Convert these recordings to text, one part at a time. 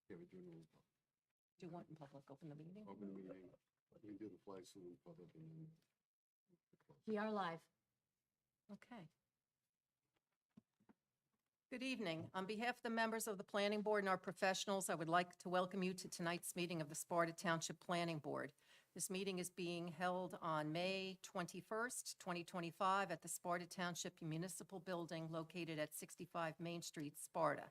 Yeah, we do it in public. Do you want in public, open the meeting? Open meeting, we do the flag salute in public and then. We are live. Okay. Good evening. On behalf of the members of the Planning Board and our professionals, I would like to welcome you to tonight's meeting of the Sparta Township Planning Board. This meeting is being held on May 21st, 2025, at the Sparta Township Municipal Building located at 65 Main Street, Sparta.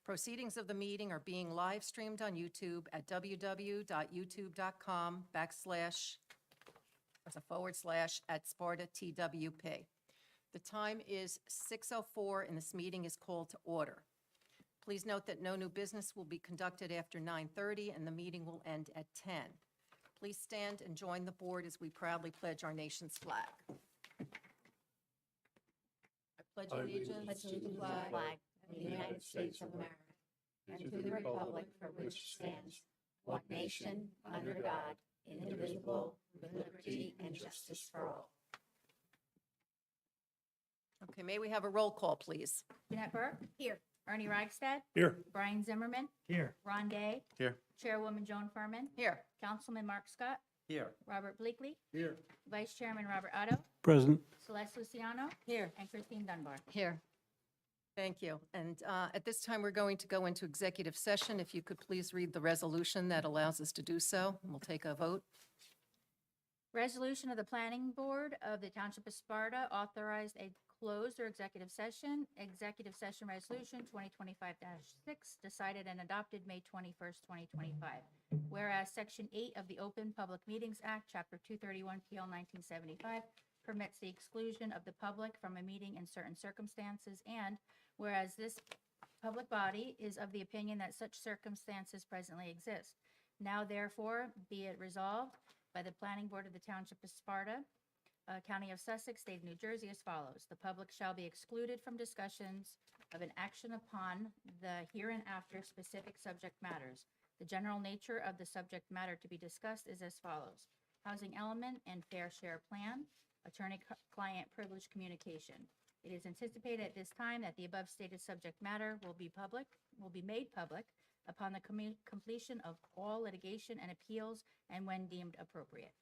Proceedings of the meeting are being live streamed on YouTube at www.youtube.com/@SpartaTWP. The time is 6:04 and this meeting is called to order. Please note that no new business will be conducted after 9:30 and the meeting will end at 10. Please stand and join the board as we proudly pledge our nation's flag. I pledge allegiance to the flag of the United States of America, and to the republic for which it stands, one nation, under God, indivisible, with liberty and justice for all. Okay, may we have a roll call, please? Jeanette Burke. Here. Ernie Reichstad. Here. Brian Zimmerman. Here. Ron Day. Here. Chairwoman Joan Furman. Here. Councilman Mark Scott. Here. Robert Bleakley. Here. Vice Chairman Robert Otto. Present. Celeste Luciano. Here. And Christine Dunbar. Here. Thank you. And at this time, we're going to go into executive session. If you could please read the resolution that allows us to do so, and we'll take a vote. Resolution of the Planning Board of the Township of Sparta authorized a closed or executive session. Executive session resolution 2025-6 decided and adopted May 21st, 2025. Whereas Section 8 of the Open Public Meetings Act, Chapter 231 PL 1975 permits the exclusion of the public from a meeting in certain circumstances, and whereas this public body is of the opinion that such circumstances presently exist. Now therefore be it resolved by the Planning Board of the Township of Sparta, County of Sussex, State of New Jersey as follows. The public shall be excluded from discussions of an action upon the hereinafter specific subject matters. The general nature of the subject matter to be discussed is as follows. Housing element and fair share plan, attorney-client privilege communication. It is anticipated at this time that the above stated subject matter will be made public upon the completion of all litigation and appeals and when deemed appropriate.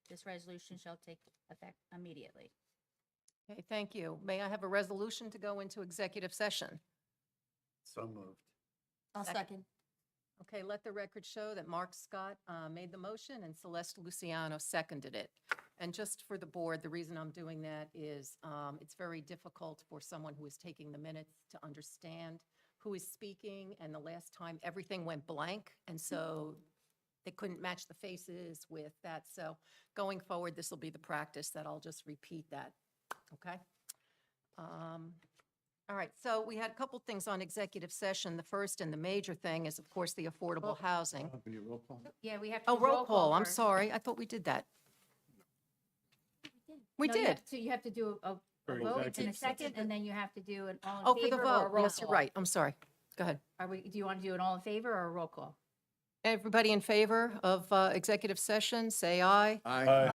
This resolution shall take effect immediately. Okay, thank you. May I have a resolution to go into executive session? So moved. I'll second. Okay, let the record show that Mark Scott made the motion and Celeste Luciano seconded it. And just for the board, the reason I'm doing that is it's very difficult for someone who is taking the minutes to understand who is speaking, and the last time everything went blank, and so they couldn't match the faces with that. So going forward, this will be the practice that I'll just repeat that, okay? All right, so we had a couple things on executive session. The first and the major thing is, of course, the affordable housing. We need roll call? Yeah, we have to. Oh, do roll call, I'm first. sorry. I thought we did that. We No, you did. have to- You have to do a For vote in a executive second, and then you have to do an all Oh, in for the favor or a vote. roll Yes, you're call. right. I'm sorry. Go ahead. Do you want to do an all in favor or a roll call? Everybody in favor of executive session, say aye. Aye.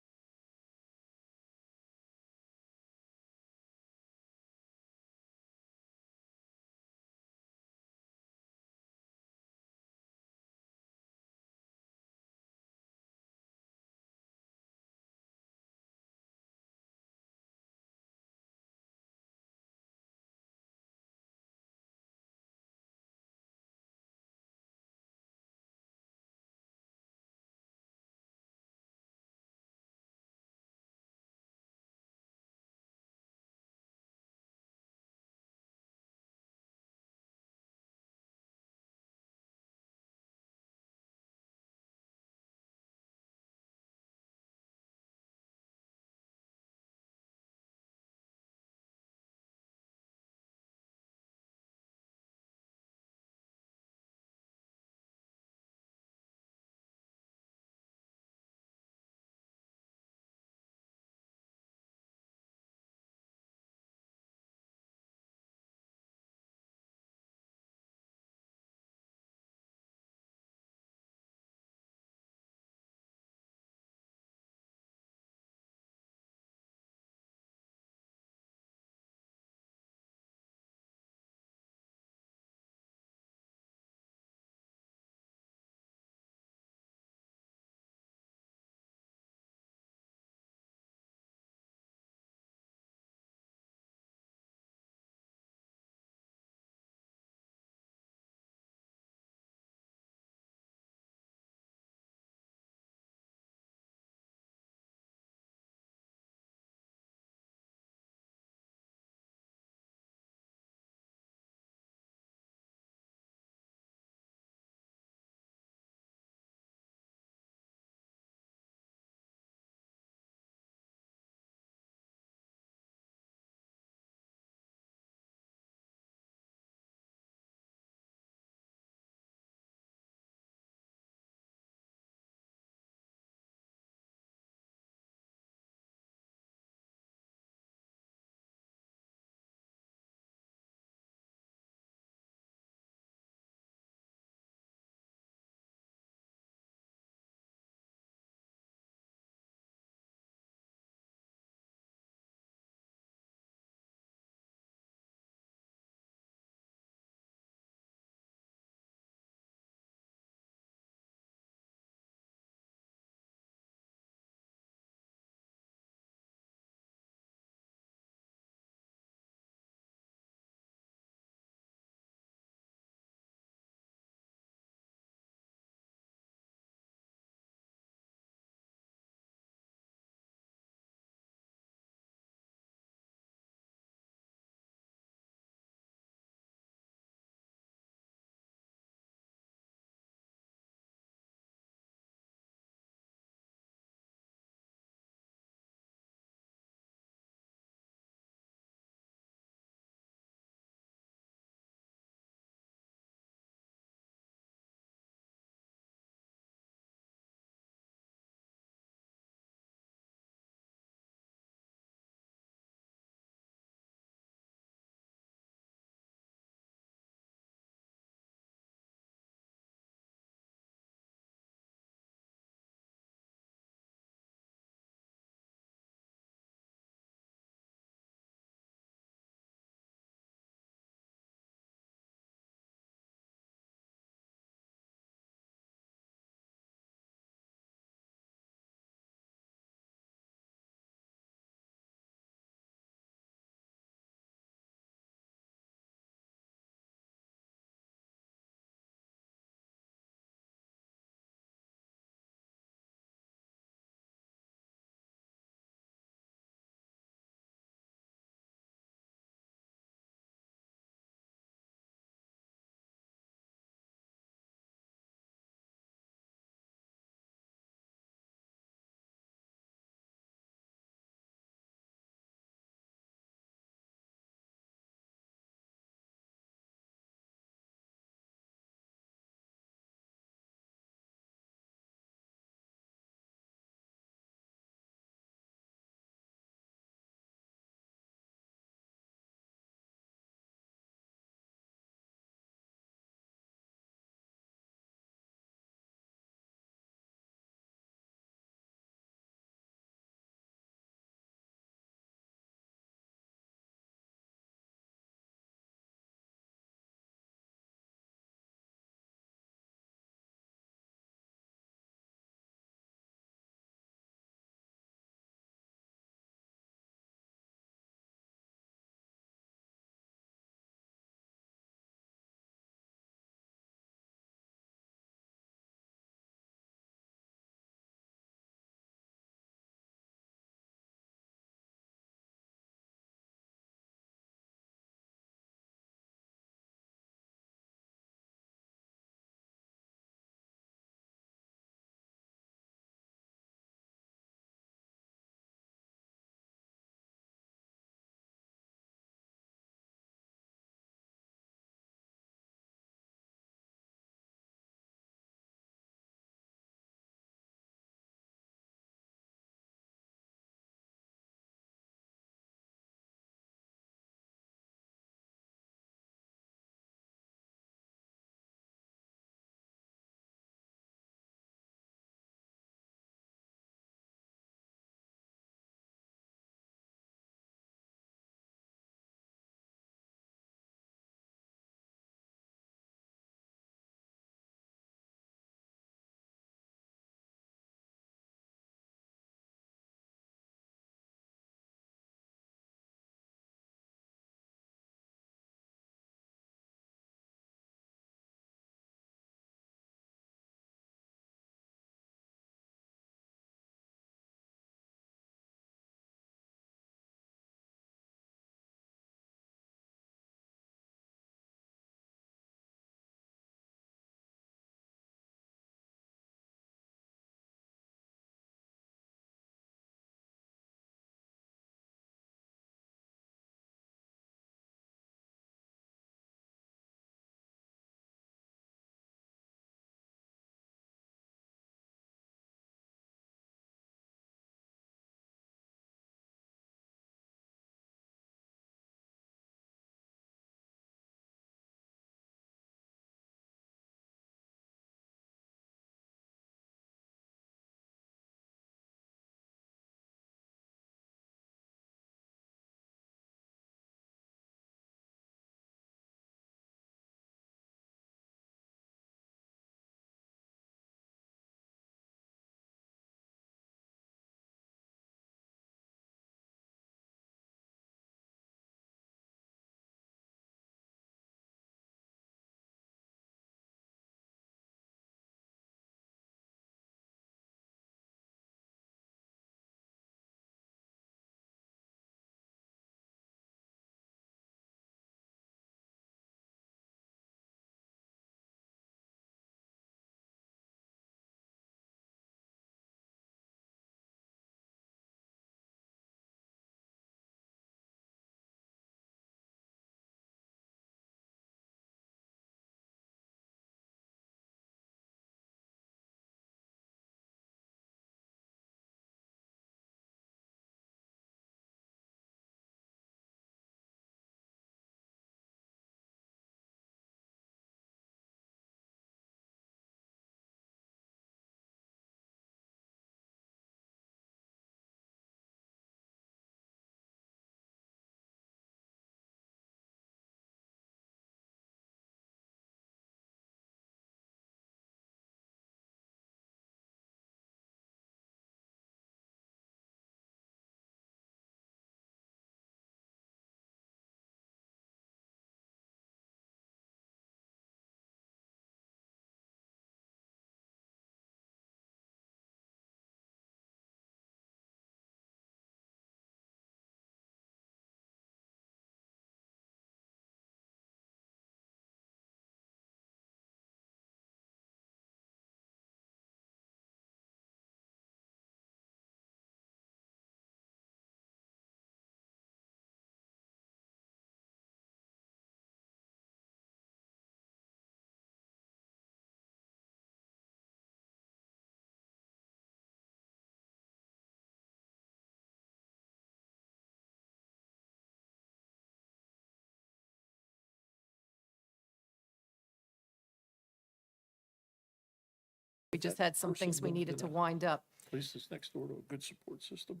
We just had some things we needed to wind up. Place that's next door to a good support system,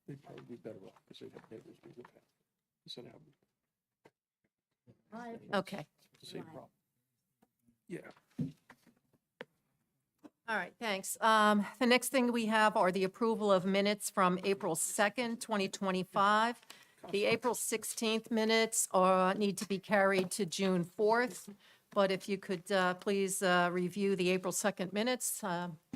they'd probably be better off because they'd have neighbors we live at. Instead of having Okay. the same problem. Yeah. All right, thanks. The next thing we have are the approval of minutes from April 2nd, 2025. The April 16th minutes need to be carried to June 4th, but if you could please review the April 2nd minutes.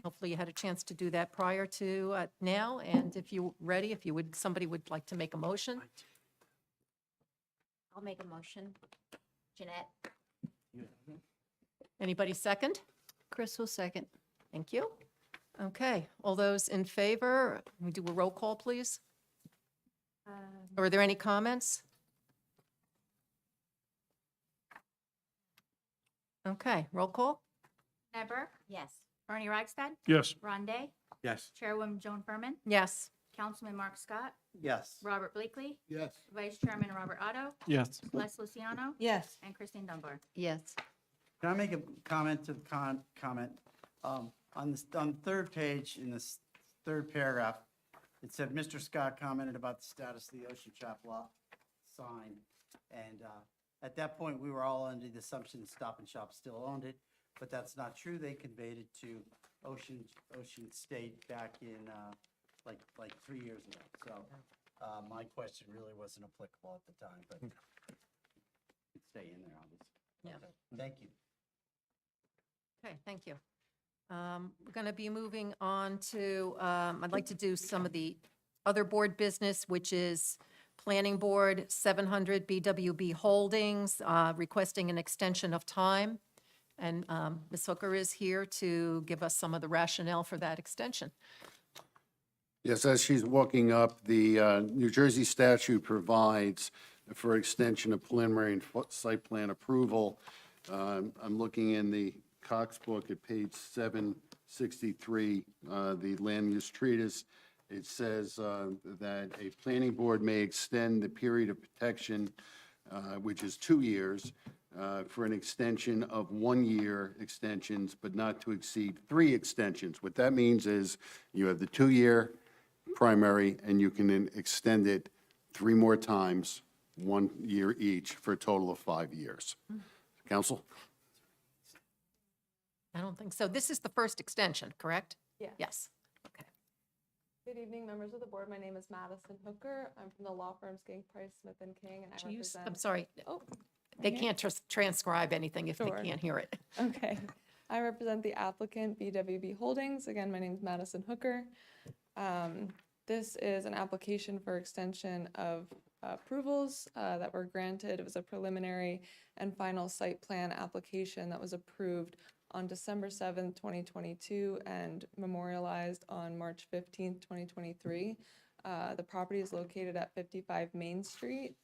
Hopefully you had a chance to do that prior to now, and if you're ready, if you would, somebody would like to make a motion. I'll make a motion. Jeanette? Anybody second? Chris will second. Thank you. Okay, all those in favor, we do a roll call, please? Are there any comments? Okay, roll call? Ned Burke, Yes. Bernie Ragsdad, Yes. Ron Day, Yes. Chairwoman Joan Furman, Yes. Councilman Mark Scott, Yes. Robert Blakely, Yes. Vice Chairman Robert Otto, Yes. Les Luciano, Yes. and Christine Dunbar. Yes. Can I make a comment to the comment? On the third page, in this third paragraph, it said, Mr. Scott commented about the status of the Ocean Chapel sign. And at that point, we were all under the assumption that Stop and Shop still owned it, but that's not true. They conveyed it to Ocean State back in like 3 years ago. So my question really wasn't applicable at the time, but it could stay in there, obviously. Yeah. Okay. Thank you. Okay, thank you. We're going to be moving on to, I'd like to do some of the other board business, which is Planning Board 700 BWB Holdings, requesting an extension of time. And Ms. Hooker is here to give us some of the rationale for that extension. Yes, as she's walking up, the New Jersey statute provides for extension of preliminary and site plan approval. I'm looking in the Cox book at page 763, the land use treatise. It says that a planning board may extend the period of protection, which is 2 years, for an extension of 1 year extensions, but not to exceed 3 extensions. What that means is you have the 2-year primary, and you can then extend it 3 more times, 1 year each, for a total of 5 years. Counsel? I don't think so. This is the first extension, correct? Yeah. Yes. Okay. Good evening, members of the board. My name is Madison Hooker. I'm from the law firm Skink Price Smith and King, and I I'm represent. sorry, Oh, they here. can't transcribe anything if they Sure. can't hear it. okay. I represent the applicant BWB Holdings. Again, my name is Madison Hooker. This is an application for extension of approvals that were granted. It was a preliminary and final site plan application that was approved on December 7th, 2022, and memorialized on March 15th, 2023. The property is located at 55 Main Street,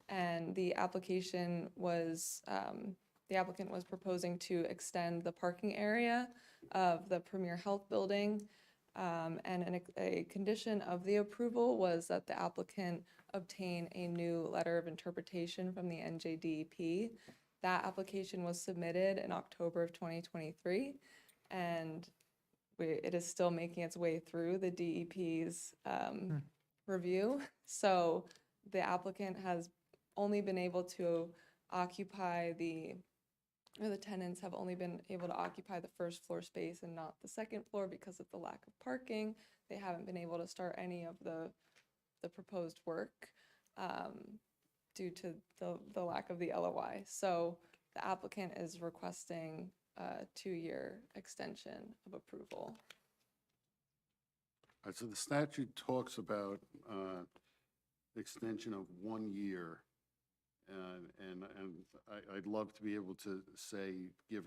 and the application was, the applicant was proposing to extend the parking area of the Premier Health Building. And a condition of the approval was that the applicant obtain a new letter of interpretation from the NJDEP. That application was submitted in October of 2023, and it is still making its way through the DEP's review. So the applicant has only been able to occupy the tenants have only been able to occupy the first floor space and not the second floor because of the lack of parking. They haven't been able to start any of the proposed work due to the lack of the LOI. So the applicant is requesting a 2-year extension of approval. So the statute talks about extension of 1 year. And I'd love to be able to say, give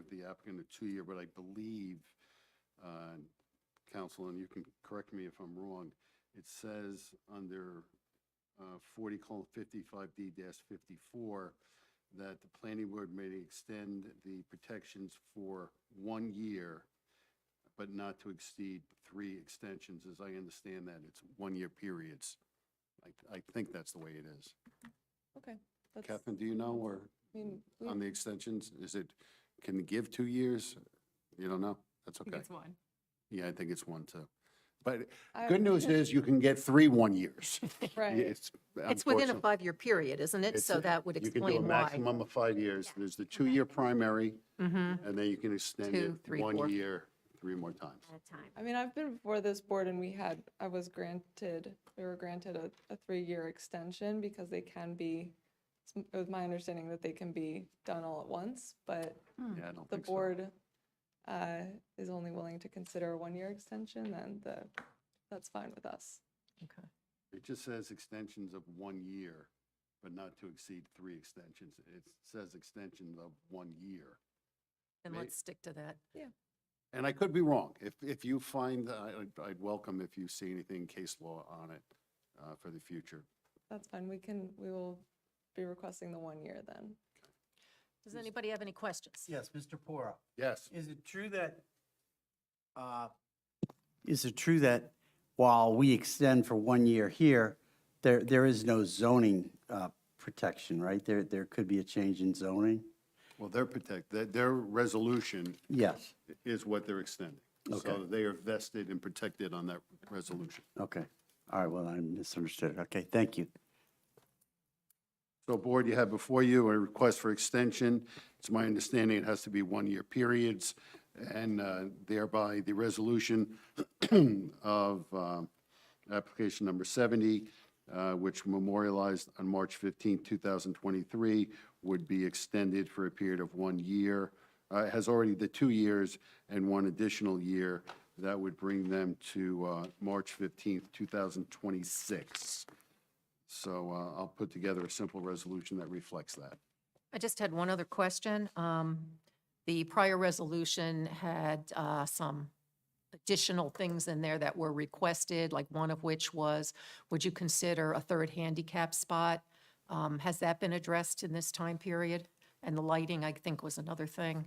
the applicant a 2-year, but I believe, counsel, and you can correct me if I'm wrong, it says under 40:55D-54 that the planning board may extend the protections for 1 year, but not to exceed 3 extensions. As I understand that, it's 1-year periods. I think that's the way it is. Okay. That's, Catherine, do you know, or I mean, on the extensions, can it give 2 years? You don't know? That's I think okay. it's one. Yeah, I think it's one too. But I- good news is you can get 3 1-years. Right. It's It's within a unfortunate- 5-year period, isn't it? it's So a- that would You can do a explain why. maximum of 5 years. There's the 2-year primary, Mm-hmm. and then you can extend 2, it 3, 1 4. year, 3 more times. At a time. I mean, I've been before this board and we were granted a 3-year extension because they can be, it was my understanding that they can be done all at once, but Yeah, I don't the think so. board is only willing to consider a 1-year extension, then that's fine with us. Okay. It just says extensions of 1 year, but not to exceed 3 extensions. It says extensions of 1 year. And May- let's stick to that. And I could be wrong. If you find, I'd welcome if you see anything case law on it for the future. That's fine. We will be requesting the 1 year then. Does anybody have any questions? Yes, Mr. Pora. Yes. Is it true that while we extend for 1 year here, there is no zoning protection, right? There could be a change in zoning? Well, their resolution Yes, is what they're extending. Okay. So they are vested and protected on that resolution. okay. All right, well, I misunderstood. Okay, thank you. So, Board, you have before you a request for extension. It's my understanding it has to be 1-year periods, and thereby the resolution of application number 70, which memorialized on March 15, 2023, would be extended for a period of 1 year. It has already the 2 years and 1 additional year. That would bring them to March 15, 2026. So I'll put together a simple resolution that reflects that. I just had one other question. The prior resolution had some additional things in there that were requested, like one of which was, would you consider a 3rd handicap spot? Has that been addressed in this time period? And the lighting, I think, was another thing.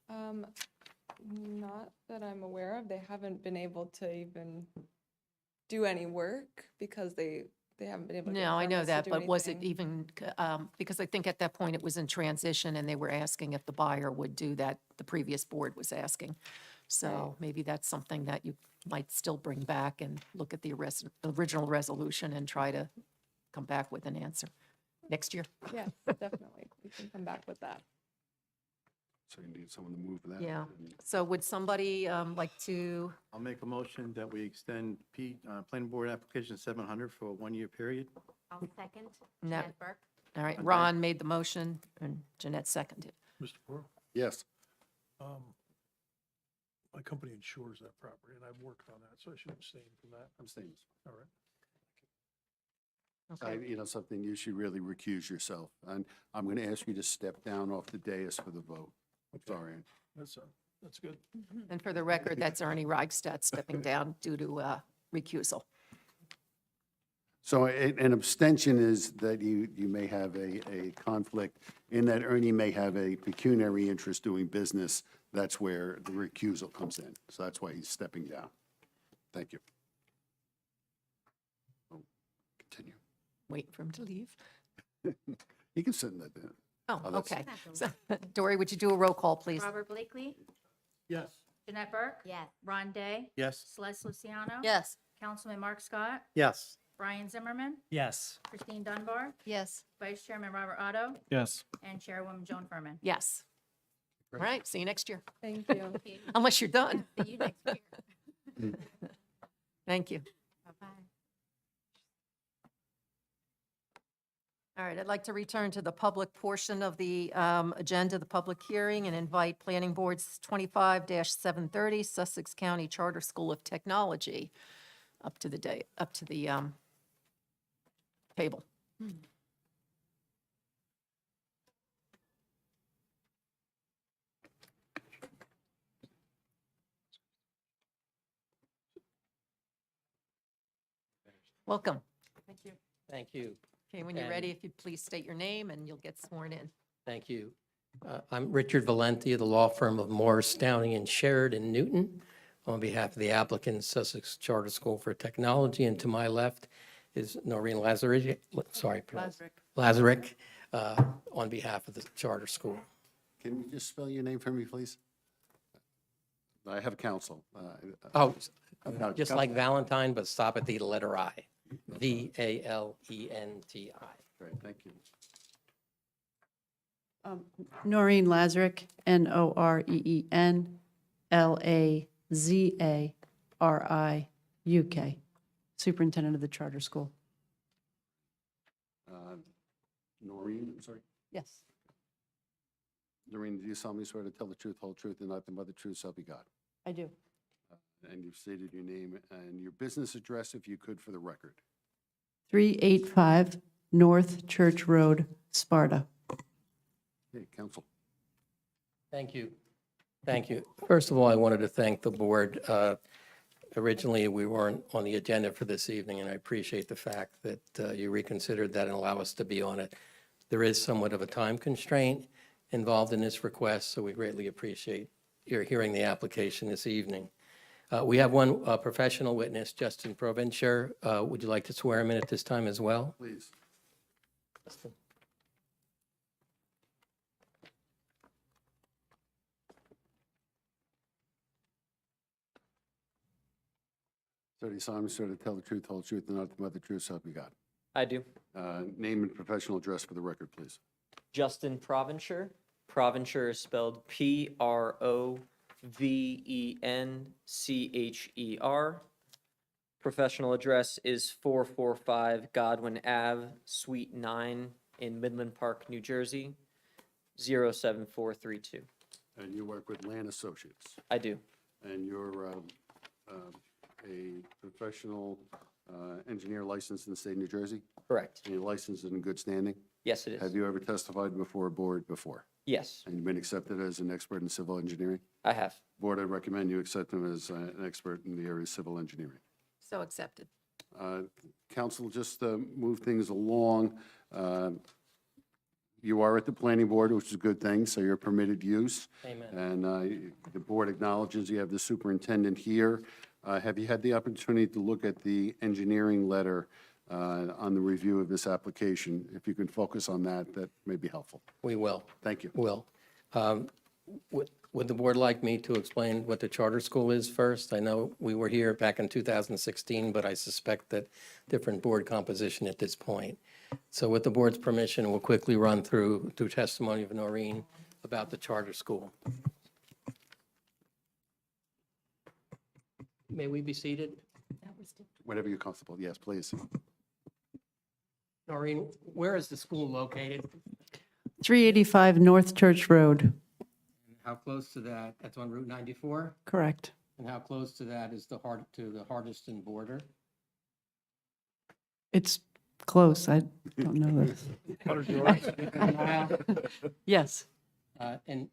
Not that I'm aware of. They haven't been able to even do any work because they haven't been able to get No, I know permits to that, do but was it anything. even, because I think at that point it was in transition and they were asking if the buyer would do that, the previous board was asking. So maybe that's something that you might still bring back and look at the original resolution and try to come back with an answer next year. Yes, definitely. We can come back with that. So you need someone to move that. Yeah. So would somebody like to, I'll make a motion that we extend planning board application 700 for a 1-year period. I'll second. No. Jeanette Burke. all right, Okay. Ron made the motion and Jeanette seconded. Mr. Porter, Yes. my company insures that property, and I've worked on that, so I should abstain from that. I'm saying, All right. Okay. something, you should really recuse yourself. And I'm going to ask you to step down off the dais for the vote. Sorry. That's good. And for the record, that's Ernie Reichstadt stepping down due to recusal. So an abstention is that you may have a conflict in that Ernie may have a pecuniary interest doing business. That's where the recusal comes in. So that's why he's stepping down. Thank you. Oh, continue. Waiting for him to leave. You can sit in that. Oh, Oh, that's- okay. So, Dory, would you do a roll call, please? Robert Blakely, Yes. Jeanette Burke, Yes. Ron Day, Yes. Celeste Luciano. Yes. Councilman Mark Scott, Yes. Brian Zimmerman, Yes. Christine Dunbar, Yes. Vice Chairman Robert Otto, Yes. and Chairwoman Joan Furman. Yes. All right, see you next year, Thank you. unless you're done. See you next year. Thank you. Bye-bye. All right, I'd like to return to the public portion of the agenda, the public hearing, and invite Planning Board's 25-730 Sussex County Charter School of Technology up to the table. Welcome. Thank you. Okay, when you're ready, if you'd please state your name and you'll get sworn in. Thank you. I'm Richard Valenti of the law firm of Morris, Downing and Sherrod in Newton. On behalf of the applicant, Sussex Charter School for Technology, and to my left is Noreen Lazarick, on behalf of the charter school. Can you just spell your name for me, please? I have counsel. Oh, No, just Counsel- like Valentine, but stop at the letter I. Valenti. Great, thank you. Noreen Lazarick, Noreen Lazariuk, Superintendent of the Charter School. Noreen, I'm sorry. Yes. Noreen, do you solemnly swear to tell the truth, whole truth, and nothing but the truth, so help you God? I do. And you've stated your name and your business address, if you could, for the record. 385 North Church Road, Sparta. Okay, counsel. Thank you. Thank you. First of all, I wanted to thank the board. Originally, we weren't on the agenda for this evening, and I appreciate the fact that you reconsidered that and allow us to be on it. There is somewhat of a time constraint involved in this request, so we greatly appreciate your hearing the application this evening. We have one professional witness, Justin Provencher. Would you like to swear him in at this time as well? Please. Justin? So do you solemnly swear to tell the truth, whole truth, and nothing but the truth, so help you God? I do. Name and professional address for the record, please. Justin Provencher. Provencher is spelled Provencher. Professional address is 445 Godwin Ave, Suite 9 in Midland Park, New Jersey, 07432. And you work with Land Associates. I do. And you're a professional engineer licensed in the state of New Jersey? Correct. And your license is in good standing? Yes, it Have is. you ever testified before a board before? Yes, And you've been accepted as an expert in civil engineering? I have. Board, I recommend you accept him as an expert in the area of civil engineering. So accepted. Council, just to move things along, you are at the planning board, which is a good thing, so you're permitted use. Amen. And the board acknowledges you have the superintendent here. Have you had the opportunity to look at the engineering letter on the review of this application? If you can focus on that, that may be helpful. We will. Thank you. Will. Would the board like me to explain what the charter school is first? I know we were here back in 2016, but I suspect that different board composition at this point. So with the board's permission, we'll quickly run through testimony of Noreen about the charter school. May we be seated? Whatever you're comfortable. Yes, please. Noreen, where is the school located? 385 North Church Road, How close to that? That's on Route 94? correct. And how close to that is the Hardiston border? It's close, I don't know this. Yes, And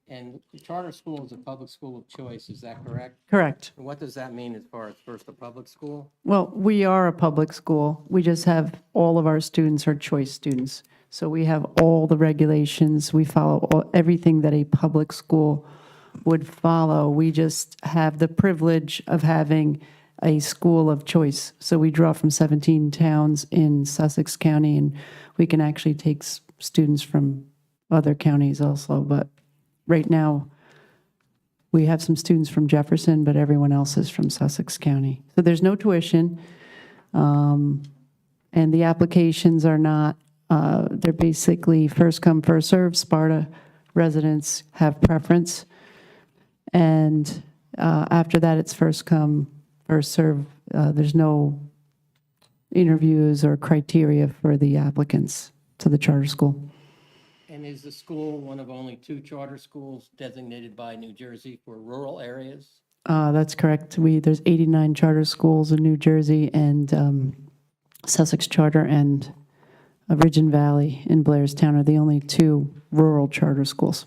the charter school is a public school of choice, is that correct? correct. And what does that mean as far as first a public school? Well, we are a public school. We just have, all of our students are choice students. So we have all the regulations. We follow everything that a public school would follow. We just have the privilege of having a school of choice. So we draw from 17 towns in Sussex County, and we can actually take students from other counties also. But right now, we have some students from Jefferson, but everyone else is from Sussex County. So there's no tuition. And the applications are not, they're basically first come, first served. Sparta residents have preference. And after that, it's first come, first served. There's no interviews or criteria for the applicants to the charter school. And is the school one of only 2 charter schools designated by New Jersey for rural areas? That's correct. There's 89 charter schools in New Jersey, and Sussex Charter and Ridgeon Valley in Blairstown are the only 2 rural charter schools.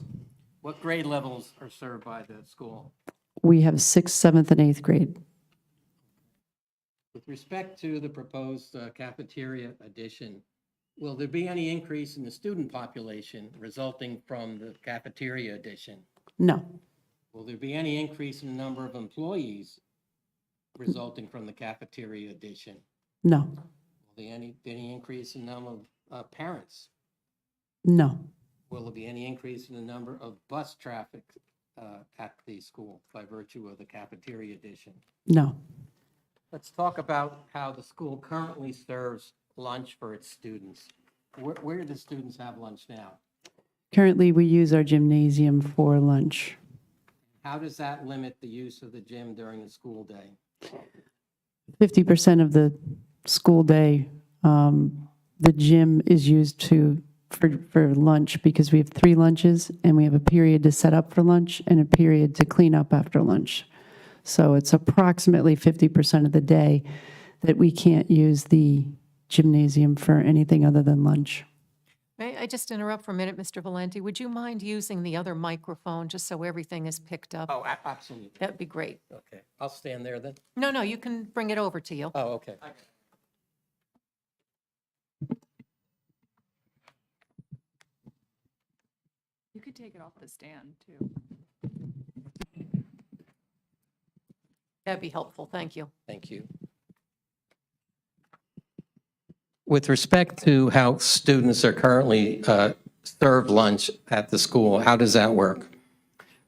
What grade levels are served by the school? We have 6th, 7th, and 8th grade. With respect to the proposed cafeteria addition, will there be any increase in the student population resulting from the cafeteria addition? No, Will there be any increase in the number of employees resulting from the cafeteria addition? no, Will there be any increase in the number of parents? no, Will there be any increase in the number of bus traffic at the school by virtue of the cafeteria addition. No. Let's talk about how the school currently serves lunch for its students. Where do the students have lunch now? Currently, we use our gymnasium for lunch. How does that limit the use of the gym during the school day? 50% of the school day, the gym is used for lunch because we have 3 lunches and we have a period to set up for lunch and a period to clean up after lunch. So it's approximately 50% of the day that we can't use the gymnasium for anything other than lunch. May I just interrupt for a minute, Mr. Valenti? Would you mind using the other microphone just so everything is picked up? Oh, absolutely. That'd be great. Okay, I'll stand there then. No, you can bring it over to you. Oh, okay. You could take it off the stand, too. That'd be helpful. Thank you. Thank you. With respect to how students are currently served lunch at the school, how does that work?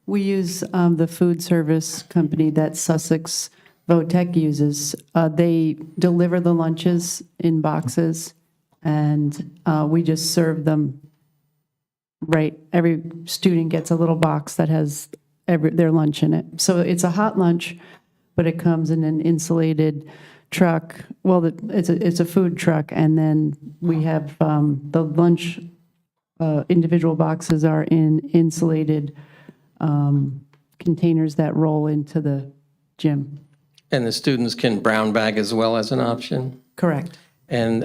We use the food service company that Sussex Votech uses. They deliver the lunches in boxes, and we just serve them right. Every student gets a little box that has their lunch in it. So it's a hot lunch, but it comes in an insulated truck. Well, it's a food truck, and then we have the lunch individual boxes are in insulated containers that roll into the gym. And the students can brown bag as well as an option? Correct. And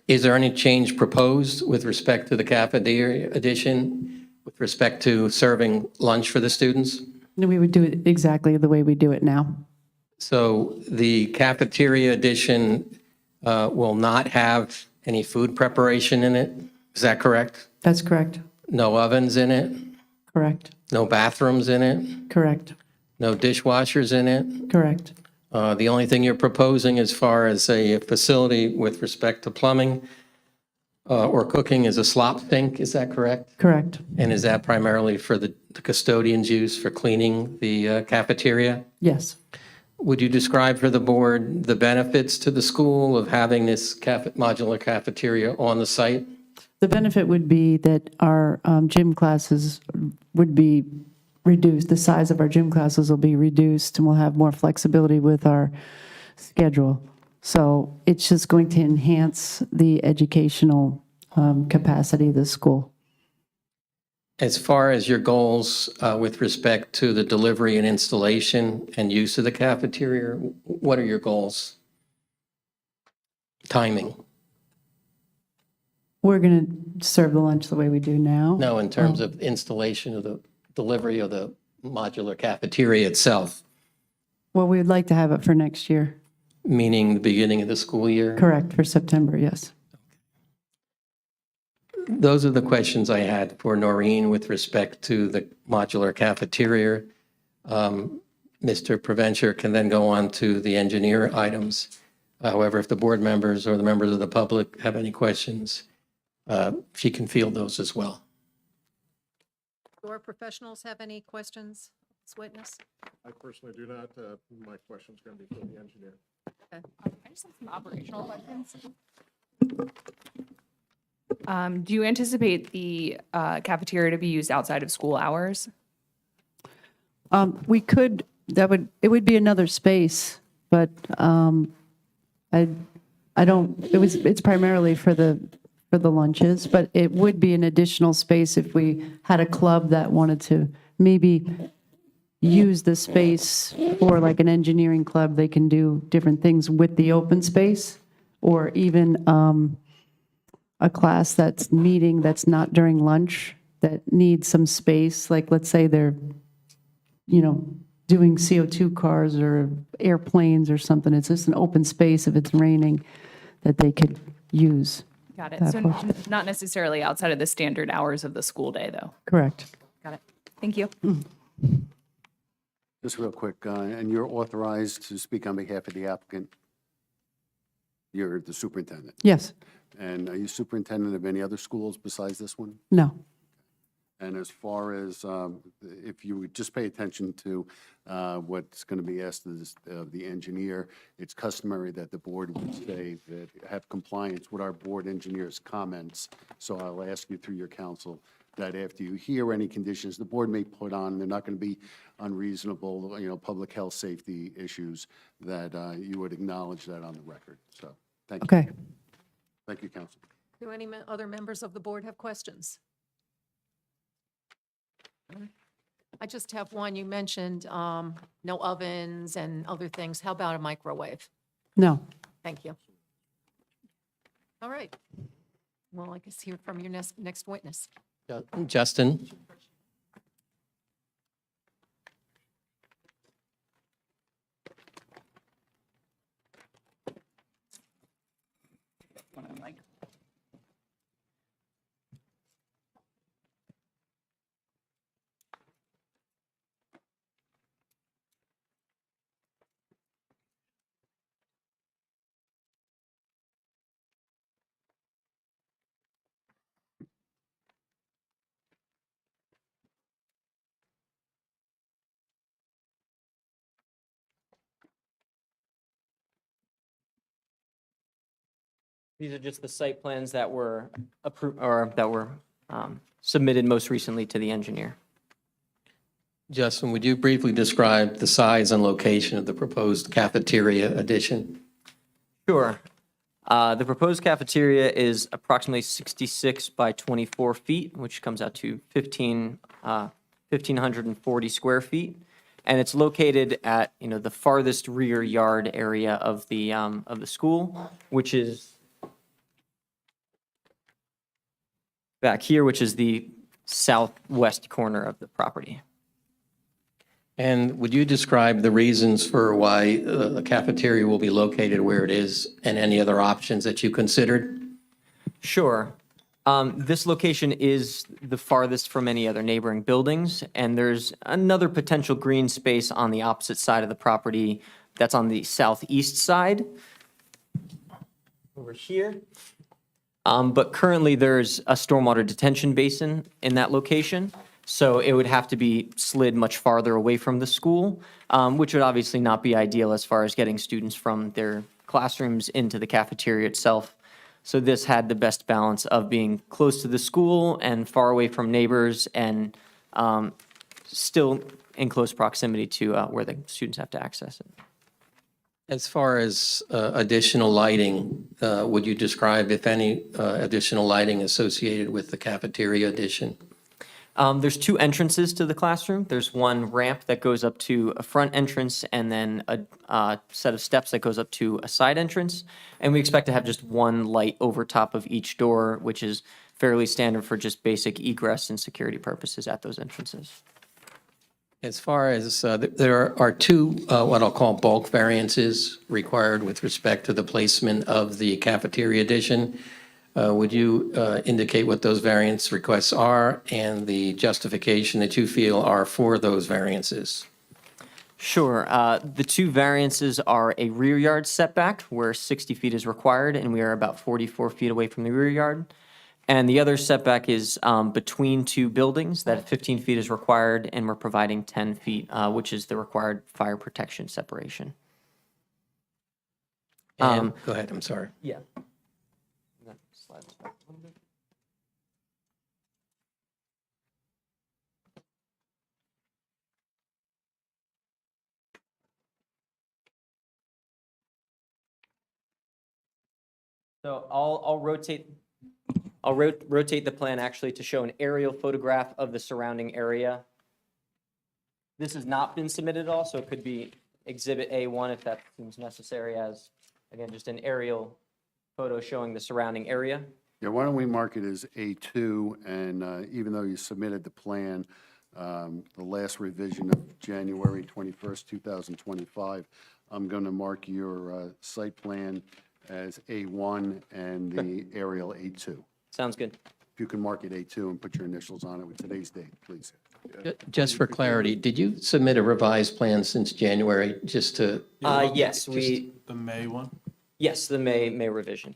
is there any change proposed with respect to the cafeteria addition, with respect to serving lunch for the students? No, we would do it exactly the way we do it now. So the cafeteria addition will not have any food preparation in it? Is that correct? That's correct. No ovens in it? Correct. No bathrooms in it? Correct. No dishwashers in it? Correct. The only thing you're proposing as far as a facility with respect to plumbing or cooking is a slop sink, is that correct? Correct. And is that primarily for the custodians' use for cleaning the cafeteria? Yes. Would you describe for the board the benefits to the school of having this modular cafeteria on the site? The benefit would be that our gym classes would be reduced. The size of our gym classes will be reduced, and we'll have more flexibility with our schedule. So it's just going to enhance the educational capacity of the school. As far as your goals with respect to the delivery and installation and use of the cafeteria, what are your goals? Timing? We're going to serve the lunch the way we do now. No, in terms of installation of the delivery of the modular cafeteria itself, Well, we'd like to have it for next year. meaning the beginning of the school year? Correct, for September, yes. Those are the questions I had for Noreen with respect to the modular cafeteria. Mr. Preventure can then go on to the engineer items. However, if the board members or the members of the public have any questions, she can field those as well. Do our professionals have any questions? This witness? I personally do not. My question's going to be for the engineer. I just have some operational questions. Do you anticipate the cafeteria to be used outside of school hours? We could, it would be another space, but I don't, it's primarily for the lunches, but it would be an additional space if we had a club that wanted to maybe use the space for like an engineering club. They can do different things with the open space, or even a class that's meeting that's not during lunch that needs some space. Like, let's say they're, doing CO2 cars or airplanes or something. It's just an open space if it's raining that they could use. Got it. That So portion. not necessarily outside of the standard hours of the school day, though. Correct. Got it. Thank you. Just real quick, and you're authorized to speak on behalf of the applicant? You're the superintendent? Yes. And are you superintendent of any other schools besides this one? No. And as far as, if you would just pay attention to what's going to be asked of the engineer, it's customary that the board would say that have compliance with our board engineer's comments. So I'll ask you through your counsel that after you hear any conditions the board may put on, they're not going to be unreasonable, public health, safety issues, that you would acknowledge that on the record. So, thank you. Okay. Thank you, counsel. Do any other members of the board have questions? I just have one. You mentioned no ovens and other things. How about a microwave? No. Thank you. All right. Well, I guess hear from your next witness. Justin? These are just the site plans that were approved, or that were submitted most recently to the engineer. Justin, would you briefly describe the size and location of the proposed cafeteria addition? Sure. The proposed cafeteria is approximately 66 by 24 feet, which comes out to 1,540 square feet. And it's located at, the farthest rear yard area of the school, which is back here, which is the southwest corner of the property. And would you describe the reasons for why the cafeteria will be located where it is and any other options that you considered? Sure. This location is the farthest from any other neighboring buildings, and there's another potential green space on the opposite side of the property that's on the southeast side, over here. But currently, there's a stormwater detention basin in that location, so it would have to be slid much farther away from the school, which would obviously not be ideal as far as getting students from their classrooms into the cafeteria itself. So this had the best balance of being close to the school and far away from neighbors, and still in close proximity to where the students have to access it. As far as additional lighting, would you describe, if any, additional lighting associated with the cafeteria addition? There's two entrances to the classroom. There's one ramp that goes up to a front entrance, and then a set of steps that goes up to a side entrance. And we expect to have just one light over top of each door, which is fairly standard for just basic egress and security purposes at those entrances. As far as, there are two, what I'll call bulk variances required with respect to the placement of the cafeteria addition. Would you indicate what those variance requests are and the justification that you feel are for those variances? Sure. The two variances are a rear yard setback where 60 feet is required, and we are about 44 feet away from the rear yard. And the other setback is between two buildings, that 15 feet is required, and we're providing 10 feet, which is the required fire protection separation. And, go ahead, I'm sorry. Yeah. So I'll rotate the plan actually to show an aerial photograph of the surrounding area. This has not been submitted at all, so it could be Exhibit A1 if that seems necessary, as, again, just an aerial photo showing the surrounding area. Yeah, why don't we mark it as A2, and even though you submitted the plan, the last revision of January 21st, 2025, I'm going to mark your site plan as A1 and the aerial A2. Sounds good. If you can mark it A2 and put your initials on it with today's date, please. Just for clarity, did you submit a revised plan since January, just to? Yes, The May one? yes, the May revision.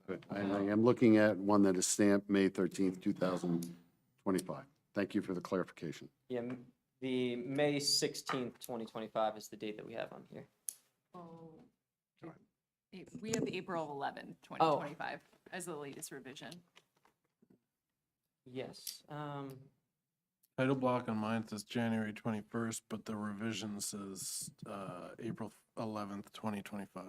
I am looking at one that is stamped May 13th, 2025. Thank you for the clarification. Yeah, the May 16th, 2025 is the date that we have on here. We have April 11, 2025 as the latest revision. Yes. Title block on mine says January 21st, but the revision says April 11th, 2025.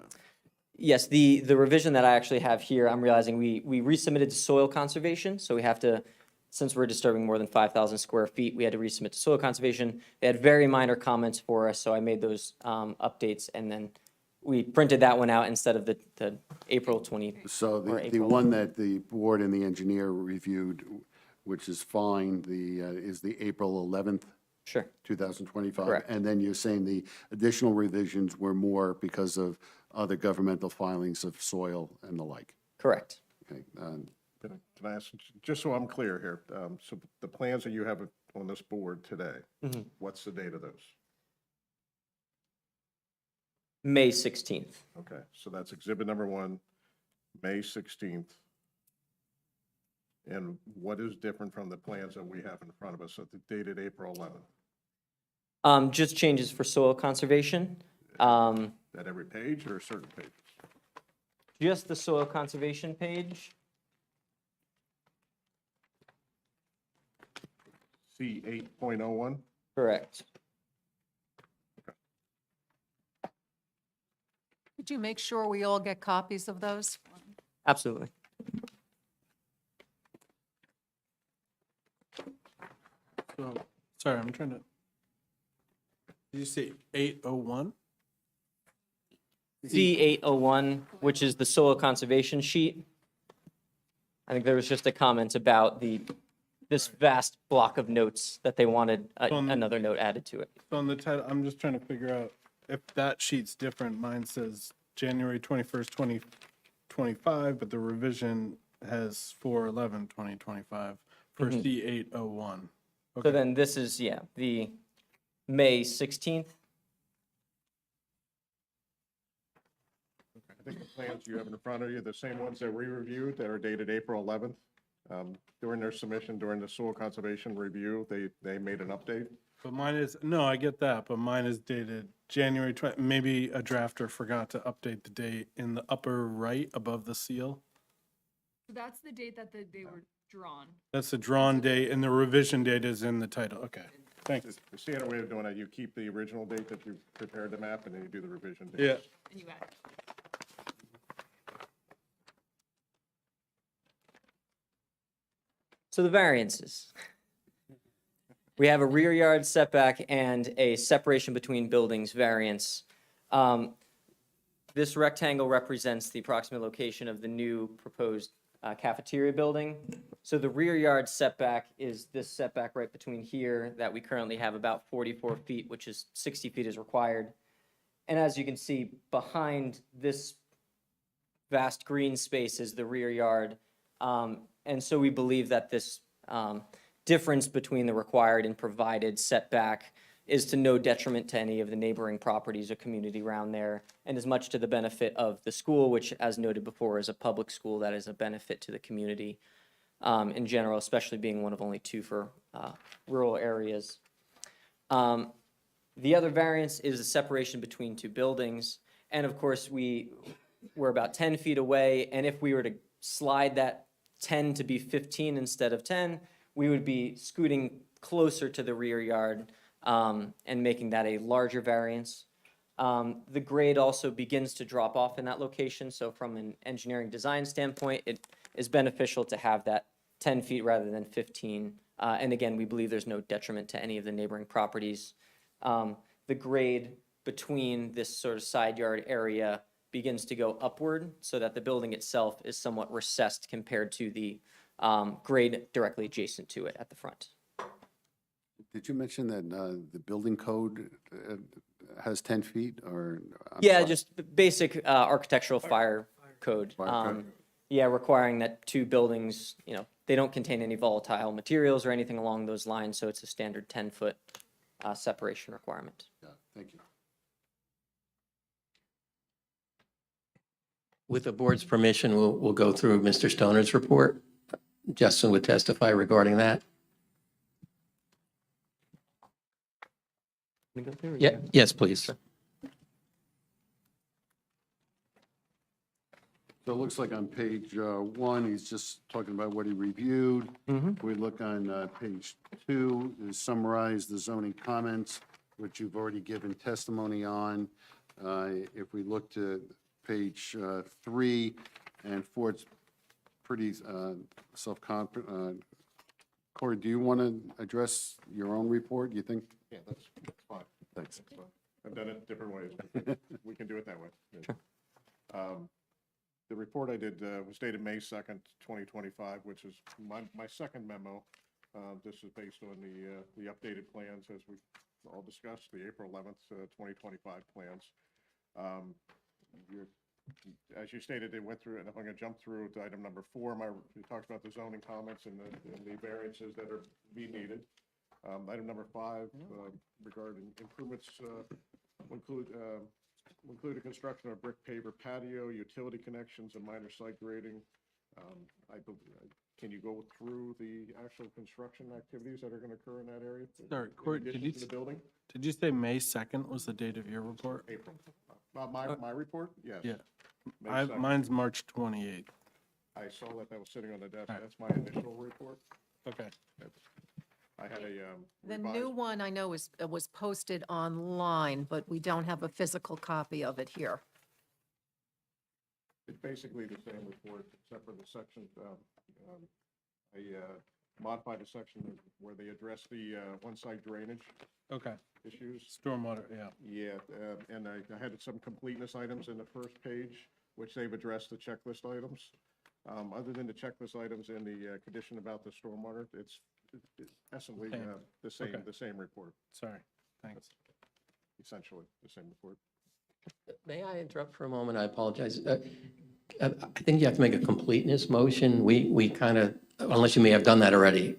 Yes, the revision that I actually have here, I'm realizing we resubmitted to soil conservation, so we have to, since we're disturbing more than 5,000 square feet, we had to resubmit to soil conservation. They had very minor comments for us, so I made those updates, and then we printed that one out instead of the April 20. So or the April. one that the board and the engineer reviewed, which is fine, is the April 11th, Sure, 2025? Correct. And then you're saying the additional revisions were more because of other governmental filings of soil and the like? correct. Okay, Can I ask, just so I'm clear here, so the plans that you have on this board today, what's the date of those? May 16th. Okay, so that's exhibit number 1, May 16th. And what is different from the plans that we have in front of us that dated April 11th? Just changes for soil conservation. At every page or certain pages? Just the soil conservation page. C 8.01? Correct. Could you make sure we all get copies of those? Absolutely. So, sorry, I'm trying to. Did you say 801? C801, which is the soil conservation sheet. I think there was just a comment about this vast block of notes that they wanted another note added to it. So on the title, I'm just trying to figure out if that sheet's different. Mine says January 21st, 2025, but the revision has 4/11/2025 for C801. So then this is, yeah, the May 16th. I think the plans you have in front of you, the same ones that we reviewed that are dated April 11th. During their submission, during the soil conservation review, they made an update. But mine is, no, I get that, but mine is dated January 20, maybe a drafter forgot to update the date in the upper right above the seal. So that's the date that they were drawn. That's the drawn date, and the revision date is in the title. Okay, thanks. The standard way of doing it, you keep the original date that you prepared the map, and then you do the revision date. Yeah. And you add. So the variances. We have a rear yard setback and a separation between buildings variance. This rectangle represents the approximate location of the new proposed cafeteria building. So the rear yard setback is this setback right between here that we currently have about 44 feet, which is 60 feet is required. And as you can see, behind this vast green space is the rear yard. And so we believe that this difference between the required and provided setback is to no detriment to any of the neighboring properties or community around there, and is much to the benefit of the school, which, as noted before, is a public school that is a benefit to the community in general, especially being one of only 2 for rural areas. The other variance is the separation between 2 buildings, and of course, we're about 10 feet away, and if we were to slide that 10 to be 15 instead of 10, we would be scooting closer to the rear yard and making that a larger variance. The grade also begins to drop off in that location, so from an engineering design standpoint, it is beneficial to have that 10 feet rather than 15. And again, we believe there's no detriment to any of the neighboring properties. The grade between this sort of side yard area begins to go upward so that the building itself is somewhat recessed compared to the grade directly adjacent to it at the front. Did you mention that the building code has 10 feet, or? I'm Yeah, sorry. just basic architectural fire code. Fire code. Yeah, requiring that 2 buildings, they don't contain any volatile materials or anything along those lines, so it's a standard 10-foot separation requirement. Yeah, thank you. With the board's permission, we'll go through Mr. Stoner's report. Justin would testify regarding that. Yeah, yes, please. So it looks like on page 1, he's just talking about what he reviewed. We look on page 2, is summarize the zoning comments, which you've already given testimony on. If we look to page 3 and 4, it's pretty self-confident. Corey, do you want to address your own report? You think? Yeah, that's fine. Thanks. I've done it different ways. We can do it that way. The report I did was dated May 2nd, 2025, which is my second memo. This is based on the updated plans as we all discussed, the April 11th, 2025 plans. As you stated, they went through, and I'm going to jump through to item number 4. It talks about the zoning comments and the variances that are being needed. Item number 5, regarding improvements, will include a construction of brick paver patio, utility connections, and minor site grading. Can you go through the actual construction activities that are going to occur in that area? Sorry, In Court, addition to the building? did you say May 2nd was the date of your report? April. My report? Yes. Yeah. May 2nd. Mine's March 28th. I saw that was sitting on the desk. All right. That's my initial report. Okay. I had a The revised. new one I know was posted online, but we don't have a physical copy of it here. It's basically the same report, except for the section, I modified the section where they address the one-side drainage Okay. issues. Stormwater, yeah. Yeah, and I had some completeness items in the first page, which they've addressed the checklist items. Other than the checklist items and the condition about the stormwater, it's essentially Same. Okay. the same report, Sorry. Thanks. essentially the same report. May I interrupt for a moment? I apologize. I think you have to make a completeness motion. We kind of, unless you may have done that already,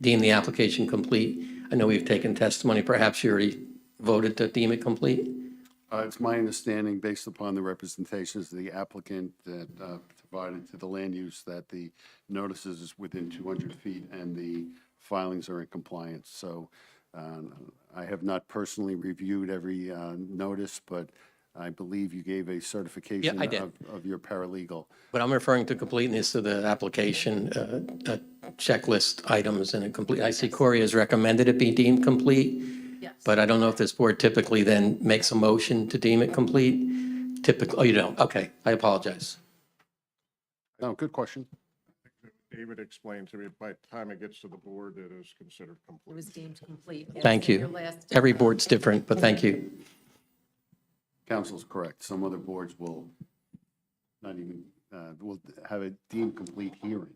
deem the application complete. I know we've taken testimony. Perhaps you already voted to deem it complete? It's my understanding, based upon the representations of the applicant that provided to the land use, that the notices is within 200 feet and the filings are in compliance. So I have not personally reviewed every notice, but I believe you gave a certification I did. of your paralegal. But I'm referring to completeness of the application, checklist items and a complete. I see Corey has recommended it be deemed complete. Yes. But I don't know if this board typically then makes a motion to deem it complete. Typically, oh, you don't? Okay, I apologize. No, good question. David explained to me, by the time it gets to the board, it is considered It complete. was deemed complete. Yes, Thank in your you. last- Every board's different, but thank you. Council's correct. Some other boards will not even, will have a deemed complete hearing.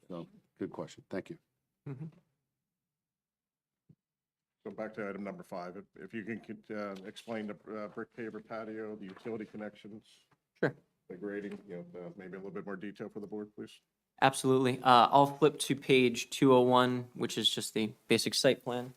So, good question. Thank you. So back to item number 5, if you can explain the brick paver patio, the utility connections. Sure. The grading, maybe a little bit more detail for the board, please. Absolutely. I'll flip to page 201, which is just the basic site plan.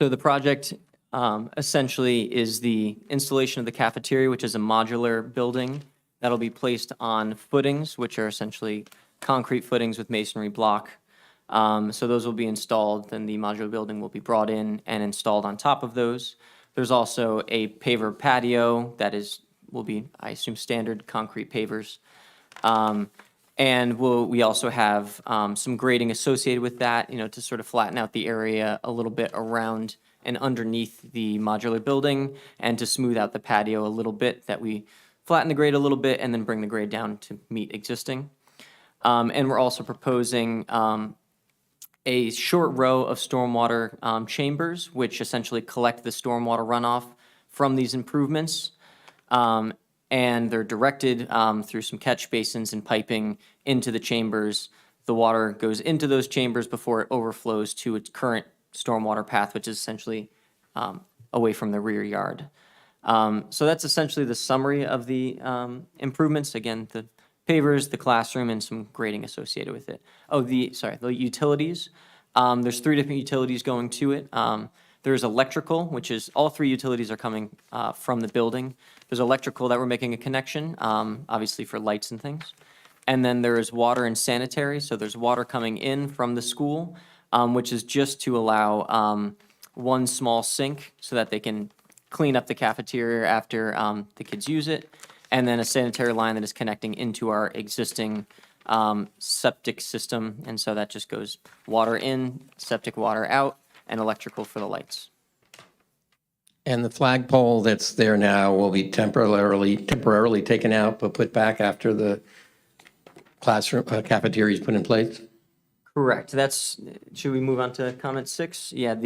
So the project essentially is the installation of the cafeteria, which is a modular building that'll be placed on footings, which are essentially concrete footings with masonry block. So those will be installed, then the modular building will be brought in and installed on top of those. There's also a paver patio that will be, I assume, standard concrete pavers. And we also have some grading associated with that, to sort of flatten out the area a little bit around and underneath the modular building, and to smooth out the patio a little bit, that we flatten the grade a little bit and then bring the grade down to meet existing. And we're also proposing a short row of stormwater chambers, which essentially collect the stormwater runoff from these improvements. And they're directed through some catch basins and piping into the chambers. The water goes into those chambers before it overflows to its current stormwater path, which is essentially away from the rear yard. So that's essentially the summary of the improvements. Again, the pavers, the classroom, and some grading associated with it. Oh, the utilities. There's 3 different utilities going to it. There's electrical, which is, all 3 utilities are coming from the building. There's electrical that we're making a connection, obviously for lights and things. And then there is water and sanitary, so there's water coming in from the school, which is just to allow one small sink so that they can clean up the cafeteria after the kids use it, and then a sanitary line that is connecting into our existing septic system, and so that just goes water in, septic water out, and electrical for the lights. And the flagpole that's there now will be temporarily taken out but put back after the classroom cafeteria is put in place? Correct. Should we move on to comment 6? Yeah,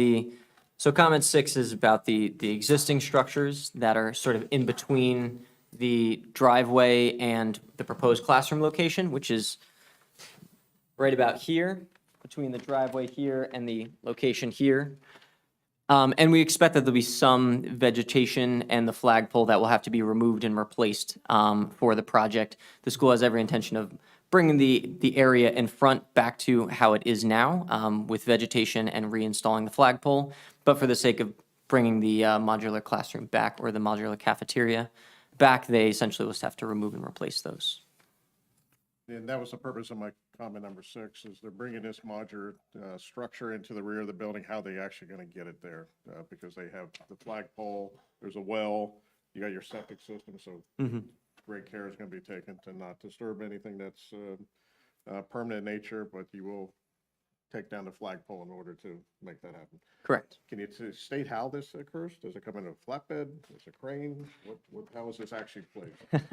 so comment 6 is about the existing structures that are sort of in between the driveway and the proposed classroom location, which is right about here, between the driveway here and the location here. And we expect that there'll be some vegetation and the flagpole that will have to be removed and replaced for the project. The school has every intention of bringing the area in front back to how it is now with vegetation and reinstalling the flagpole. But for the sake of bringing the modular classroom back, or the modular cafeteria back, they essentially will just have to remove and replace those. And that was the purpose of my comment number 6, is they're bringing this modular structure into the rear of the building. How they actually going to get it there? Because they have the flagpole, there's a well, you got your septic system, so great care is going to be taken to not disturb anything that's permanent in nature, but you will take down the flagpole in order to make that happen. Correct. Can you state how this occurs? Does it come in a flatbed? Is it a crane? How is this actually placed?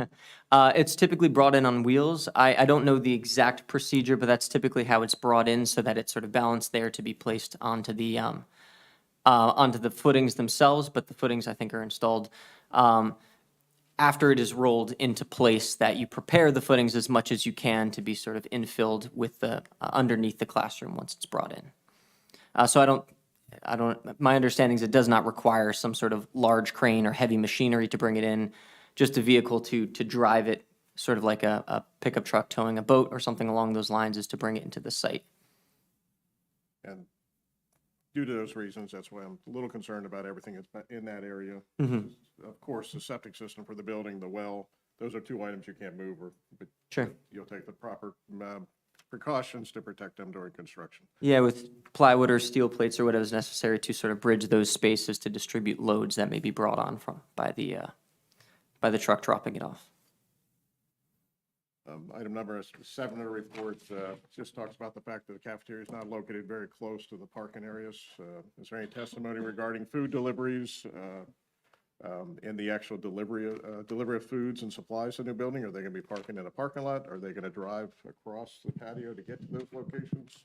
It's typically brought in on wheels. I don't know the exact procedure, but that's typically how it's brought in, so that it's sort of balanced there to be placed onto the footings themselves. But the footings, I think, are installed after it is rolled into place, that you prepare the footings as much as you can to be sort of infilled with the underneath the classroom once it's brought in. So my understanding is it does not require some sort of large crane or heavy machinery to bring it in, just a vehicle to drive it, sort of like a pickup truck towing a boat or something along those lines, is to bring it into the site. And due to those reasons, that's why I'm a little concerned about everything that's in that area. Of course, the septic system for the building, the well, those are 2 items you can't move, but Sure. you'll take the proper precautions to protect them during construction. Yeah, with plywood or steel plates or whatever is necessary to sort of bridge those spaces to distribute loads that may be brought on by the truck dropping it off. Item number 7 in the report just talks about the fact that the cafeteria is not located very close to the parking areas. Is there any testimony regarding food deliveries and the actual delivery of foods and supplies to the new building? Are they going to be parking in a parking lot? Are they going to drive across the patio to get to those locations?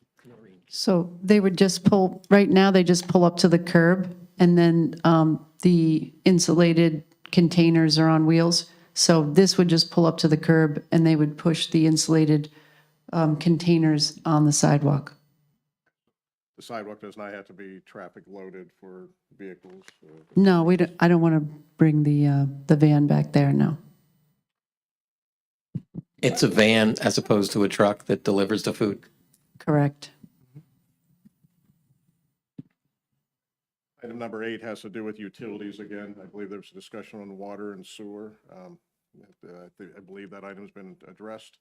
So they would just pull, right now, they just pull up to the curb, and then the insulated containers are on wheels. So this would just pull up to the curb, and they would push the insulated containers on the sidewalk. The sidewalk does not have to be traffic loaded for vehicles? No, I don't want to bring the van back there, no. It's a van as opposed to a truck that delivers the food? Correct. Item number 8 has to do with utilities again. I believe there's a discussion on water and sewer. I believe that item's been addressed.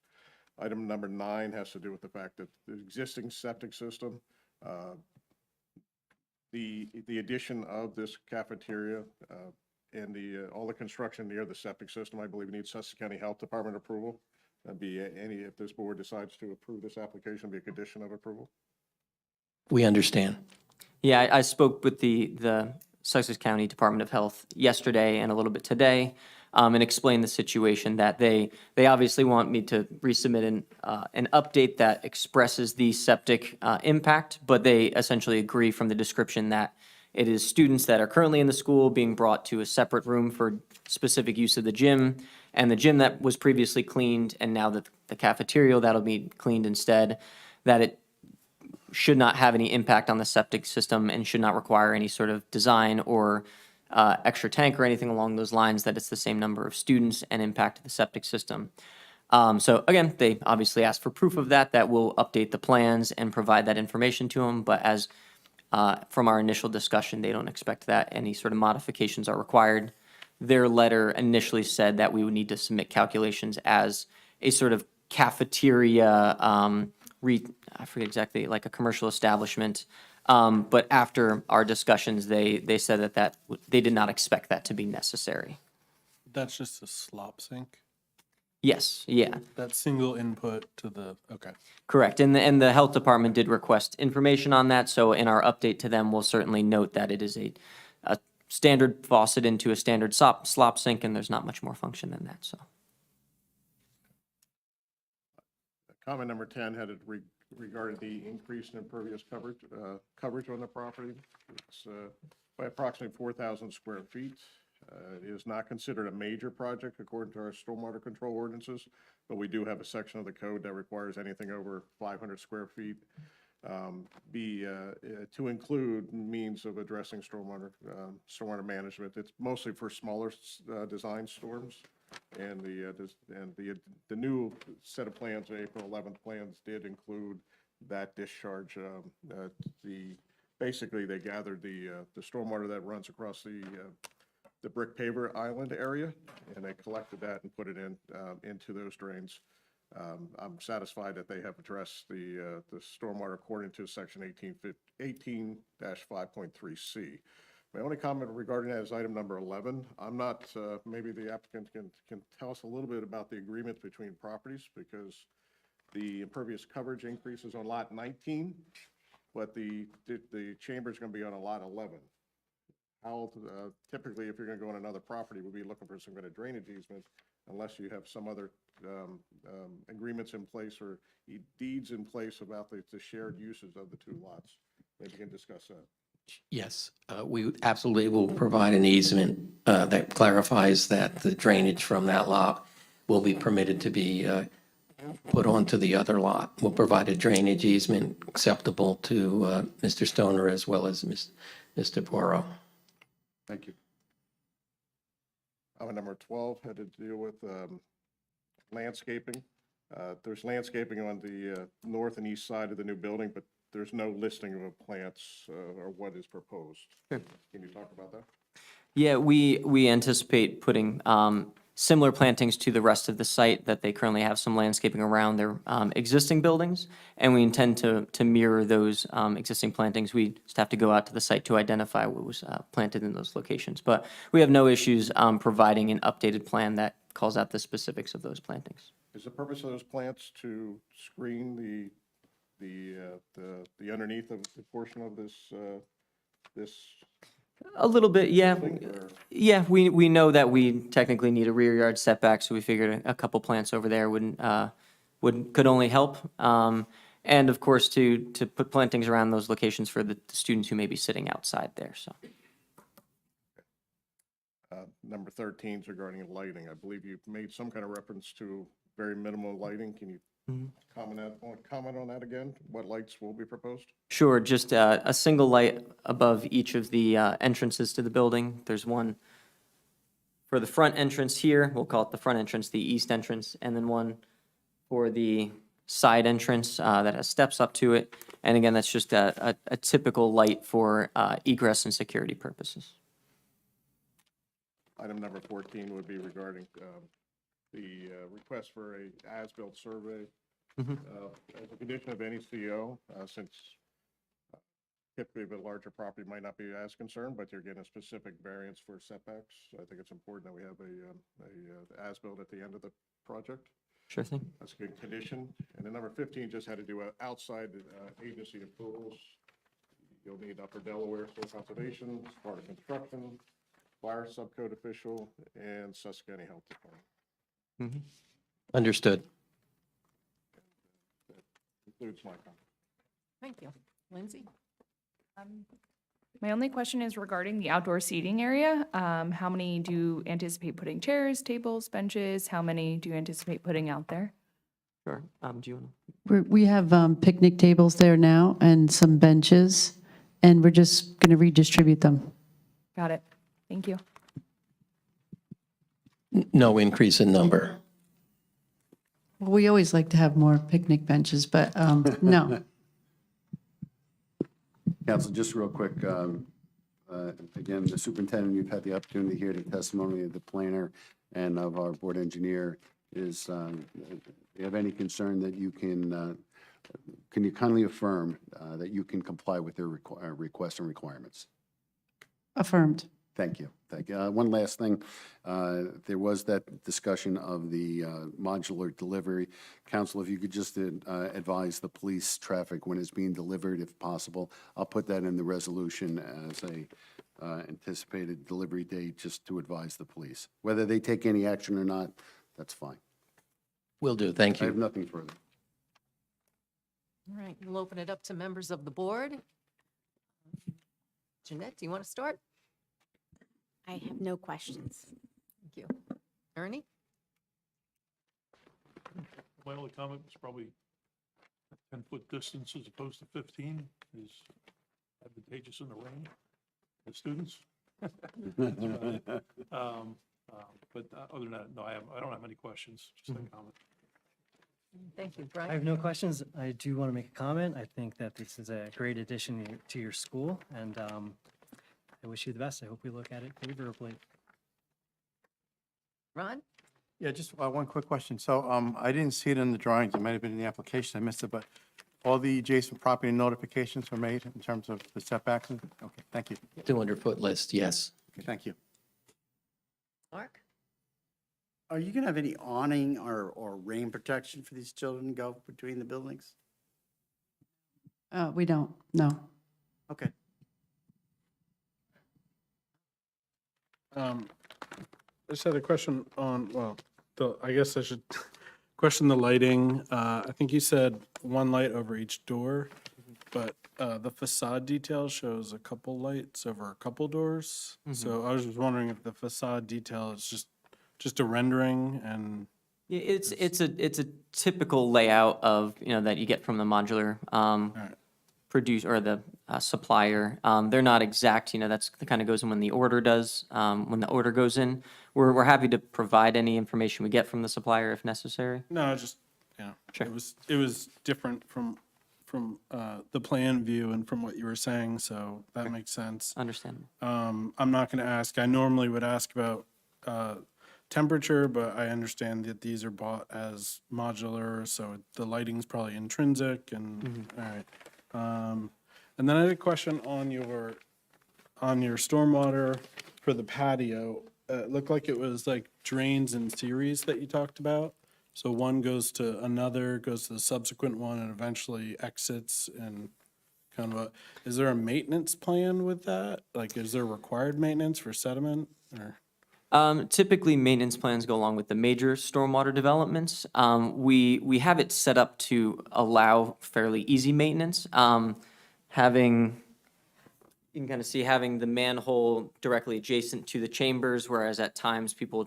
Item number 9 has to do with the fact that the existing septic system, the addition of this cafeteria and all the construction near the septic system, I believe needs Sussex County Health Department approval. That'd be if this board decides to approve this application, be a condition of approval. We understand. Yeah, I spoke with the Sussex County Department of Health yesterday and a little bit today, and explained the situation, that they obviously want me to resubmit an update that expresses the septic impact, but they essentially agree from the description that it is students that are currently in the school being brought to a separate room for specific use of the gym, and the gym that was previously cleaned, and now the cafeteria that'll be cleaned instead, that it should not have any impact on the septic system and should not require any sort of design or extra tank or anything along those lines, that it's the same number of students and impact the septic system. So again, they obviously asked for proof of that. That will update the plans and provide that information to them. But as from our initial discussion, they don't expect that any sort of modifications are required. Their letter initially said that we would need to submit calculations as a sort of cafeteria, I forget exactly, like a commercial establishment. But after our discussions, they said that they did not expect that to be necessary. That's just a slop sink? Yes, yeah. That single input to the, okay. Correct, and the health department did request information on that, so in our update to them, we'll certainly note that it is a standard faucet into a standard slop sink, and there's not much more function than that, so. Comment number 10 had it regarding the increase in impervious coverage on the property. It's by approximately 4,000 square feet. It is not considered a major project according to our stormwater control ordinances, but we do have a section of the code that requires anything over 500 square feet to include means of addressing stormwater management. It's mostly for smaller design storms, and the new set of plans, the April 11th plans, did include that discharge. Basically they gathered the stormwater that runs across the brick paver island area, and they collected that and put it into those drains. I'm satisfied that they have addressed the stormwater according to section 18-5.3C. My only comment regarding that is item number 11. I'm not, maybe the applicant can tell us a little bit about the agreement between properties, because the impervious coverage increases on lot 19, but the chamber is going to be on a lot 11. How, typically, if you're going to go on another property, we'll be looking for some kind of drainage easement, unless you have some other agreements in place or deeds in place about the shared uses of the two lots. Maybe you can discuss that. Yes, we absolutely will provide an easement that clarifies that the drainage from that lot will be permitted to be put onto the other lot. We'll provide a drainage easement acceptable to Mr. Stoner as well as Mr. Porro. Thank you. Item number 12 had to deal with landscaping. There's landscaping on the north and east side of the new building, but there's no listing of plants or what is proposed. Can you talk about that? Yeah, we anticipate putting similar plantings to the rest of the site, that they currently have some landscaping around their existing buildings, and we intend to mirror those existing plantings. We just have to go out to the site to identify what was planted in those locations. But we have no issues providing an updated plan that calls out the specifics of those plantings. Is the purpose of those plants to screen the underneath of the portion of this A little bit, yeah. building, or- Yeah, we know that we technically need a rear yard setback, so we figured a couple plants over there could only help. And of course, to put plantings around those locations for the students who may be sitting outside there, so. Number 13 is regarding lighting. I believe you've made some kind of reference to very minimal lighting. Can you comment on that again? What lights will be proposed? Sure, just a single light above each of the entrances to the building. There's one for the front entrance here, we'll call it the front entrance, the east entrance, and then one for the side entrance that has steps up to it. And again, that's just a typical light for egress and security purposes. Item number 14 would be regarding the request for a as-built survey. As a condition of any CO, since typically the larger property might not be as concerned, but you're getting a specific variance for setbacks. I think it's important that we have a as-built at the end of the project. Sure thing. That's a good condition. And then number 15 just had to do outside agency approvals. You'll need Upper Delaware Soil Conservation, Sparta Construction, Fire Subcode Official, and Susquehanna Health Department. Understood. That concludes my comment. Thank you. Lindsay? My only question is regarding the outdoor seating area. How many do you anticipate putting chairs, tables, benches? How many do you anticipate putting out there? Sure. Do you want to? We have picnic tables there now and some benches, and we're just going to redistribute them. Got it. Thank you. No increase in number. Well, we always like to have more picnic benches, but no. Council, just real quick, again, the superintendent, you've had the opportunity to hear the testimony of the planner and of our board engineer. Is, if you have any concern that you can you kindly affirm that you can comply with their requests and requirements? Affirmed. Thank you. Thank you. One last thing. There was that discussion of the modular delivery. Council, if you could just advise the police traffic when it's being delivered, if possible. I'll put that in the resolution as a anticipated delivery date, just to advise the police. Whether they take any action or not, that's fine. Will do. Thank I have you. nothing further. All right, we'll open it up to members of the board. Jeanette, do you want to start? I have no questions. Thank you. Ernie? My only comment was probably 10-foot distance as opposed to 15 is advantageous in the rain for students. But other than that, no, I don't have any questions, just a comment. Thank you, I Brian. have no questions. I do want to make a comment. I think that this is a great addition to your school, and I wish you the best. I hope we look at it favorably. Ron? Yeah, just one quick question. So I didn't see it in the drawings. It might have been in the application. I missed it, but all the adjacent property notifications were made in terms of the setbacks? Okay, thank you. 200-foot list, yes. Okay, thank you. Mark? Are you going to have any awning or rain protection for these children to go between the buildings? We don't, no. Okay. I just had a question on, well, I guess I should question the lighting. I think you said one light over each door, but the facade detail shows a couple lights over a couple doors. So I was just wondering if the facade detail is just a rendering and. Yeah, it's a typical layout of, that you get from the modular produce or the supplier. They're not exact, that's the kind of goes in when the order does, when the order goes in. We're happy to provide any information we get from the supplier if necessary. No, just, Sure. it was different from the plan view and from what you were saying, so that makes sense. Understandable. I'm not going to ask, I normally would ask about temperature, but I understand that these are bought as modular, so the lighting's probably intrinsic and, all right. And then I had a question on your stormwater for the patio. It looked like it was like drains in series that you talked about. So one goes to another, goes to the subsequent one, and eventually exits and kind of is there a maintenance plan with that? Like, is there required maintenance for sediment or? Typically, maintenance plans go along with the major stormwater developments. We have it set up to allow fairly easy maintenance. You can kind of see having the manhole directly adjacent to the chambers, whereas at times people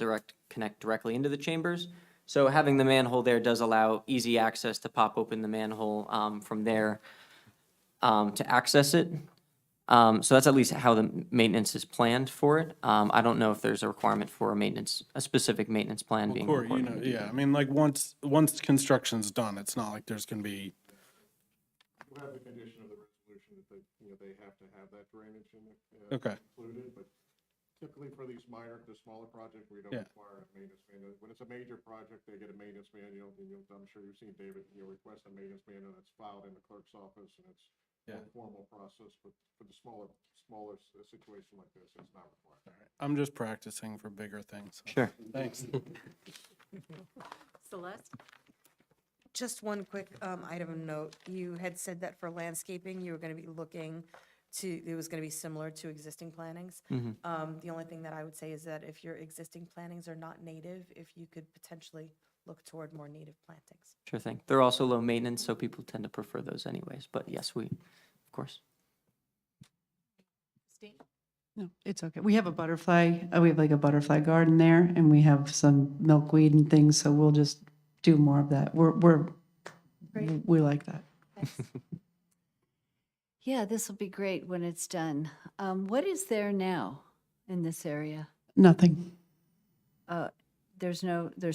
connect directly into the chambers. So having the manhole there does allow easy access to pop open the manhole from there to access it. So that's at least how the maintenance is planned for it. I don't know if there's a requirement for a specific maintenance plan being Corey, recorded. yeah, I mean, like, once construction's done, it's not like there's gonna be. You have the condition of the resolution that they have to have that drainage in it. Okay. Included, but typically for these the smaller projects, we don't Yeah. require a maintenance man. When it's a major project, they get a maintenance manual, I'm sure you've seen, David, request a maintenance manual that's filed in the clerk's office, and it's a formal process, but for the smaller situation like this, it's not required. I'm just practicing for bigger things. so. Sure. Thanks. Celeste? Just one quick item of note. You had said that for landscaping, you were going to be looking to, it was going to be similar to existing plantings. The only thing that I would say is that if your existing plantings are not native, if you could potentially look toward more native plantings. Sure thing. They're also low maintenance, so people tend to prefer those anyways. But yes, of course. Steve? No, it's okay. We have a butterfly, we have like a butterfly garden there, and we have some milkweed and things, so we'll just do more of that. We like that. Yeah, this will be great when it's done. What is there now in this area? Nothing. There's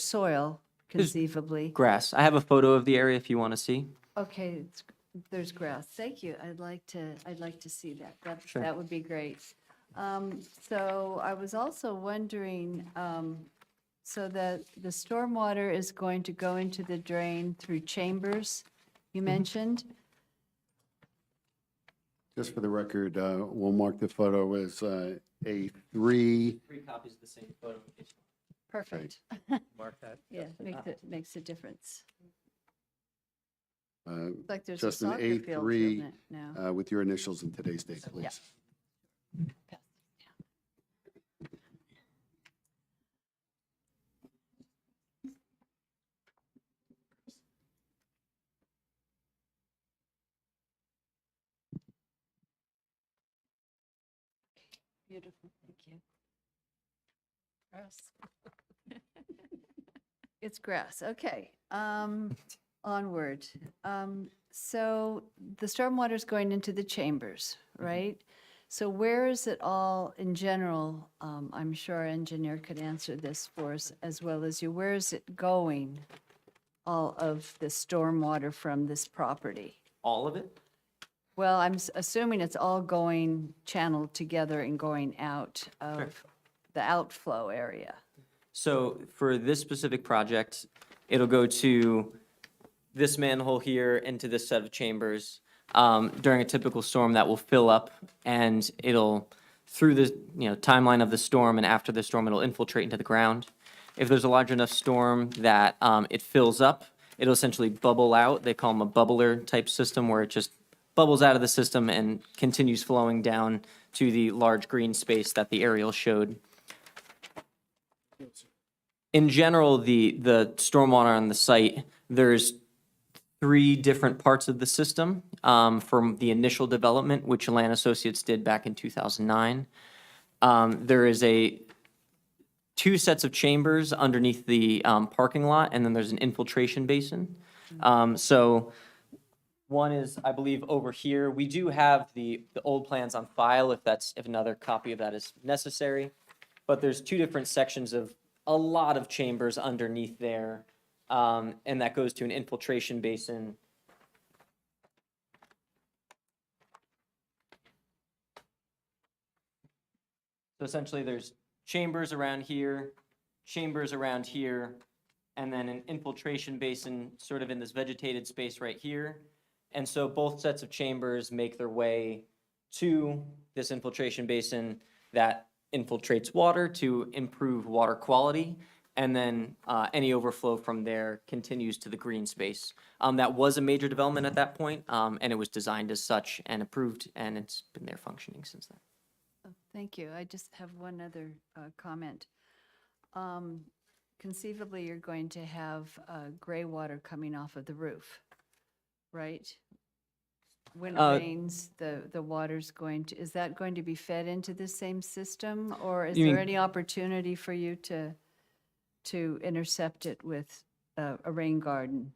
soil conceivably. Grass. I have a photo of the area if you want to see. Okay, there's grass. Thank you. I'd like to see that. Sure. That would be great. So I was also wondering, so that the stormwater is going to go into the drain through chambers, you mentioned? Just for the record, we'll mark the photo as A3. 3 copies of the same photo. Perfect. Mark that. Yeah, makes a difference. uh, It's like there's a Just an soccer field A3 in it now. with your initials and today's date, please. Beautiful, thank you. Grass. It's grass, okay. Onward. So the stormwater's going into the chambers, right? So where is it all in general? I'm sure our engineer could answer this for us as well as you. Where is it going, all of the stormwater from this property? All of it? Well, I'm assuming it's all going channeled together and going out of the outflow area. So for this specific project, it'll go to this manhole here into this set of chambers. During a typical storm, that will fill up, and it'll, through the timeline of the storm and after the storm, it'll infiltrate into the ground. If there's a large enough storm that it fills up, it'll essentially bubble out. They call them a bubbler type system, where it just bubbles out of the system and continues flowing down to the large green space that the aerial showed. In general, the stormwater on the site, there's 3 different parts of the system from the initial development, which Land Associates did back in 2009. There is 2 sets of chambers underneath the parking lot, and then there's an infiltration basin. So one is, I believe, over here. We do have the old plans on file if another copy of that is necessary. But there's 2 different sections of a lot of chambers underneath there. And that goes to an infiltration basin. So essentially there's chambers around here, and then an infiltration basin sort of in this vegetated space right here. And so both sets of chambers make their way to this infiltration basin that infiltrates water to improve water quality. And then any overflow from there continues to the green space. That was a major development at that point, and it was designed as such and approved, and it's been there functioning since then. Oh, thank you. I just have one other comment. Conceivably, you're going to have gray water coming off of the roof, right? When it rains, the water's going to, is that going to be fed into the same system? Or is You there mean- any opportunity for you to intercept it with a rain garden?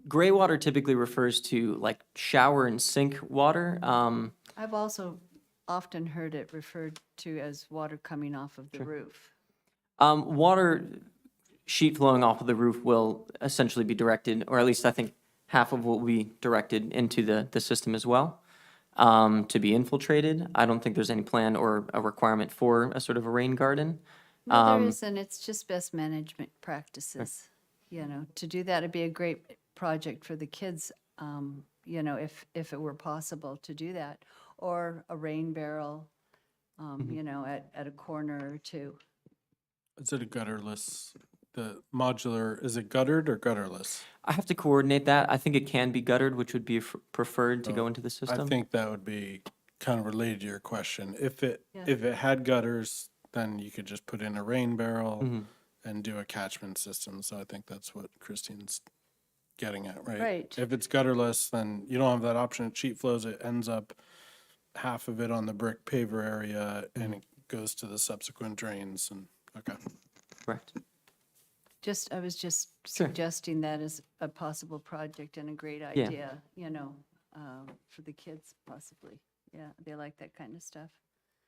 Gray water typically refers to like shower and sink water. I've also often heard it referred to as water coming off of the roof. Water sheet flowing off of the roof will essentially be directed, or at least I think half of will be directed into the system as well, to be infiltrated. I don't think there's any plan or a requirement for a sort of a rain garden. No, there isn't. It's just best management practices. You know, to do that, it'd be a great project for the kids, you know, if it were possible to do that. Or a rain barrel, you know, at a corner or 2. Is it a gutterless, the modular, is it guttered or gutterless? I have to coordinate that. I think it can be guttered, which would be preferred to go into the I system. think that would be kind of related to your question. If it Yeah. had gutters, then you could just put in a rain barrel Mhm. and do a catchment system. So I think that's what Christine's getting at, right? Right. If it's gutterless, then you don't have that option. It sheet flows, it ends up half of it on the brick paver area and it goes to the subsequent drains and, okay. Correct. I was just Sure. suggesting that as a possible project and a great idea, for the kids possibly. Yeah, they like that kind of stuff.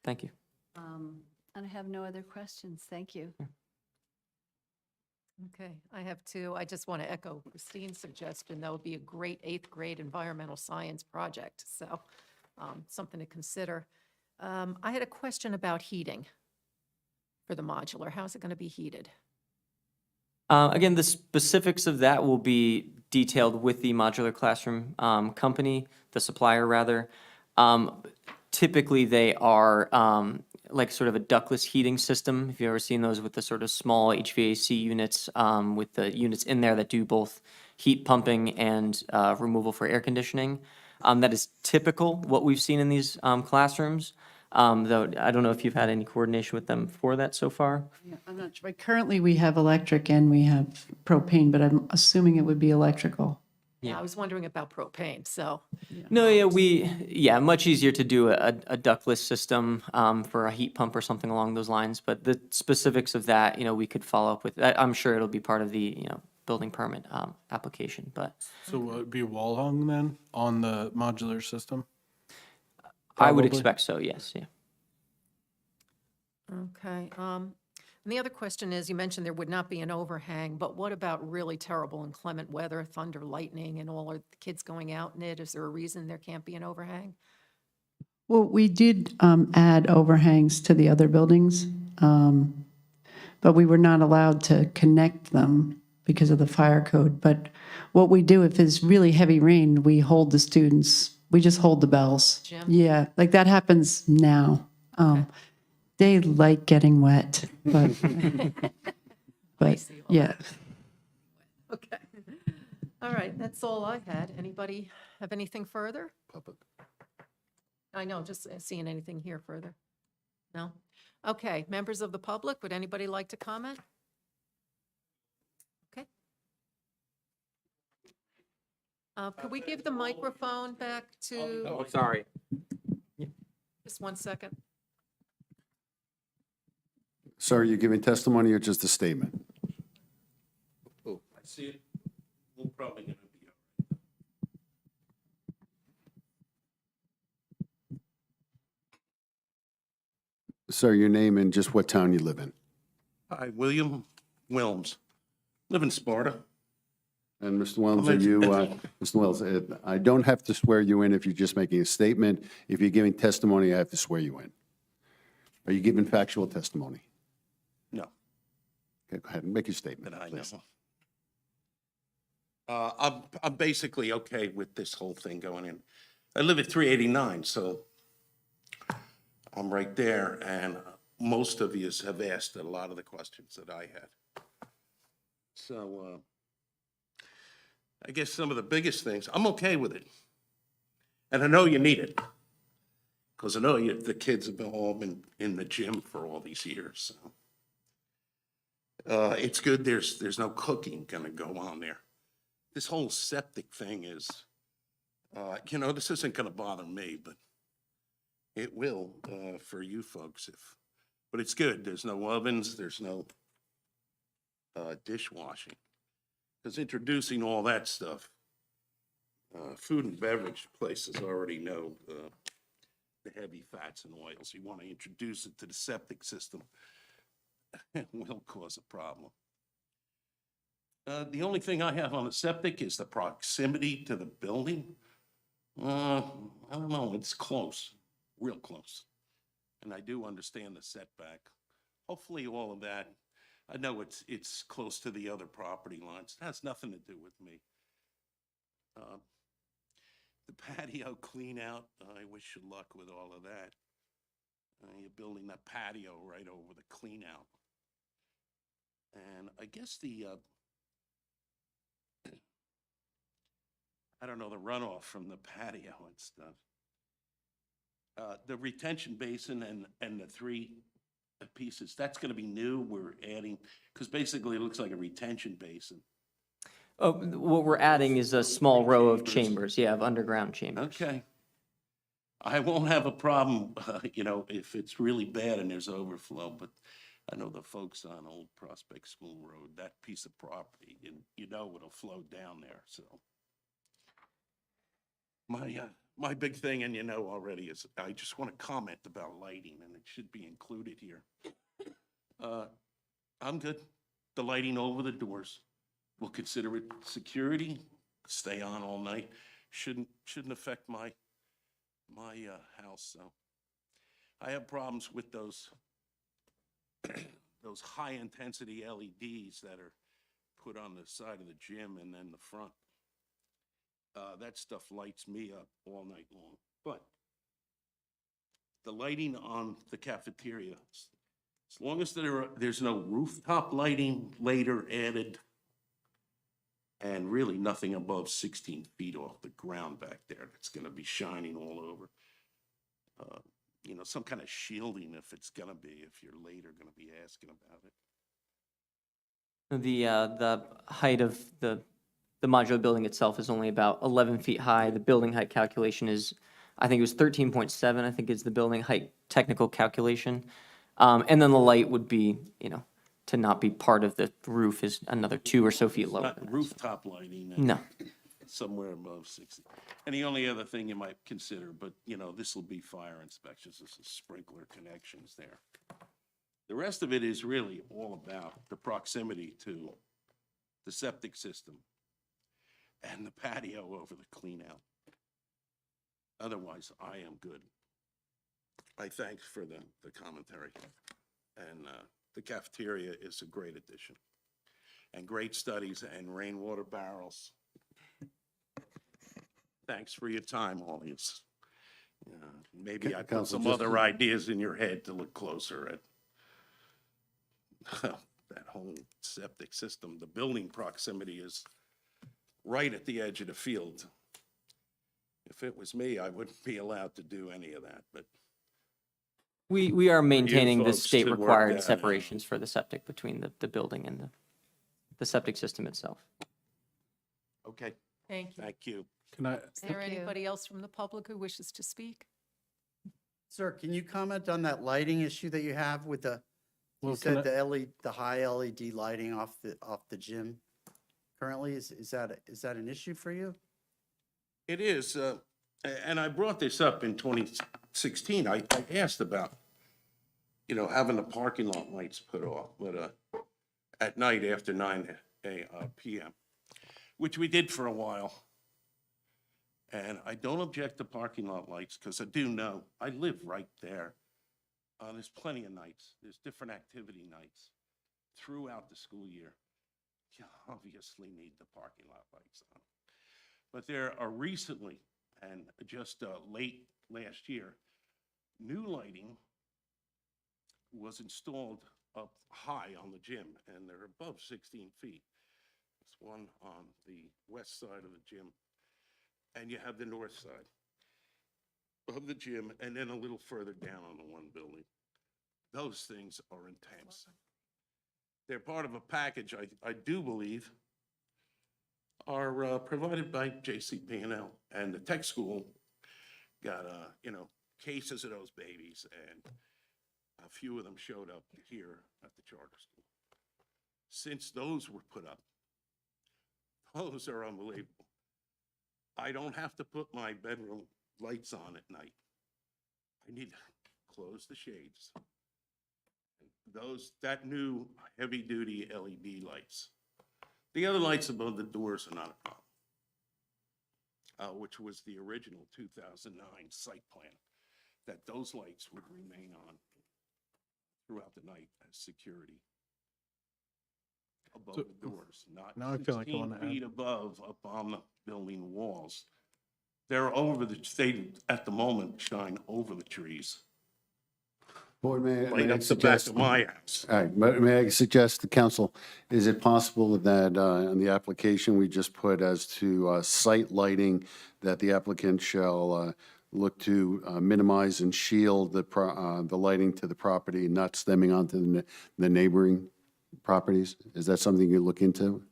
Thank you. And I have no other questions. Thank you. Okay, I have two. I just want to echo Christine's suggestion. That would be a great eighth grade environmental science project, so something to consider. I had a question about heating for the modular. How's it going to be heated? Again, the specifics of that will be detailed with the modular classroom company, the supplier rather. Typically, they are like sort of a ductless heating system. If you've ever seen those with the sort of small HVAC units, with the units in there that do both heat pumping and removal for air conditioning. That is typical what we've seen in these classrooms. Though I don't know if you've had any coordination with them for that so far. Yeah, I'm not sure. Currently, we have electric and we have propane, but I'm assuming it would be electrical. Yeah, I was wondering about propane, so. No, yeah, much easier to do a ductless system for a heat pump or something along those lines. But the specifics of that, we could follow up with. I'm sure it'll be part of the, building permit application. But So will it be wall hung then on the modular system? I would Probably. expect so. Yes. Yeah. Okay. And the other question is, you mentioned there would not be an overhang, but what about really terrible inclement weather, thunder, lightning, and all of the kids going out in it? Is there a reason there can't be an overhang? Well, we did add overhangs to the other buildings, but we were not allowed to connect them because of the fire code. But what we do, if it's really heavy rain, we hold the students, we just hold the bells. Jim? Yeah, like that happens now. They like getting wet, but, see. Well, yeah. Okay. All right, that's all I had. Anybody have anything further? Public. I know, just seeing anything here further. No? Okay, members of the public, would anybody like to comment? Okay. Could we give the microphone back to, Oh, sorry. just 1 second? Sir, are you giving testimony or just a statement? I see it. We're probably going to be all Sir, your name and just what town you live in? right. Hi, William Wilms. Live in Sparta. And Mr. Wells, are you, Mr. Wells, I don't have to swear you in if you're just making a statement. If you're giving testimony, I have to swear you in. Are you giving factual testimony? No, Okay, go ahead and make your statement, that I please. know. I'm basically okay with this whole thing going in. I live at 389, so I'm right there, and most of you have asked a lot of the questions that I had. So, I guess some of the biggest things, I'm okay with it. And I know you need it, because I know the kids have all been in the gym for all these years, so. It's good there's no cooking gonna go on there. This whole septic thing is, this isn't gonna bother me, but it will, for you folks but it's good. There's no ovens, there's no, dishwashing. Because introducing all that stuff, food and beverage places already know, the heavy fats and oils. You want to introduce it to the septic system, it will cause a problem. The only thing I have on the septic is the proximity to the building. I don't know, it's close, real close. And I do understand the setback. Hopefully all of that, I know it's close to the other property lines. It has nothing to do with me. The patio clean out, I wish you luck with all of that. You're building that patio right over the clean out. And I guess I don't know, the runoff from the patio and stuff. The retention basin and the three pieces, that's gonna be new, we're adding, because basically it looks like a retention basin. Oh, what we're adding is a small row of chambers. Yeah, of underground chambers. Okay. I won't have a problem, if it's really bad and there's overflow, but I know the folks on Old Prospect School Road, that piece of property, and you know it'll flow down there, so. My big thing, and you know already, is I just want to comment about lighting, and it should be included here. I'm good. The lighting over the doors, we'll consider it security, stay on all night. Shouldn't affect my house, so. I have problems with those those high-intensity LEDs that are put on the side of the gym and then the front. That stuff lights me up all night long. But the lighting on the cafeteria, as long as there's no rooftop lighting later added, and really nothing above 16 feet off the ground back there that's going to be shining all over. You know, some kind of shielding if it's going to be, if you're later going to be asking about it. The height of the modular building itself is only about 11 feet high. The building height calculation is, I think it was 13.7, I think is the building height technical calculation. And then the light would be, you know, to not be part of the roof is another 2 or so feet lower. Not rooftop lighting. No. Somewhere above 60. And the only other thing you might consider, but you know, this will be fire inspections, this is sprinkler connections there. The rest of it is really all about the proximity to the septic system and the patio over the clean out. Otherwise, I am good. I thank for the commentary. And the cafeteria is a great addition. And great studies and rainwater barrels. Thanks for your time, audience. Maybe I put Counsel, some just other ideas in your head to look closer at that whole septic system. The building proximity is right at the edge of the field. If it was me, I wouldn't be allowed to do any of that, but We are maintaining the folks to state work required that out. separations for the septic between the building and the septic system itself. okay, Thank you. thank you. Can I, Is there anybody else from the public who wishes to speak? Sir, can you comment on that lighting issue that you have with you Well, said can I- the LED, the high LED lighting off the gym? Currently, is that an issue for you? It is, and I brought this up in 2016. I asked about, you know, having the parking lot lights put off, but at night after 9 p.m., which we did for a while. And I don't object to parking lot lights because I do know, I live right there. There's plenty of nights. There's different activity nights throughout the school year. You obviously need the parking lot lights on. But there are recently, and just late last year, new lighting was installed up high on the gym, and they're above 16 feet. There's one on the west side of the gym, and you have the north side of the gym, and then a little further down on the one building. Those things are intense. They're part of a package, I do believe, are provided by JCP&L, and the tech school got, you know, cases of those babies, and a few of them showed up here at the charter school. Since those were put up, those are unbelievable. I don't have to put my bedroom lights on at night. I need to close the shades. That new heavy-duty LED lights. The other lights above the doors are not a problem, which was the original 2009 site plan, that those lights would remain on throughout the night as security above the doors, not now I feel like I 16 wanna add- feet above up on the building walls. They at the moment shine over the trees. Board, may Light I up the back suggest? of my house. All right, may I suggest to council, is it possible that on the application, we just put as to site lighting, that the applicant shall look to minimize and shield the lighting to the property, not stemming onto the neighboring properties? Is that something you look into?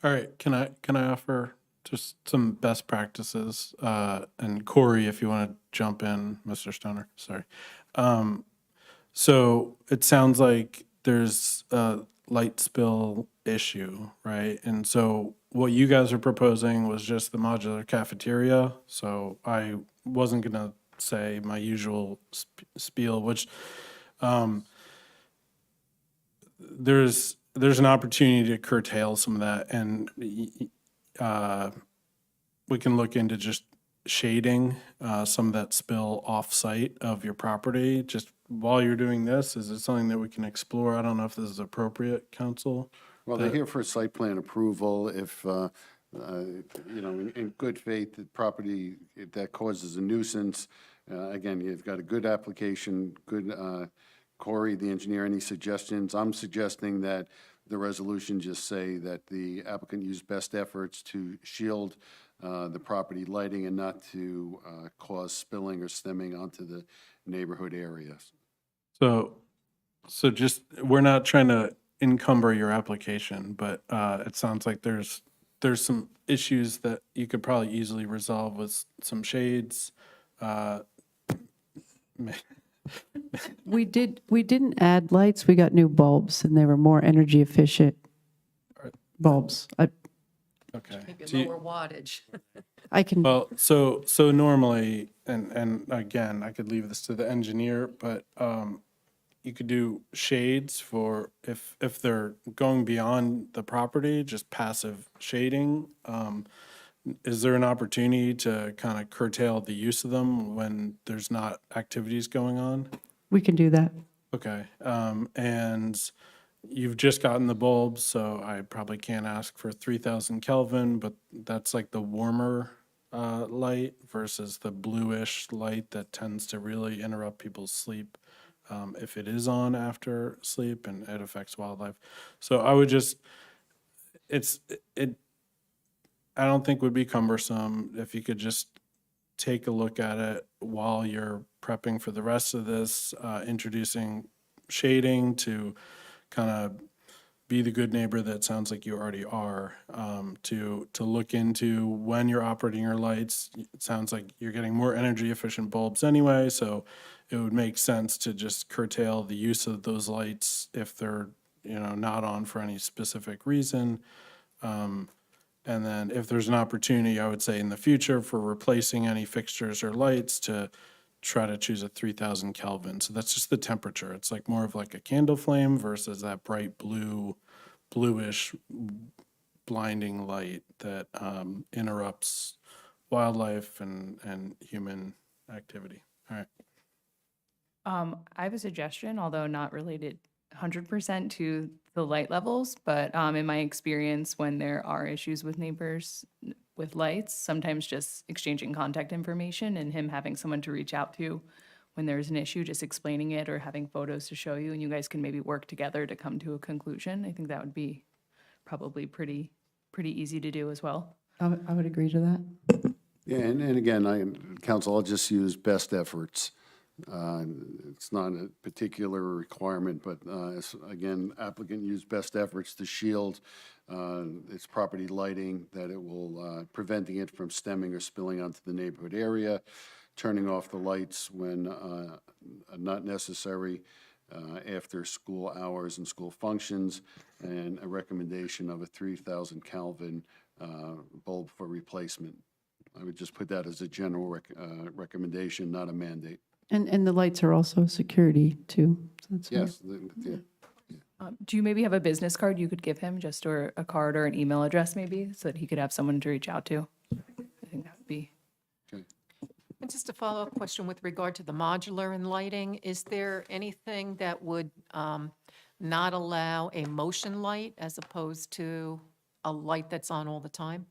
all right, can I offer just some best practices, and Corey, if you want to jump in, Mr. Stoner, sorry. So it sounds like there's a light spill issue, right? And so what you guys are proposing was just the modular cafeteria. So I wasn't gonna say my usual spiel, which there's an opportunity to curtail some of that, and we can look into just shading some of that spill off-site of your property. Just while you're doing this, is it something that we can explore? I don't know if this is appropriate, council. Well, they're here for site plan approval. If, in good faith, the property that causes a nuisance, again, you've got a good application, good, Corey, the engineer, any suggestions? I'm suggesting that the resolution just say that the applicant use best efforts to shield the property lighting and not to cause spilling or stemming onto the neighborhood areas. So just, we're not trying to encumber your application, but it sounds like there's some issues that you could probably easily resolve with some shades. We didn't add lights, we got new bulbs, and they were more energy efficient bulbs. Okay. Maybe lower wattage. I can, Well, so normally, and again, I could leave this to the engineer, but you could do shades for if they're going beyond the property, just passive shading. Is there an opportunity to kind of curtail the use of them when there's not activities going on? we can do that. Okay, and you've just gotten the bulbs, so I probably can't ask for 3,000 Kelvin, but that's like the warmer light versus the bluish light that tends to really interrupt people's sleep if it is on after sleep, and it affects wildlife. So I would just, I don't think would be cumbersome if you could just take a look at it while you're prepping for the rest of this, introducing shading to kind of be the good neighbor that sounds like you already are, to look into when you're operating your lights. It sounds like you're getting more energy efficient bulbs anyway, so it would make sense to just curtail the use of those lights if they're, not on for any specific reason. And then if there's an opportunity, I would say in the future for replacing any fixtures or lights, to try to choose a 3,000 Kelvin. So that's just the temperature. It's like more of like a candle flame versus that bright bluish, blinding light that interrupts wildlife and human activity. All right. I have a suggestion, although not related 100% to the light levels, but in my experience, when there are issues with neighbors with lights, sometimes just exchanging contact information and him having someone to reach out to when there's an issue, just explaining it or having photos to show you, and you guys can maybe work together to come to a conclusion. I think that would be probably pretty easy to do as well. I would agree to that. Yeah, and again, council, I'll just use best efforts. It's not a particular requirement, but again, applicant used best efforts to shield its property lighting, that it will preventing it from stemming or spilling onto the neighborhood area, turning off the lights when not necessary after school hours and school functions, and a recommendation of a 3,000 Kelvin bulb for replacement. I would just put that as a general recommendation, not a mandate. And the lights are also security too. So that's Yes, nice. Do you maybe have a business card you could give him, just or a card or an email address maybe, so that he could have someone to reach out to? I think that would be. And just a follow-up question with regard to the modular and lighting, is there anything that would not allow a motion light as opposed to a light that's on all the time?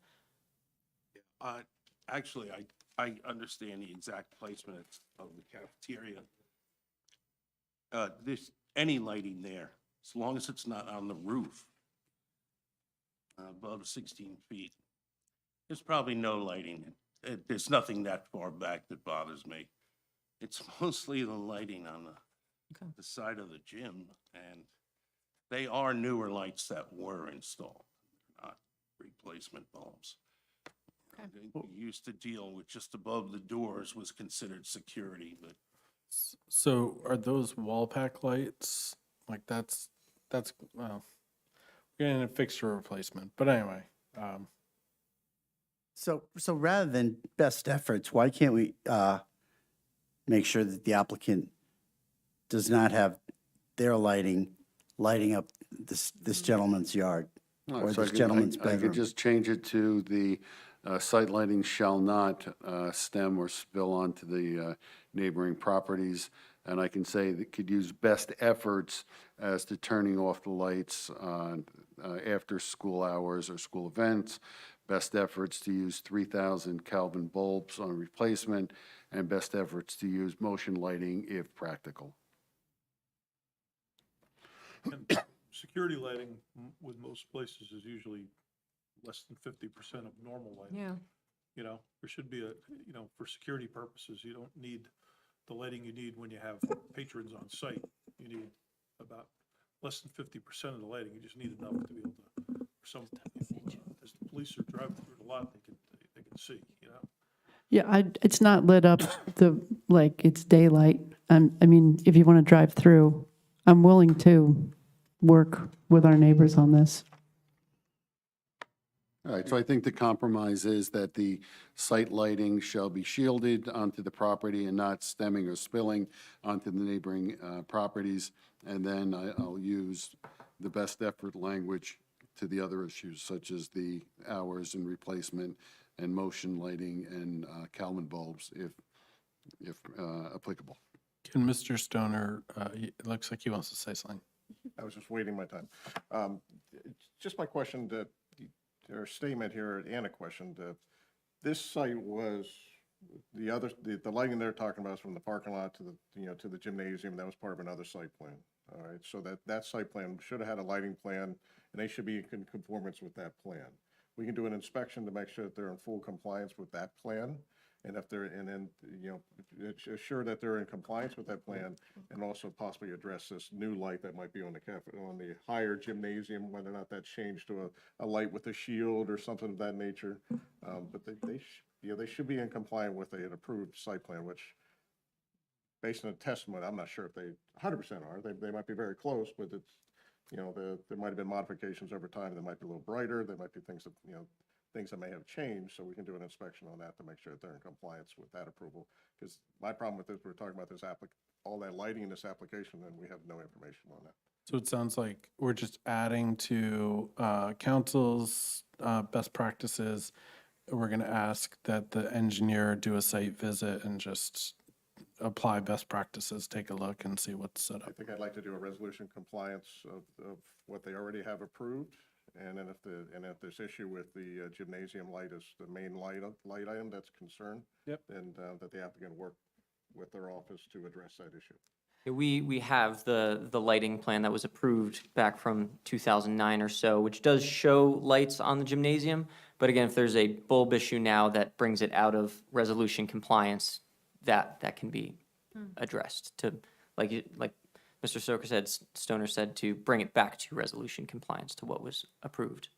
Actually, I understand the exact placement of the cafeteria. There's any lighting there, as long as it's not on the roof above 16 feet. There's probably no lighting. There's nothing that far back that bothers me. It's mostly the lighting on the side of the gym, and they are newer lights that were installed, not replacement bulbs. Used to deal with just above the doors was considered security, but So are those wall pack lights, like well, we're getting a fixture replacement, but anyway, So rather than best efforts, why can't we make sure that the applicant does not have their lighting up this gentleman's yard or So this gentleman's I could bedroom? just change it to the site lighting shall not stem or spill onto the neighboring properties. And I can say that could use best efforts as to turning off the lights after school hours or school events, best efforts to use 3,000 Kelvin bulbs on replacement, and best efforts to use motion lighting if practical. And security lighting with most places is usually less than 50% of normal lighting. Yeah. You know, there should be for security purposes, you don't need the lighting you need when you have patrons on site. You need about less than 50% of the lighting. You just need enough to be able to, for some people, as the police are driving through the lot, they can see, you know? Yeah, it's not lit up like it's daylight. I mean, if you want to drive through, I'm willing to work with our neighbors on this. All right, so I think the compromise is that the site lighting shall be shielded onto the property and not stemming or spilling onto the neighboring properties. And then I'll use the best effort language to the other issues, such as the hours and replacement and motion lighting and Kelvin bulbs, if applicable. can Mr. Stoner, it looks like he wants to say something. I was just waiting my time. It's just my question that, or statement here, and a question, that this site was, the lighting they're talking about is from the parking lot to the, to the gymnasium. That was part of another site plan. All right, so that site plan should have had a lighting plan, and they should be in conformance with that plan. We can do an inspection to make sure that they're in full compliance with that plan. And if they're, and then, assure that they're in compliance with that plan, and also possibly address this new light that might be on the higher gymnasium, whether or not that's changed to a light with a shield or something of that nature. But they should be in compliance with an approved site plan, which, based on the testimony, I'm not sure if they 100% are. They might be very close, but it's, there might have been modifications over time. They might be a little brighter. There might be things that, things that may have changed, so we can do an inspection on that to make sure that they're in compliance with that approval. Because my problem with this, we're talking about this all that lighting in this application, and we have no information on that. So it sounds like we're just adding to council's best practices. We're going to ask that the engineer do a site visit and just apply best practices, take a look and see what's set I up. think I'd like to do a resolution compliance of what they already have approved. And then if there's issue with the gymnasium light as the main light item that's concerned. Yep. And that the applicant work with their office to address that issue. We have the lighting plan that was approved back from 2009 or so, which does show lights on the gymnasium. But again, if there's a bulb issue now that brings it out of resolution compliance, that can be addressed to, like Mr. Stoner said, to bring it back to resolution compliance to what was approved.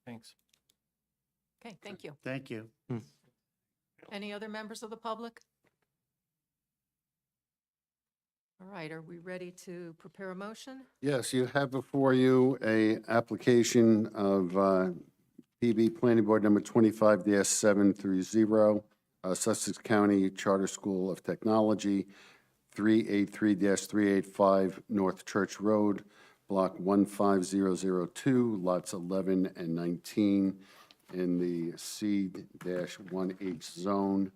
Thanks. Okay, thank you. Thank you. Any other members of the public? All right, are we ready to prepare a motion? Yes, you have before you a application of PB Planning Board number 25-730, Sussex County Charter School of Technology, 383-385 North Church Road, Block 15002, lots 11 and 19 in the C-1H zone.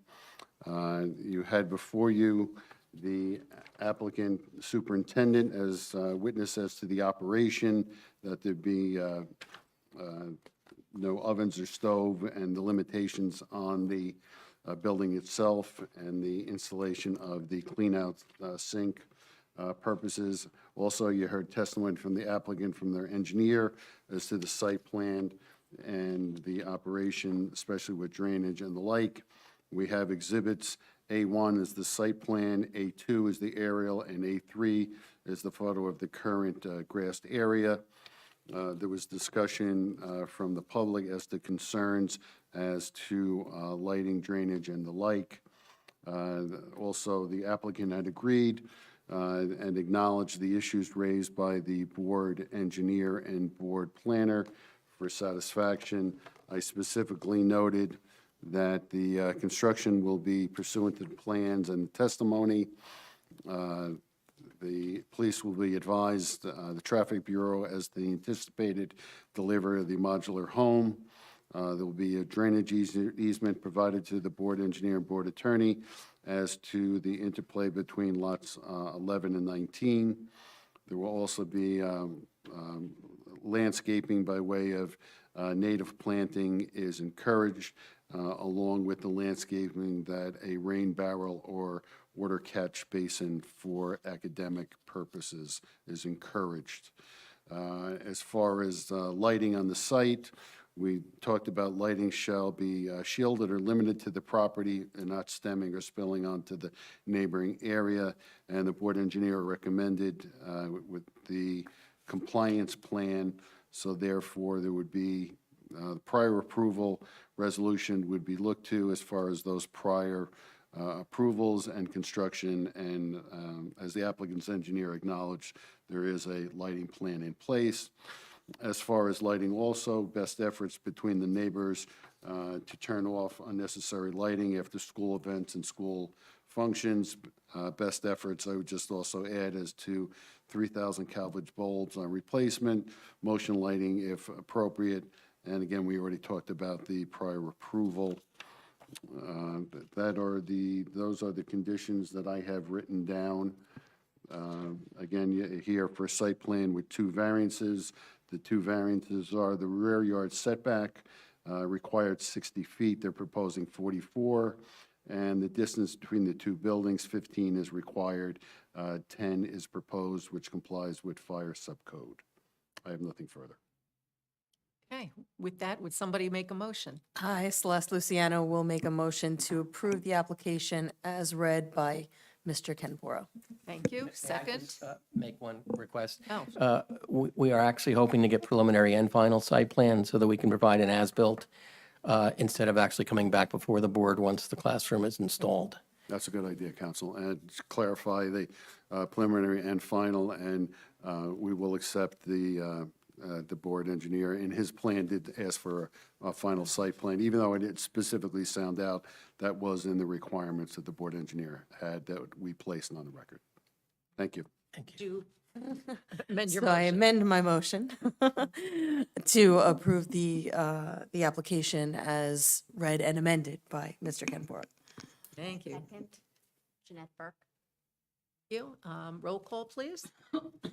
You had before you the applicant superintendent as witness as to the operation, that there be no ovens or stove, and the limitations on the building itself, and the installation of the clean-out sink purposes. Also, you heard testimony from the applicant, from their engineer, as to the site plan and the operation, especially with drainage and the like. We have exhibits. A1 is the site plan, A2 is the aerial, and A3 is the photo of the current grassed area. There was discussion from the public as to concerns as to lighting, drainage, and the like. Also, the applicant had agreed and acknowledged the issues raised by the board engineer and board planner for satisfaction. I specifically noted that the construction will be pursuant to the plans and testimony. The police will be advised, the Traffic Bureau, as the anticipated delivery of the modular home. There will be a drainage easement provided to the board engineer and board attorney as to the interplay between lots 11 and 19. There will also be landscaping by way of native planting is encouraged, along with the landscaping that a rain barrel or water catch basin for academic purposes is encouraged. As far as lighting on the site, we talked about lighting shall be shielded or limited to the property and not stemming or spilling onto the neighboring area. And the board engineer recommended with the compliance plan, so therefore there would be prior approval resolution would be looked to as far as those prior approvals and construction, and as the applicant's engineer acknowledged, there is a lighting plan in place. As far as lighting also, best efforts between the neighbors to turn off unnecessary lighting after school events and school functions. Best efforts, I would just also add, as to 3,000 Calvage bulbs on replacement, motion lighting if appropriate, and again, we already talked about the prior approval. Those are the conditions that I have written down. Again, here for site plan with 2 variances. The 2 variances are the rear yard setback required 60 feet. They're proposing 44. And the distance between the 2 buildings, 15 is required. 10 is proposed, which complies with fire subcode. I have nothing further. Okay, with that, would somebody make a motion? I, Celeste Luciano, will make a motion to approve the application as read by Mr. Kenporo. Thank you. Second? Make one request. Oh. We are actually hoping to get preliminary and final site plan so that we can provide an as-built instead of actually coming back before the board once the classroom is installed. That's a good idea, Council. And to clarify the preliminary and final, and we will accept the board engineer in his plan did ask for a final site plan, even though I didn't specifically sound out that was in the requirements that the board engineer had that we placed on the record. Thank you. Thank you. Amend your So I motion. amend my motion to approve the application as read and amended by Mr. Kenporo. Thank you. Second, Jeanette Burke. Thank you. Roll call, please.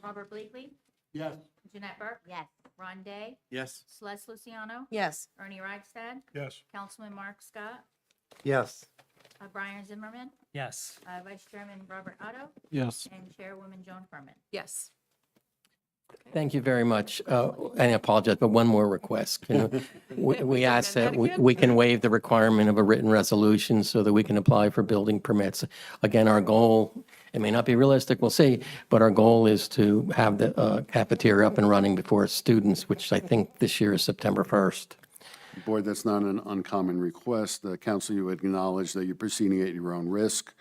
Robert Blakely. Yes. Jeanette Burke. Yes. Ron Day. Yes. Celeste Luciano. Yes. Ernie Reichstad. Yes. Councilman Mark Scott. Yes. Brian Zimmerman. Yes. Vice Chairman Robert Otto. Yes. And Chairwoman Joan Furman. Yes. Thank you very much. And I apologize, but one more request. We ask that we can waive the requirement of a written resolution so that we can apply for building permits. Again, our goal, it may not be realistic, we'll see, but our goal is to have the cafeteria up and running before students, which I think this year is September 1st. Board, that's not an uncommon request. Council, you acknowledge that you're proceeding at your own risk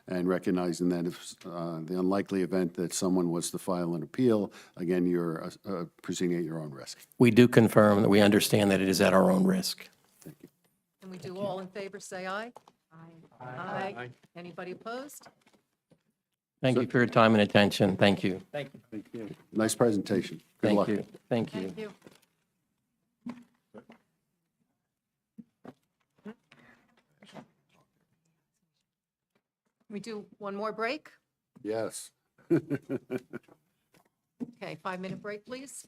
and recognizing that if the unlikely event that someone was to file an appeal, again, you're proceeding at your own risk. We do confirm that we understand that it is at our own risk. And we do all in favor, say aye. Aye. Aye. Anybody opposed? Thank you for your time and attention. Thank you. Thank you. Nice presentation. Good luck. Thank you. Thank you. Thank you. We do one more break? Yes. Okay, 5-minute break, please.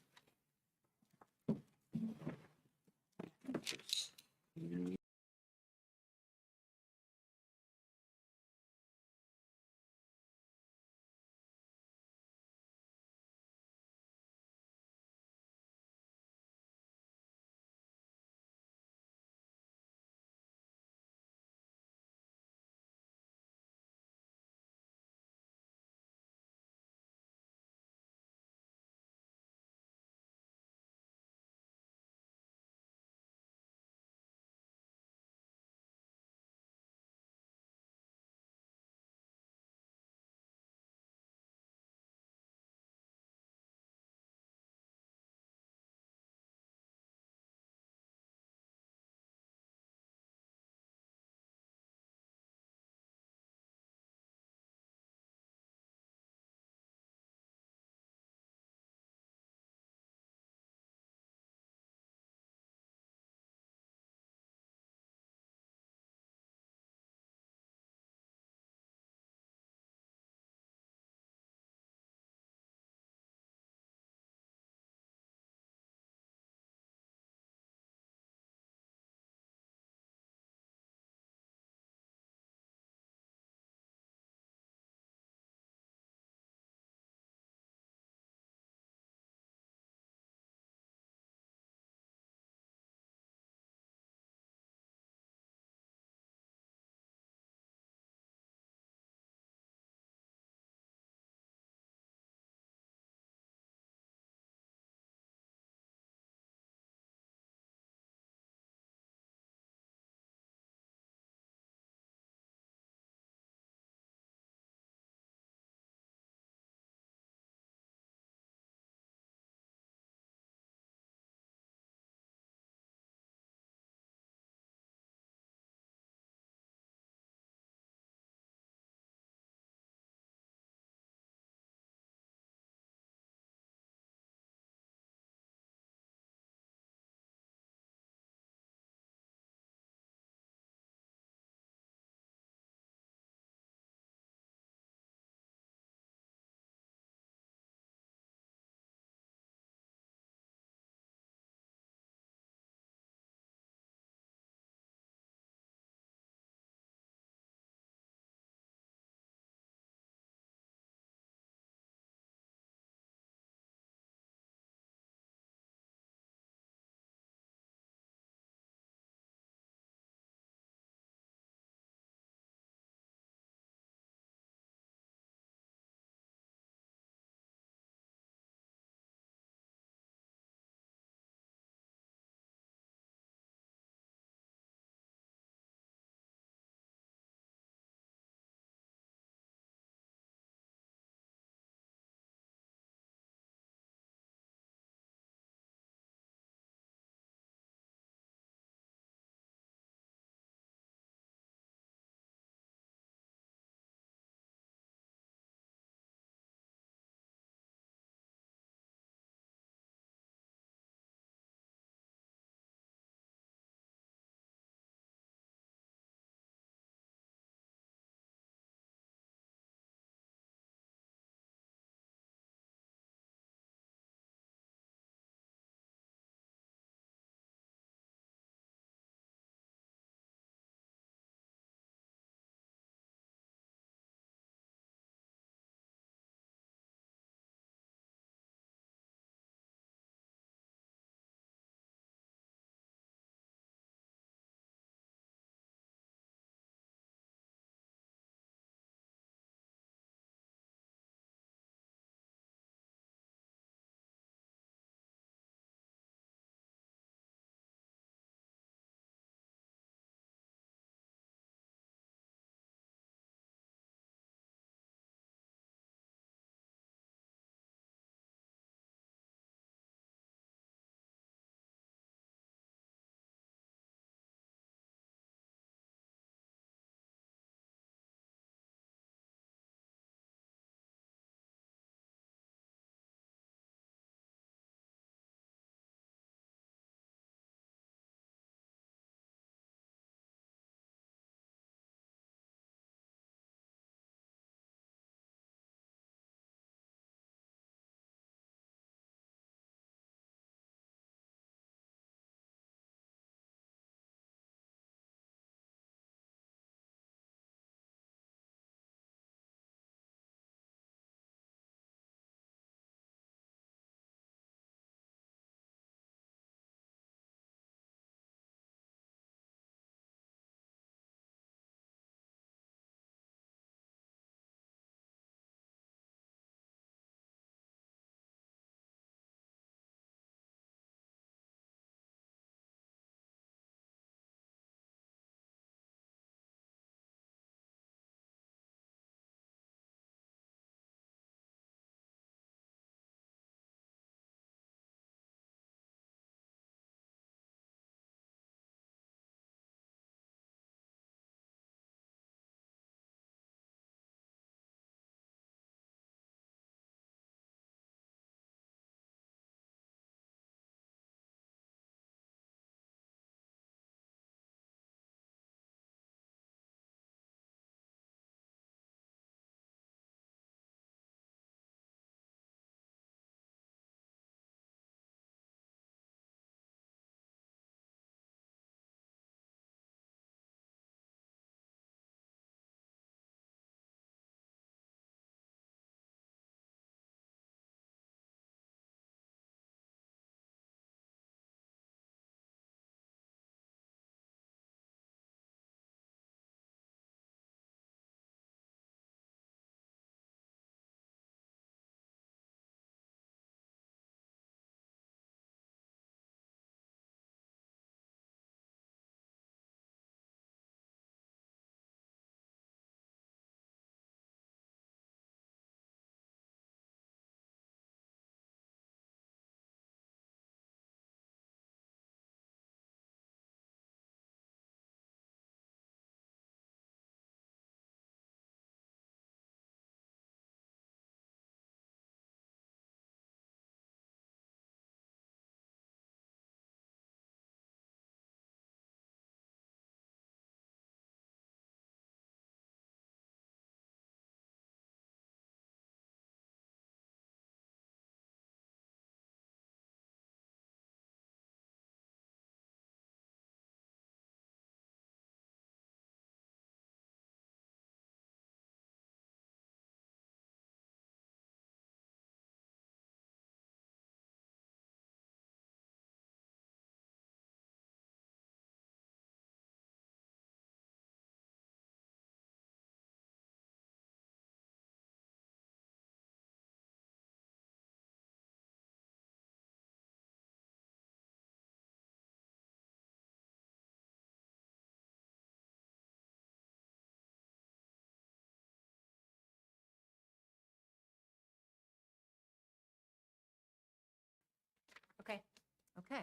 Okay.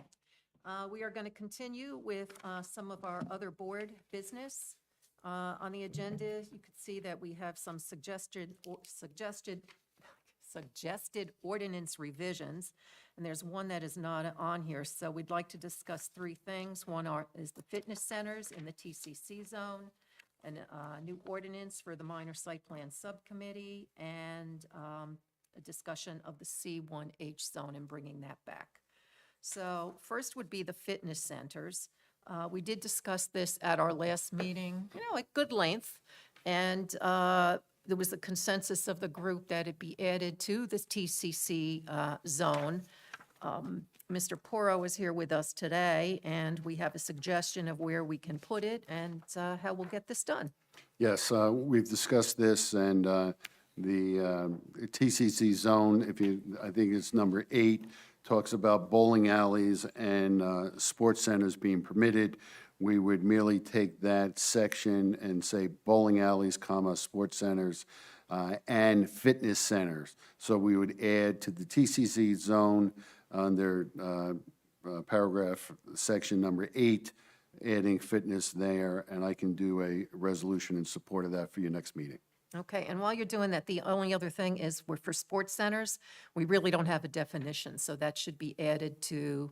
We are going to continue with some of our other board business. On the agenda, you can see that we have some suggested ordinance revisions, and there's one that is not on here. So we'd like to discuss three things. One is the fitness centers in the TCC zone, and a new ordinance for the minor site plan subcommittee, and a discussion of the C1H zone and bringing that back. So first would be the fitness centers. We did discuss this at our last meeting, at good length, and there was a consensus of the group that it be added to the TCC zone. Mr. Porro is here with us today, and we have a suggestion of where we can put it and how we'll get this done. Yes, we've discussed this, and the TCC zone, I think it's number 8, talks about bowling alleys and sports centers being permitted. We would merely take that section and say bowling alleys, comma, sports centers, and fitness centers. So we would add to the TCC zone under paragraph, section number 8, adding fitness there, and I can do a resolution in support of that for your next meeting. Okay, and while you're doing that, the only other thing is for sports centers, we really don't have a definition, so that should be added to,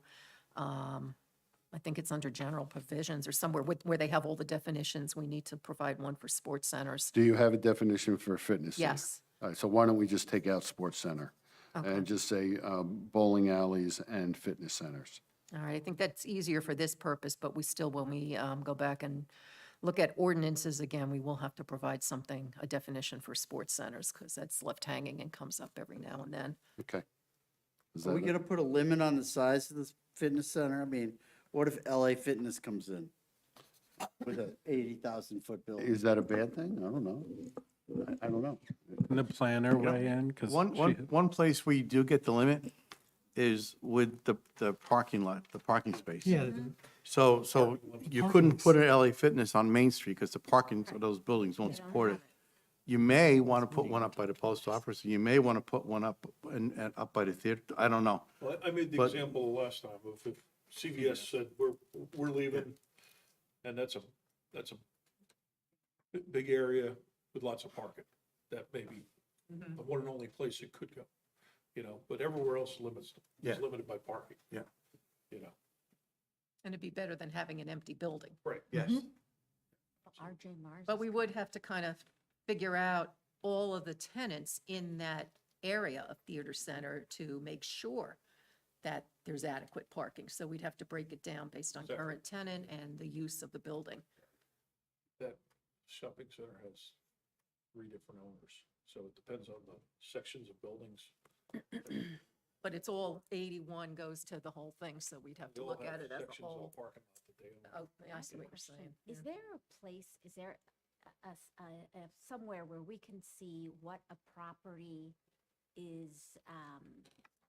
I think it's under general provisions or somewhere where they have all the definitions. We need to provide one for sports centers. Do you have a definition for a fitness center? Yes. All right, so why don't we just take out sports center and just say bowling alleys and fitness centers? All right, I think that's easier for this purpose, but we still, when we go back and look at ordinances again, we will have to provide something, a definition for sports centers, because that's left hanging and comes up every now and then. Okay. Is Are we that gonna put a limit on the size of this fitness center? I mean, what if LA Fitness comes in with a 80,000-foot building? Is that a bad thing? I don't know. I don't know. Can the planner weigh in? Because One place where you do get the limit is with the parking lot, the parking space. Yeah, So you couldn't put an LA Fitness on Main Street because the parking of those buildings won't support it. You may want to put one up by the post office, and you may want to put one up and up by the theater. I don't know. Well, I made the But- example last time of if CVS said, we're leaving, and that's a big area with lots of parking. That may be the one and only place it could go, but everywhere else is Yeah. limited by parking. Yeah. And it'd be better than having an empty building. Right. Yes. RJ Mars. But we would have to kind of figure out all of the tenants in that area of theater center to make sure that there's adequate parking. So we'd have to break it down based on Exactly. current tenant and the use of the building. That shopping center has 3 different owners, so it depends on the sections of buildings. But it's all 81 goes to the whole thing, so we'd have They to all look have at it as a sections of whole. parking lot that they own. Oh, yeah, I see what you're saying. Is yeah. there a place, is there somewhere where we can see what a property is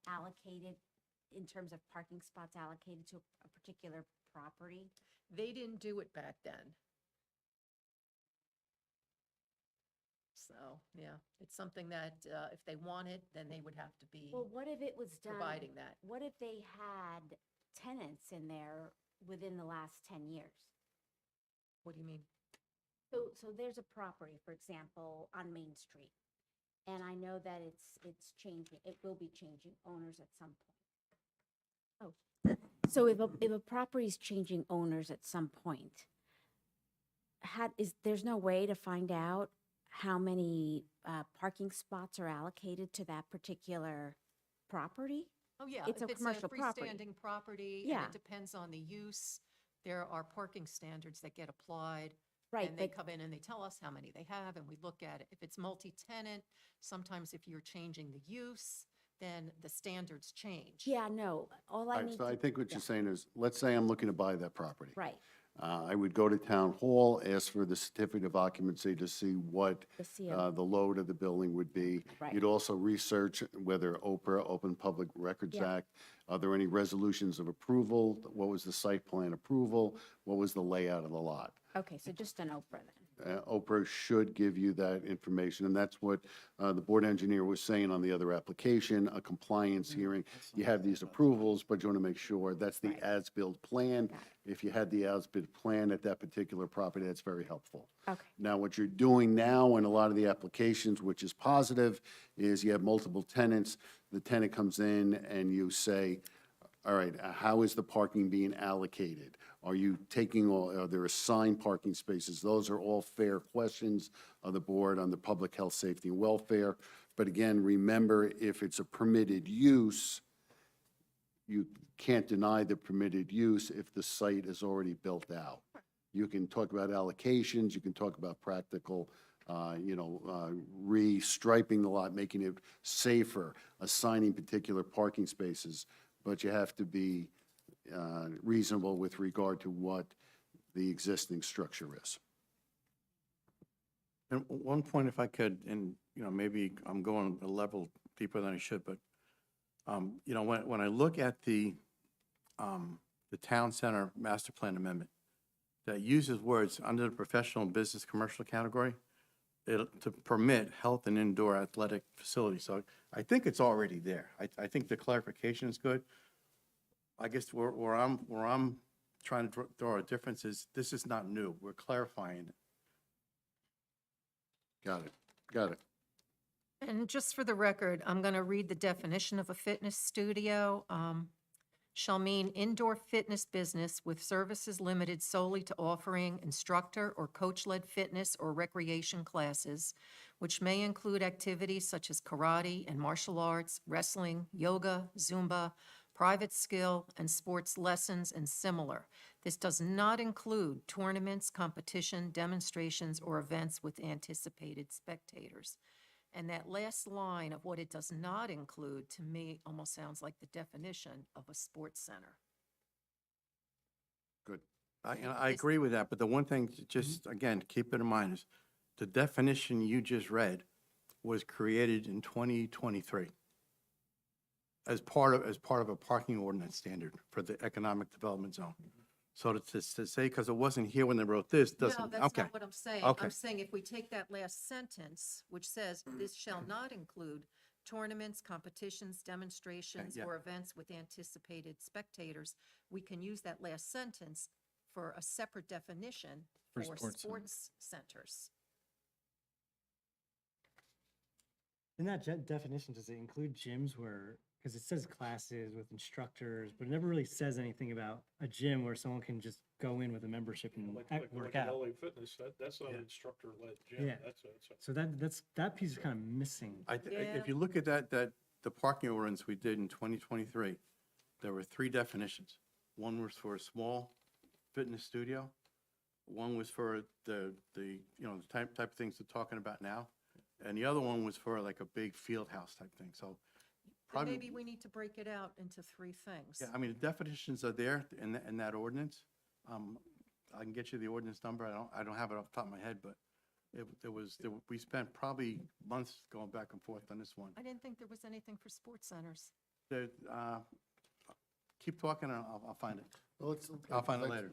allocated in terms of parking spots allocated to a particular property? They didn't do it back then. So, yeah, it's something that if they want it, then they would have to be Well, what if it was done? providing that. What if they had tenants in there within the last 10 years? What do you mean? So there's a property, for example, on Main Street, and I know that it's changing, it will be changing owners at some point. Oh, so if a property's changing owners at some point, there's no way to find out how many parking spots are allocated to that particular property? Oh, yeah. It's a if commercial it's a property. freestanding property, and Yeah. it depends on the use, there are parking standards that get applied. Right, And they but- come in and they tell us how many they have, and we look at it. If it's multi-tenant, sometimes if you're changing the use, then the standards change. Yeah, no, all I All right, need so I to, think what you're saying is, let's say I'm looking to buy that property. right, I would go to town hall, ask for the certificate of occupancy to see what the CO. the load of the building would be. Right. You'd also research whether OPRA, Open Public Records Yeah. Act, are there any resolutions of approval? What was the site plan approval? What was the layout of the lot? Okay, so just an Oprah then. Oprah should give you that information, and that's what the board engineer was saying on the other application, a compliance hearing. You have these approvals, but you want to make sure that's the as-built plan. If you had the as-built plan at that particular property, that's very helpful. Okay. Now, what you're doing now in a lot of the applications, which is positive, is you have multiple tenants. The tenant comes in and you say, all right, how is the parking being allocated? Are you taking all, are there assigned parking spaces? Those are all fair questions of the board on the public health, safety, and welfare. But again, remember, if it's a permitted use, you can't deny the permitted use if the site is already built out. You can talk about allocations, you can talk about practical, restriping the lot, making it safer, assigning particular parking spaces, but you have to be reasonable with regard to what the existing structure is. And one point, if I could, and, maybe I'm going a level deeper than I should, but, when I look at the Town Center Master Plan Amendment that uses words under the professional and business commercial category, to permit health and indoor athletic facilities. So I think it's already there. I think the clarification is good. I guess where I'm trying to draw a difference is this is not new. We're clarifying it. Got it. And just for the record, I'm going to read the definition of a fitness studio. Shall mean indoor fitness business with services limited solely to offering instructor or coach-led fitness or recreation classes, which may include activities such as karate and martial arts, wrestling, yoga, Zumba, private skill, and sports lessons and similar. This does not include tournaments, competition, demonstrations, or events with anticipated spectators. And that last line of what it does not include, to me, almost sounds like the definition of a sports center. Good. I agree with that, but the one thing, to just, again, keep it in mind is the definition you just read was created in 2023 as part of a parking ordinance standard for the economic development zone. So to say, because it wasn't here when they wrote this, No, doesn't, that's okay. not what I'm saying. Okay. I'm saying if we take that last sentence, which says, this shall not include tournaments, competitions, demonstrations, yeah. or events with anticipated spectators, we can use that last sentence for a separate definition For for sports sports centers. In that definition, does it include gyms where, because it says classes with instructors, but it never really says anything about a gym where someone can just go in with a membership and Like work an out. LA Fitness, that's not Yeah. an instructor-led gym. Yeah. That's So that piece is kind of missing. If you look at the parking ordinance we did in 2023, there were 3 definitions. One was for a small fitness studio. One was for the type of things we're talking about now. And the other one was for like a big field house type thing. So Then probably, maybe we need to break it out into 3 things. yeah, I mean, the definitions are there in that ordinance. I can get you the ordinance number. I don't have it off the top of my head, but we spent probably months going back and forth on this one. I didn't think there was anything for sports centers. Keep talking and I'll find it. Well, I'll find it later.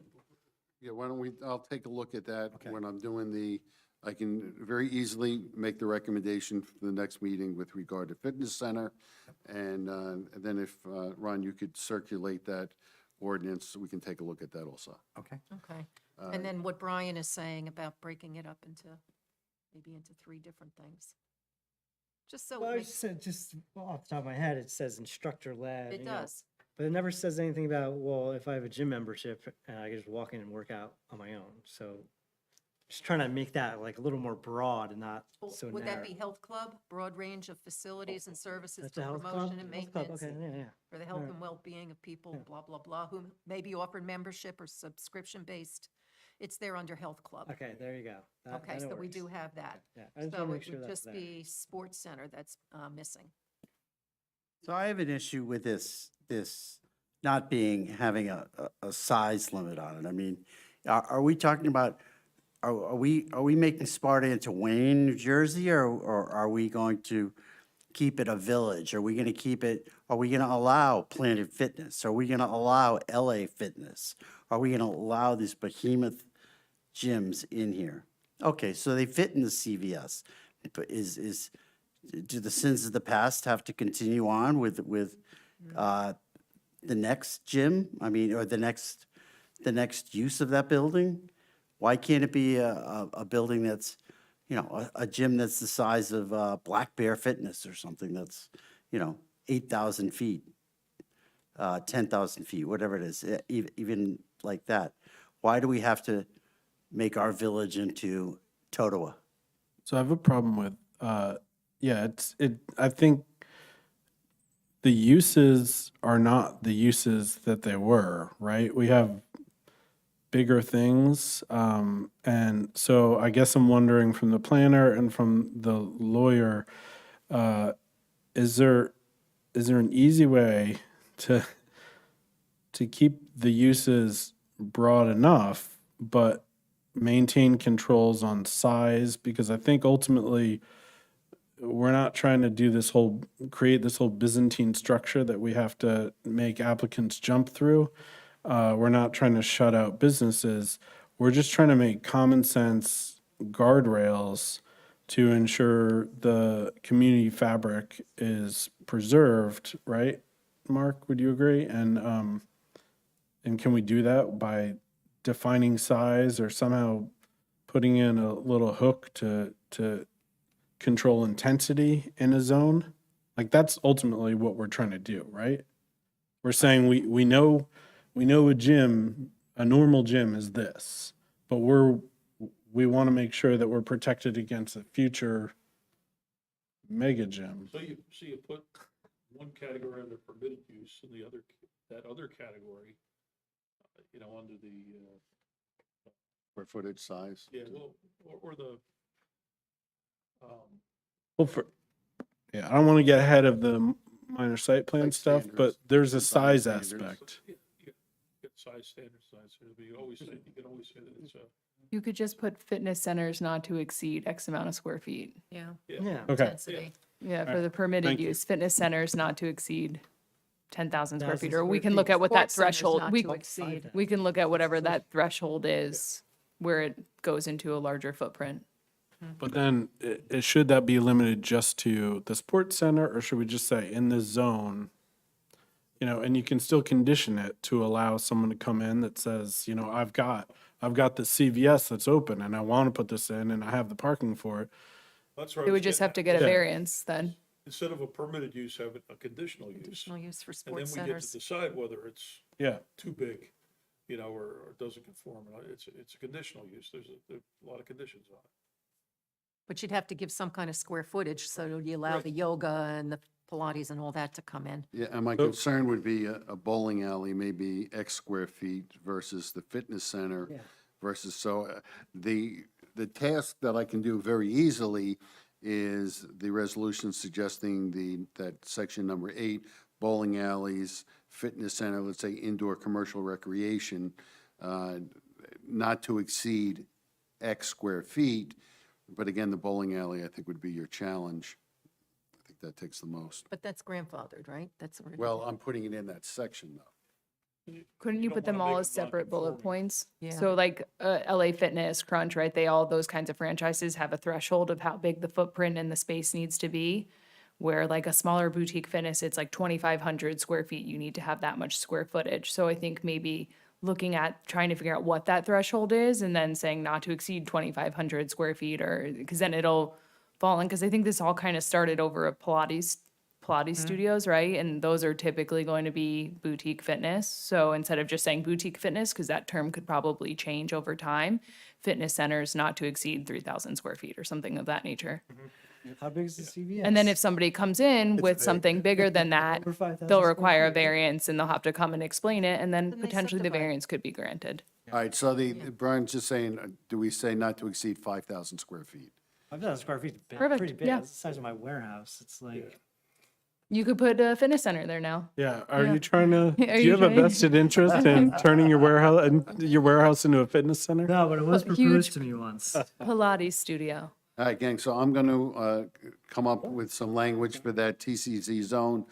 Yeah, why don't I'll take a look at that Okay. when I'm doing I can very easily make the recommendation for the next meeting with regard to fitness center. And then if, Ron, you could circulate that ordinance, we can take a look at that also. Okay. Okay. And then what Brian is saying about breaking it up maybe into 3 different things. Just so Well, it I makes, just said, just off the top of my head, it says instructor led. it does. But it never says anything about, well, if I have a gym membership, I can just walk in and work out on my own. So just trying to make that like a little more broad and not Well, so would narrow. that be health club, broad range of facilities and services That's for a health club? promotion and Health club, maintenance? okay, and yeah. For the health Alright. and well-being of people, Yeah. blah, blah, blah, who may be offered membership or subscription-based. It's there under health club. Okay, there you go. Okay, Then it so we do works. have that. Yeah, I just So want to make it sure would that's just there. be sports center that's missing. So I have an issue with this not having a size limit on it. I mean, are we talking about, are we making Sparta into Wayne, New Jersey, or are we going to keep it a village? Are we going to allow Planet Fitness? Are we going to allow LA Fitness? Are we going to allow these behemoth gyms in here? Okay, so they fit in the CVS. But do the sins of the past have to continue on with the next gym? I mean, or the next use of that building? Why can't it be a building that's, you know, a gym that's the size of Black Bear Fitness or something that's, you know, 8,000 feet, 10,000 feet, whatever it is, even like that? Why do we have to make our village into Totowa? So I have a problem with, I think the uses are not the uses that they were, right? We have bigger things. And so I guess I'm wondering from the planner and from the lawyer, is there an easy way to keep the uses broad enough, but maintain controls on size? Because I think ultimately we're not trying to create this whole Byzantine structure that we have to make applicants jump through. We're not trying to shut out businesses. We're just trying to make common sense guardrails to ensure the community fabric is preserved, right? Mark, would you agree? And can we do that by defining size or somehow putting in a little hook to control intensity in a zone? Like, that's ultimately what we're trying to do, right? We're saying we know a gym, a normal gym is this, but we want to make sure that we're protected against a future mega gym. So you put one category under permitted use and that other category, under the, Square footage size. yeah, well, or the, Well, I don't want to get ahead of the minor site plan Like stuff, but standards, there's a design size standards. aspect. get size standards, but you can always say that it's a. You could just put fitness centers not to exceed X amount of square feet. Yeah. Yeah. Okay. Intensity. Yeah, for right. the permitted Thank you. use, fitness centers not to exceed 10,000 square feet, 1,000 or we square can look feet. at what that Sports centers threshold, not we, to exceed. we can look at whatever that threshold is, where it goes into a larger footprint. But then, should that be limited just to the sports center, or should we just say in this zone? You know, and you can still condition it to allow someone to come in that says, you know, I've got the CVS that's open and I want to put this in and I have the parking for it. That's where I They was would just getting have to at. get a Yeah. variance then. Instead of a permitted use, have a conditional use. Additional use for And then sports we get to centers. decide whether it's Yeah. too big, or doesn't conform. And it's a conditional use. There's a lot of conditions on it. But you'd have to give some kind of square footage, so you allow Right. the yoga and the Pilates and all that to come in. Yeah, and my concern would be a bowling alley, maybe X square feet versus the fitness center versus, so the task that I can do very easily is the resolution suggesting that section number 8, bowling alleys, fitness center, let's say indoor commercial recreation, not to exceed X square feet. But again, the bowling alley, I think, would be your challenge. I think that takes the most. But that's grandfathered, right? That's already. Well, I'm putting it in that section, though. Couldn't you don't put them wanna all make as them separate bullet non-conforming. points? Yeah. So like LA Fitness, Crunch, right? They all, those kinds of franchises have a threshold of how big the footprint and the space needs to be. Where like a smaller boutique fitness, it's like 2,500 square feet. You need to have that much square footage. So I think maybe looking at trying to figure out what that threshold is and then saying not to exceed 2,500 square feet, or because then it'll fall in. Because I think this all kind of started over at Pilates studios, right? And those are typically going to be boutique fitness. So instead of just saying boutique fitness, because that term could probably change over time, fitness centers not to exceed 3,000 square feet or something of that nature. How big is the CVS? And then if somebody comes in with something bigger than that, Over 5,000 they'll square require a feet. variance and they'll have to come and explain it, and then Then they potentially the subdivide. variance could be granted. All right, so Brian's just saying, do we say not to exceed 5,000 square feet? 5,000 square feet is Perfect, pretty big. yeah. That's the size of my warehouse. It's like, You could put a fitness center there now. Yeah, are Yeah. you trying to, Are do you you have a trying- vested interest in turning your warehouse into a fitness center? no, but it was A proposed huge- to me once. Pilates studio. All right, gang, so I'm going to come up with some language for that TCZ zone.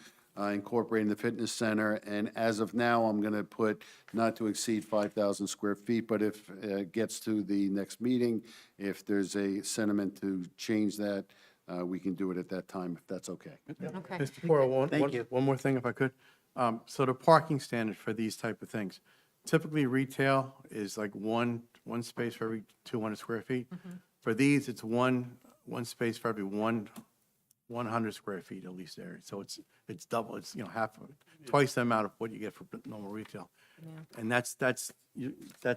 incorporating the fitness center. And as of now, I'm going to put not to exceed 5,000 square feet, but if it gets to the next meeting, if there's a sentiment to change that, we can do it at that time, if that's okay. Okay. Mr. Porter, Thank you. one more thing if I could. So the parking standard for these type of things, typically retail is like one space for every 200 square feet. For these, it's one space for every 100 square feet at least area. So it's double, it's, half of it, twice the amount of what you get for normal retail. And that's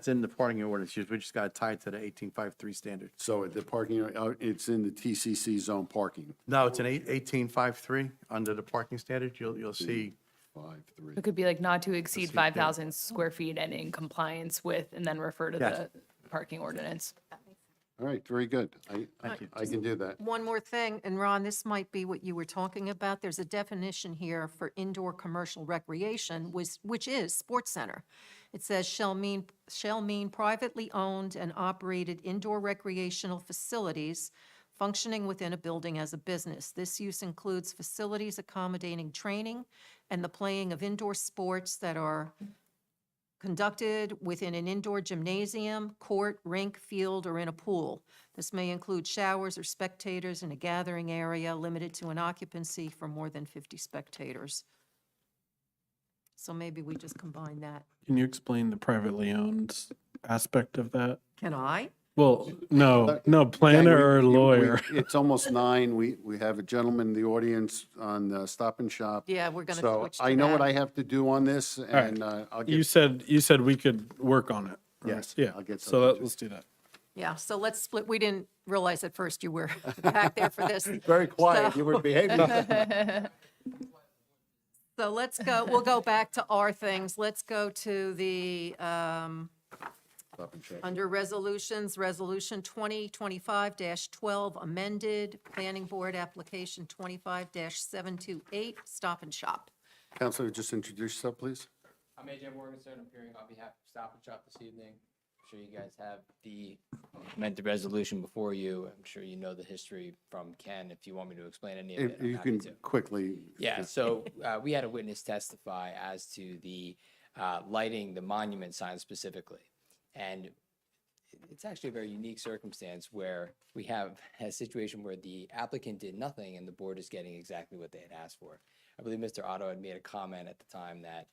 in the parking ordinance. We just got to tie it to the 1853 standard. So the parking, it's in the TCC zone parking. No, it's an 1853 under the parking standard. You'll see. 5.3. It could be like not to exceed 5,000 square feet and in compliance with, and then refer to Yes. the parking ordinance. All right, very good. Thank you. I can do that. One more thing, and Ron, this might be what you were talking about. There's a definition here for indoor commercial recreation, which is sports center. It says shall mean privately owned and operated indoor recreational facilities functioning within a building as a business. This use includes facilities accommodating training and the playing of indoor sports that are conducted within an indoor gymnasium, court, rink, field, or in a pool. This may include showers or spectators in a gathering area limited to an occupancy for more than 50 spectators. So maybe we just combine that. Can you explain the privately owned aspect of that? Can I? Well, no, planner or Okay, lawyer. It's almost 9. We have a gentleman in the audience on Stop and Shop. Yeah, we're going to So switch to I know what that. I have to do on this, and I'll You get, said we could work on it. right? Yes, Yeah, I'll get so something to let's do that. Yeah, so let's split. We didn't realize at first you were back there for this. very quiet, So- you were behaving. So let's go, we'll go back to our things. Let's go to the, Stop and Shop. under resolutions, Resolution 2025-12 amended, Planning Board Application 25-728, Stop and Shop. Counselor, just introduce yourself, please. I'm AJ Morgenstern. I'm appearing on behalf of Stop and Shop this evening. I'm sure you guys have the amended resolution before you. I'm sure you know the history from Ken. If you want me to explain any of it, If I'm you happy can to. quickly. Yeah, so we had a witness testify as to the lighting, the monument sign specifically. And it's actually a very unique circumstance where we have a situation where the applicant did nothing and the board is getting exactly what they had asked for. I believe Mr. Otto had made a comment at the time that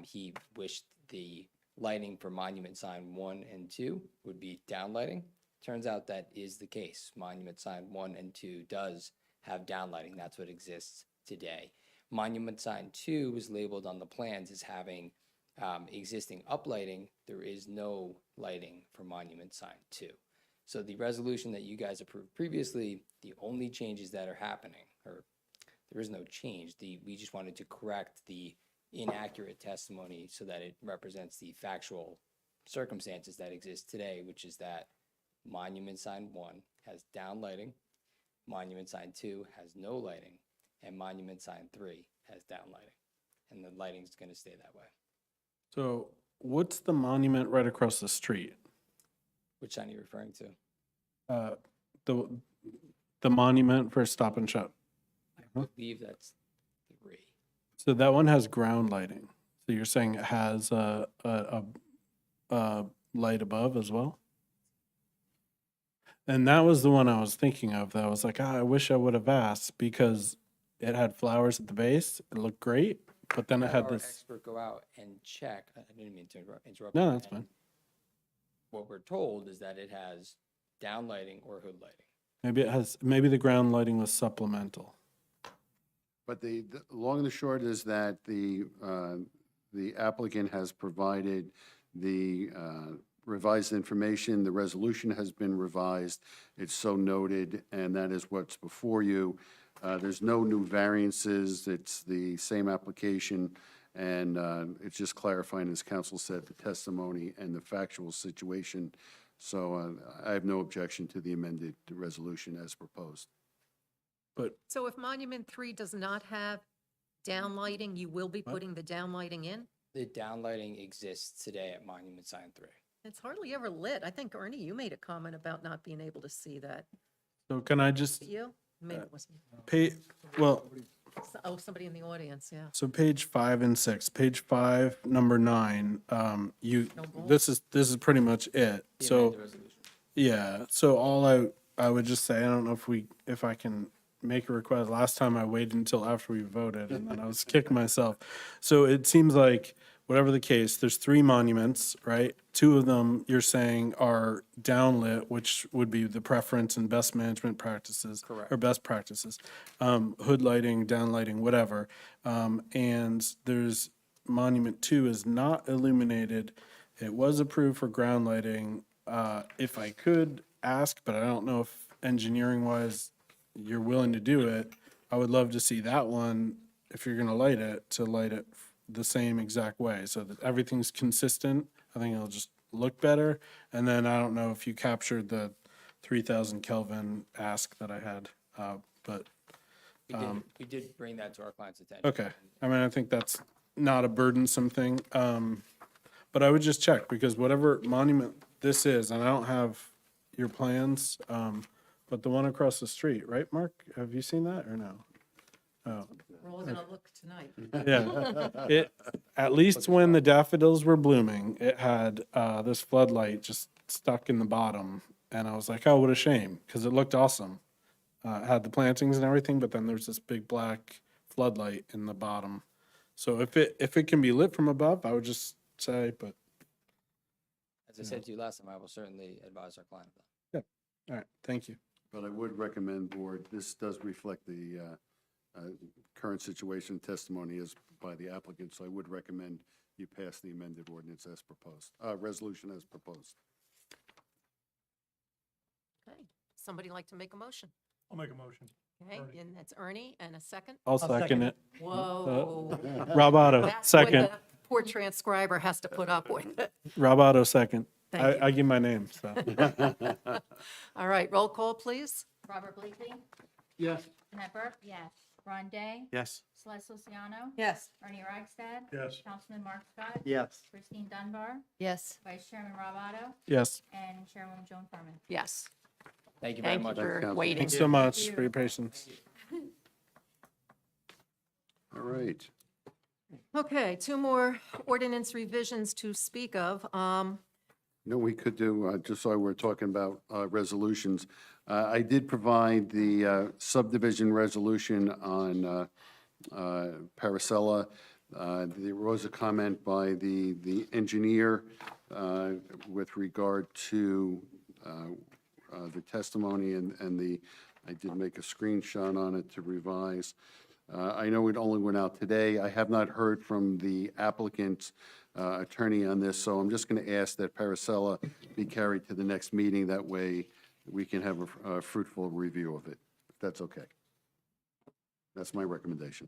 he wished the lighting for monument sign 1 and 2 would be downlighting. Turns out that is the case. Monument sign 1 and 2 does have downlighting. That's what exists today. Monument sign 2 is labeled on the plans as having existing uplighting. There is no lighting for monument sign 2. So the resolution that you guys approved previously, the only changes that are happening, or there is no change, we just wanted to correct the inaccurate testimony so that it represents the factual circumstances that exist today, which is that monument sign 1 has downlighting, monument sign 2 has no lighting, and monument sign 3 has downlighting. And the lighting's going to stay that way. So what's the monument right across the street? Which sign are you referring to? The monument for Stop and Shop. I believe that's 3. So that one has ground lighting. So you're saying it has a light above as well? And that was the one I was thinking of. That I was like, I wish I would have asked because it had flowers at the base. It looked great, but then it had Our this. expert go out and check. I didn't mean to interrupt. No, you, that's and fine. What we're told is that it has downlighting or hood lighting. Maybe the ground lighting was supplemental. But the long and the short is that the applicant has provided the revised information. The resolution has been revised. It's so noted, and that is what's before you. There's no new variances. It's the same application, and it's just clarifying, as counsel said, the testimony and the factual situation. So I have no objection to the amended resolution as proposed. But So if Monument 3 does not have downlighting, you will be putting the downlighting in? The downlighting exists today at monument sign 3. It's hardly ever lit. I think, Ernie, you made a comment about not being able to see that. so can I just You? Maybe it wasn't. well, Oh, somebody in the audience, yeah. So page 5 and 6, page 5, number 9, this is pretty much it. So, yeah, so I would just say, I don't know if I can make a request. Last time I waited until after we voted and then I was kicking myself. So it seems like, whatever the case, there's 3 monuments, right? 2 of them you're saying are downlit, which would be the preference and best management practices. Correct. Or best practices. Hood lighting, down lighting, whatever. And there's monument 2 is not illuminated. It was approved for ground lighting. If I could ask, but I don't know if engineering wise you're willing to do it, I would love to see that one, if you're gonna light it, to light it the same exact way so that everything's consistent. I think it'll just look better. And then I don't know if you captured the 3,000 Kelvin ask that I had, but We did bring that to our client's attention. okay. I mean, I think that's not a burdensome thing. But I would just check because whatever monument this is, and I don't have your plans, but the one across the street, right, Mark? Have you seen that or no? Oh. We're all gonna look tonight. Yeah, at least when the daffodils were blooming, it had this floodlight just stuck in the bottom. And I was like, oh, what a shame, because it looked awesome. It had the plantings and everything, but then there's this big black floodlight in the bottom. So if it can be lit from above, I would just say, but As I said to you last time, I will certainly advise our client of that. all right, thank you. But I would recommend, board, this does reflect the current situation testimony is by the applicant, so I would recommend you pass the amended ordinance as proposed, resolution as proposed. Okay, somebody like to make a motion? I'll make a motion. Okay, and that's Ernie, and a second? I'll second it. Whoa. Rob Otto, That's what second. the poor transcriber has to put up with. Rob Otto, second. Thank you. I give my name, so. All right, roll call, please. Robert Blakely, Yes. Jeanette Burke. Yes. Ron Day, Yes. Celeste Luciano, Yes. Ernie Ragsdad. Yes. Councilman Mark Scott. Yes. Christine Dunbar, Yes. Vice Chairman Rob Otto, Yes. and Chairwoman Joan Furman. Yes. Thank you very Thank you much. for waiting. Thanks so much for your patience. All right. Okay, 2 more ordinance revisions to speak of. No, we could do, just so we're talking about resolutions, I did provide the subdivision resolution on Paracella. There was a comment by the engineer with regard to the testimony and I did make a screenshot on it to revise. I know it only went out today. I have not heard from the applicant's attorney on this, so I'm just going to ask that Paracella be carried to the next meeting. That way, we can have a fruitful review of it, if that's okay. That's my recommendation.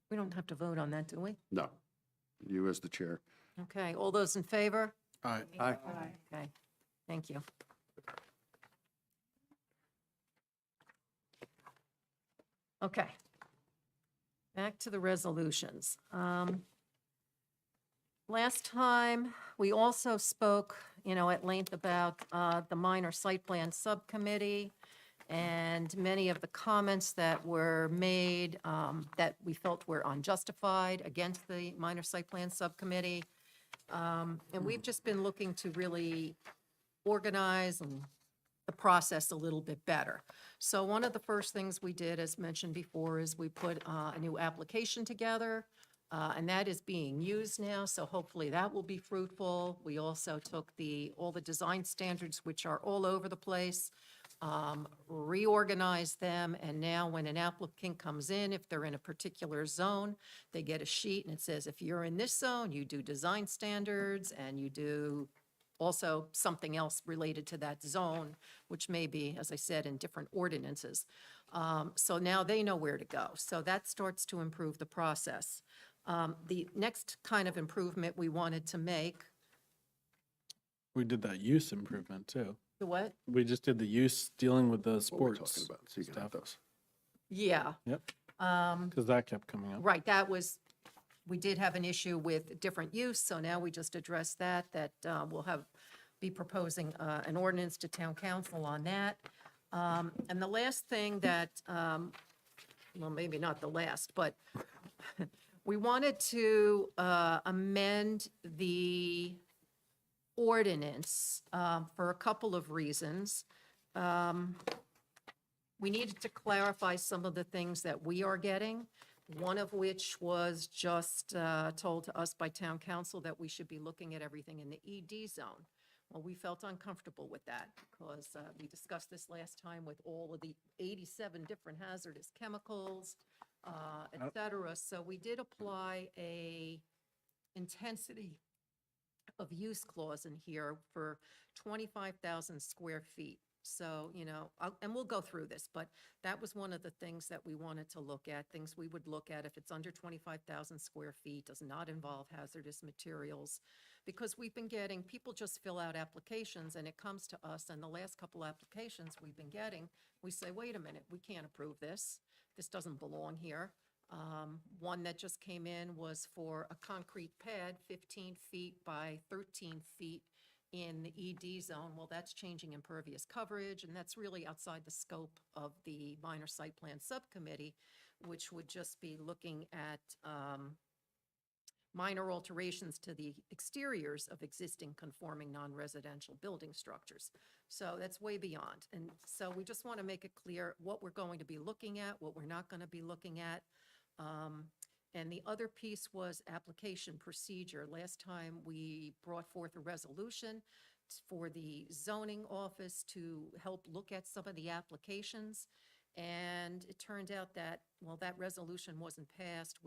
We don't have to vote on that, do we? No, you as the chair. Okay, all those in favor? Aye. Aye. Okay, thank you. Okay. Back to the resolutions. Last time, we also spoke, at length about the minor site plan subcommittee and many of the comments that were made that we felt were unjustified against the minor site plan subcommittee. And we've just been looking to really organize the process a little bit better. So one of the first things we did, as mentioned before, is we put a new application together, and that is being used now, so hopefully that will be fruitful. We also took all the design standards, which are all over the place, reorganized them, and now when an applicant comes in, if they're in a particular zone, they get a sheet and it says, if you're in this zone, you do design standards and you do also something else related to that zone, which may be, as I said, in different ordinances. So now they know where to go. So that starts to improve the process. The next kind of improvement we wanted to make. We did that use improvement too. The what? We just did the use dealing with the What we're sports talking about, so you can have stuff. those. Yeah. Yep, because that kept coming up. Right, we did have an issue with different use, so now we just addressed that we'll be proposing an ordinance to town council on that. And the last thing that well, maybe not the last, but we wanted to amend the ordinance for a couple of reasons. We needed to clarify some of the things that we are getting, one of which was just told to us by town council that we should be looking at everything in the ED zone. Well, we felt uncomfortable with that because we discussed this last time with all of the 87 different hazardous chemicals, et cetera. So we did apply a intensity of use clause in here for 25,000 square feet. So, you know, and we'll go through this, but that was one of the things that we wanted to look at, things we would look at if it's under 25,000 square feet, does not involve hazardous materials. Because we've been getting, people just fill out applications and it comes to us, and the last couple applications we've been getting, we say, wait a minute, we can't approve this. This doesn't belong here. One that just came in was for a concrete pad, 15 feet by 13 feet in the ED zone. Well, that's changing impervious coverage, and that's really outside the scope of the minor site plan subcommittee, which would just be looking at minor alterations to the exteriors of existing conforming non-residential building structures. So that's way beyond. And so we just want to make it clear what we're going to be looking at, what we're not going to be looking at. And the other piece was application procedure. Last time, we brought forth a resolution for the zoning office to help look at some of the applications. And it turned out that, well, that resolution wasn't passed.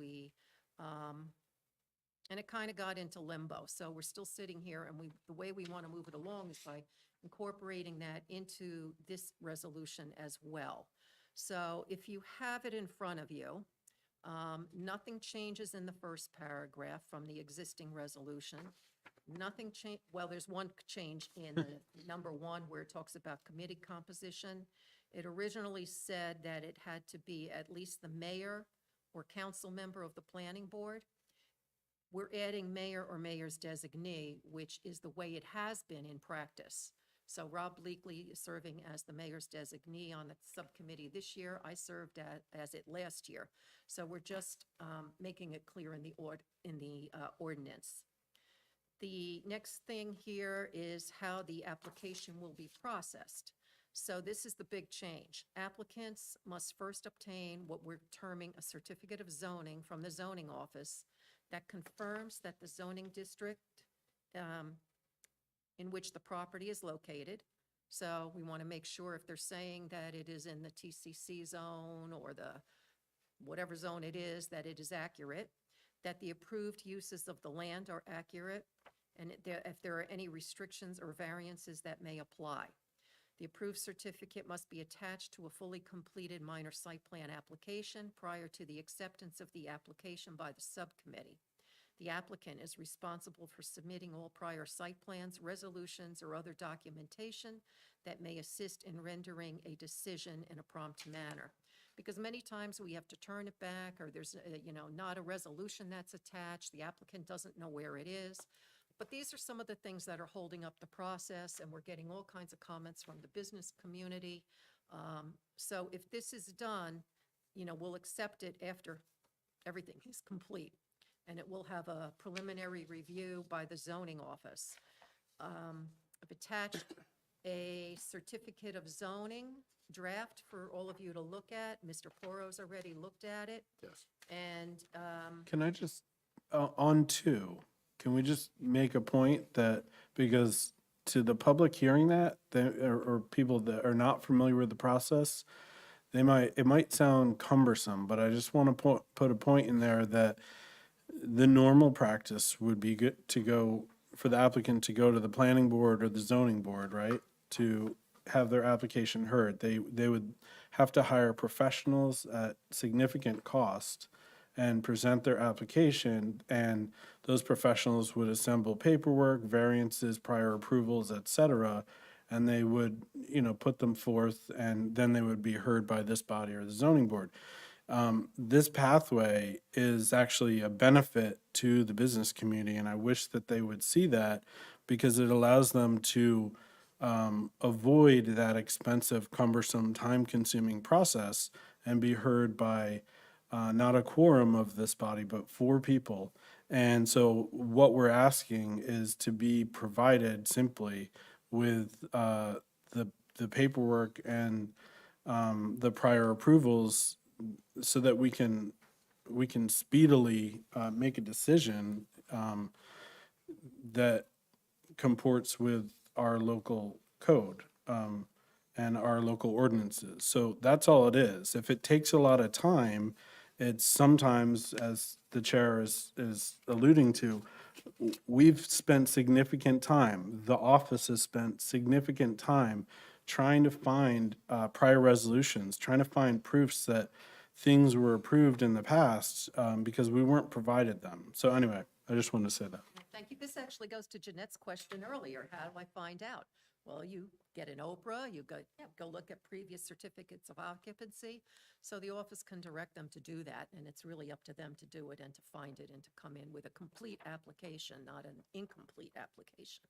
And it kind of got into limbo. So we're still sitting here, and the way we want to move it along is by incorporating that into this resolution as well. So if you have it in front of you, nothing changes in the first paragraph from the existing resolution. Nothing well, there's one change in the number 1 where it talks about committee composition. It originally said that it had to be at least the mayor or council member of the planning board. We're adding mayor or mayor's designee, which is the way it has been in practice. So Rob Bleakley is serving as the mayor's designee on the subcommittee this year. I served as it last year. So we're just making it clear in the ordinance. The next thing here is how the application will be processed. So this is the big change. Applicants must first obtain what we're terming a certificate of zoning from the zoning office that confirms that the zoning district in which the property is located. So we want to make sure if they're saying that it is in the TCC zone or the whatever zone it is, that it is accurate, that the approved uses of the land are accurate, and if there are any restrictions or variances that may apply. The approved certificate must be attached to a fully completed minor site plan application prior to the acceptance of the application by the subcommittee. The applicant is responsible for submitting all prior site plans, resolutions, or other documentation that may assist in rendering a decision in a prompt manner. Because many times we have to turn it back, or there's, not a resolution that's attached, the applicant doesn't know where it is. But these are some of the things that are holding up the process, and we're getting all kinds of comments from the business community. So if this is done, we'll accept it after everything is complete. And it will have a preliminary review by the zoning office. I've attached a certificate of zoning draft for all of you to look at. Mr. Poro's already looked at it. Yes. And Can I just, on 2, can we just make a point that, because to the public hearing that, or people that are not familiar with the process, it might sound cumbersome, but I just want to put a point in there that the normal practice would be good to go, for the applicant to go to the planning board or the zoning board, right? To have their application heard. They would have to hire professionals at significant cost and present their application, and those professionals would assemble paperwork, variances, prior approvals, et cetera, and they would, put them forth, and then they would be heard by this body or the zoning board. This pathway is actually a benefit to the business community, and I wish that they would see that, because it allows them to avoid that expensive, cumbersome, time-consuming process and be heard by not a quorum of this body, but 4 people. And so what we're asking is to be provided simply with the paperwork and the prior approvals so that we can speedily make a decision that comports with our local code and our local ordinances. So that's all it is. If it takes a lot of time, it's sometimes, as the chair is alluding to, we've spent significant time, the office has spent significant time trying to find prior resolutions, trying to find proofs that things were approved in the past because we weren't provided them. So anyway, I just wanted to say that. Thank you. This actually goes to Jeanette's question earlier. How do I find out? Well, you get an Oprah, you go look at previous certificates of occupancy. So the office can direct them to do that, and it's really up to them to do it and to find it and to come in with a complete application, not an incomplete application.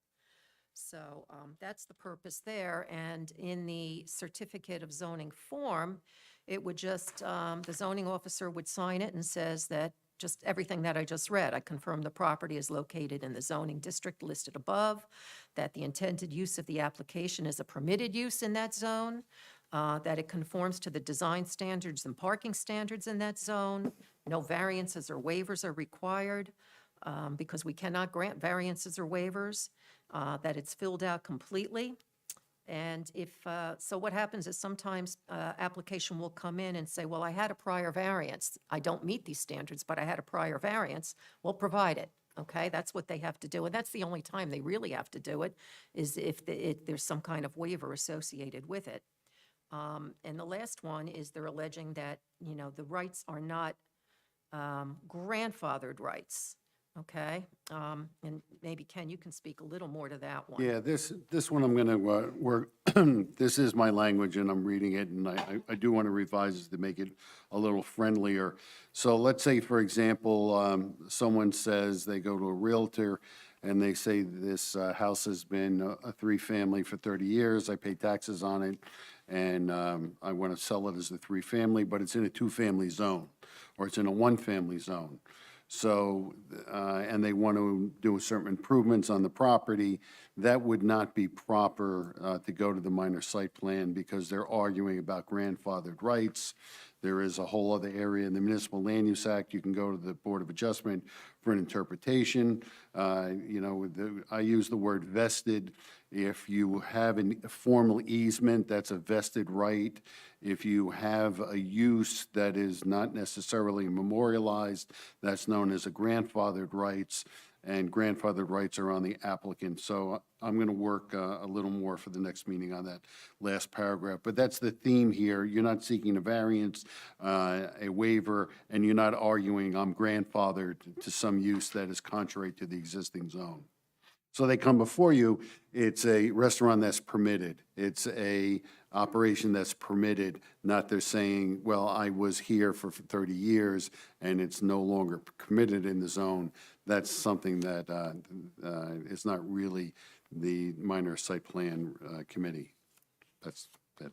So that's the purpose there. And in the certificate of zoning form, it would just, the zoning officer would sign it and says that just everything that I just read. I confirm the property is located in the zoning district listed above, that the intended use of the application is a permitted use in that zone, that it conforms to the design standards and parking standards in that zone. No variances or waivers are required because we cannot grant variances or waivers, that it's filled out completely. And if, so what happens is sometimes application will come in and say, well, I had a prior variance. I don't meet these standards, but I had a prior variance. We'll provide it, okay? That's what they have to do. And that's the only time they really have to do it, is if there's some kind of waiver associated with it. And the last one is they're alleging that, you know, the rights are not grandfathered rights. Okay, and maybe Ken, you can speak a little more to that one. Yeah, this one I'm going to work, this is my language and I'm reading it, and I do want to revise it to make it a little friendlier. So let's say, for example, someone says they go to a Realtor and they say this house has been a 3-family for 30 years, I pay taxes on it, and I want to sell it as a 3-family, but it's in a 2-family zone, or it's in a 1-family zone. So, and they want to do certain improvements on the property, that would not be proper to go to the minor site plan because they're arguing about grandfathered rights. There is a whole other area in the Municipal Land Use Act. You can go to the Board of Adjustment for an interpretation. You know, I use the word vested. If you have a formal easement, that's a vested right. If you have a use that is not necessarily memorialized, that's known as a grandfathered rights, and grandfathered rights are on the applicant. So I'm going to work a little more for the next meeting on that last paragraph. But that's the theme here. You're not seeking a variance, a waiver, and you're not arguing I'm grandfathered to some use that is contrary to the existing zone. So they come before you, it's a restaurant that's permitted. It's a operation that's permitted, not they're saying, well, I was here for 30 years and it's no longer permitted in the zone. That's something that is not really the minor site plan committee. That's that.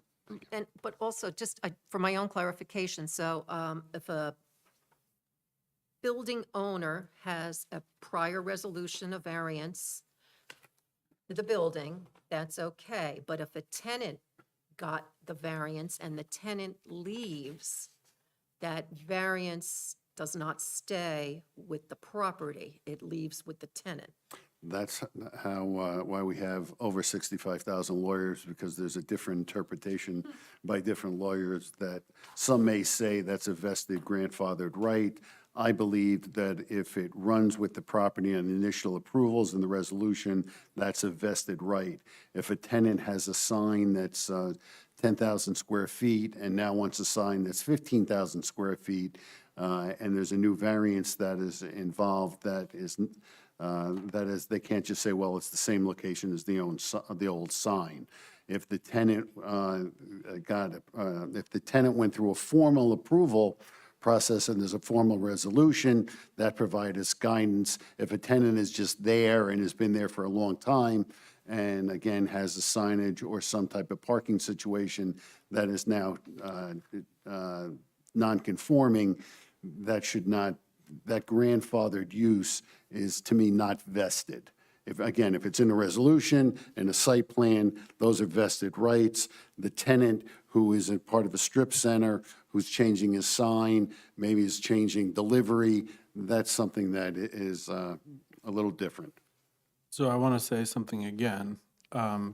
And, but also, just for my own clarification, so if a building owner has a prior resolution of variance to the building, that's okay. But if a tenant got the variance and the tenant leaves, that variance does not stay with the property. It leaves with the tenant. That's how, why we have over 65,000 lawyers, because there's a different interpretation by different lawyers that some may say that's a vested grandfathered right. I believe that if it runs with the property and initial approvals and the resolution, that's a vested right. If a tenant has a sign that's 10,000 square feet and now wants a sign that's 15,000 square feet, and there's a new variance that is involved, that is, they can't just say, well, it's the same location as the old sign. If the tenant if the tenant went through a formal approval process and there's a formal resolution, that provides us guidance. If a tenant is just there and has been there for a long time, and again has a signage or some type of parking situation that is now non-conforming, that should not, that grandfathered use is, to me, not vested. If, again, if it's in a resolution and a site plan, those are vested rights. The tenant who is a part of a strip center, who's changing his sign, maybe is changing delivery, that's something that is a little different. So I want to say something again,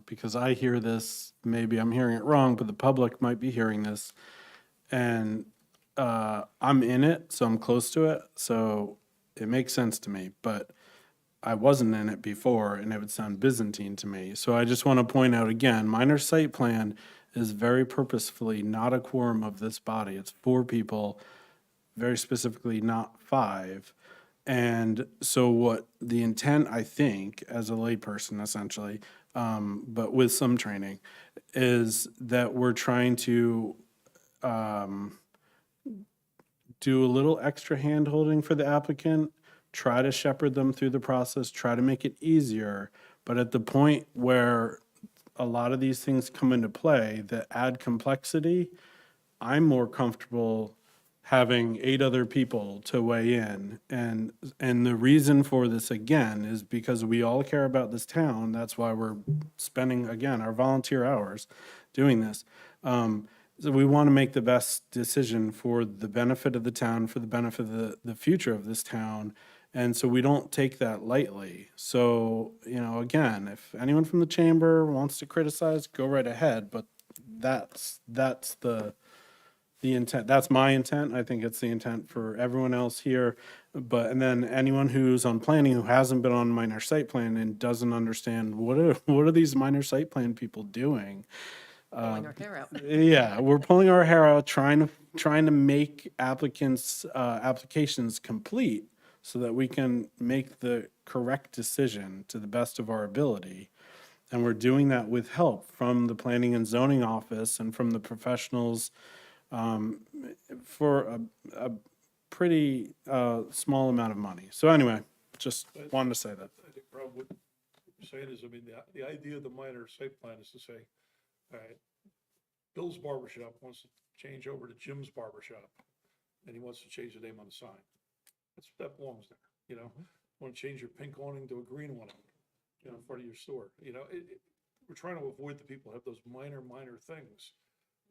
because I hear this, maybe I'm hearing it wrong, but the public might be hearing this. And I'm in it, so I'm close to it, so it makes sense to me. But I wasn't in it before, and it would sound Byzantine to me. So I just want to point out again, minor site plan is very purposefully not a quorum of this body. It's 4 people, very specifically not 5. And so what the intent, I think, as a layperson essentially, but with some training, is that we're trying to do a little extra hand-holding for the applicant, try to shepherd them through the process, try to make it easier. But at the point where a lot of these things come into play that add complexity, I'm more comfortable having 8 other people to weigh in. And the reason for this, again, is because we all care about this town. That's why we're spending, again, our volunteer hours doing this. So we want to make the best decision for the benefit of the town, for the benefit of the future of this town. And so we don't take that lightly. So, again, if anyone from the chamber wants to criticize, go right ahead. But that's the intent. That's my intent. I think it's the intent for everyone else here. And then anyone who's on planning who hasn't been on minor site plan and doesn't understand what are these minor site plan people doing? Pulling our hair out. Yeah, we're pulling our hair out, trying to make applicants' applications complete so that we can make the correct decision to the best of our ability. And we're doing that with help from the Planning and Zoning Office and from the professionals for a pretty small amount of money. So anyway, just wanted to say that. I think probably what you're saying is, I mean, the idea of the minor site plan is to say, all right, Bill's Barbershop wants to change over to Jim's Barbershop, and he wants to change the name on the sign. That belongs there, Want to change your pink awning to a green one, in front of your store, we're trying to avoid the people who have those minor things.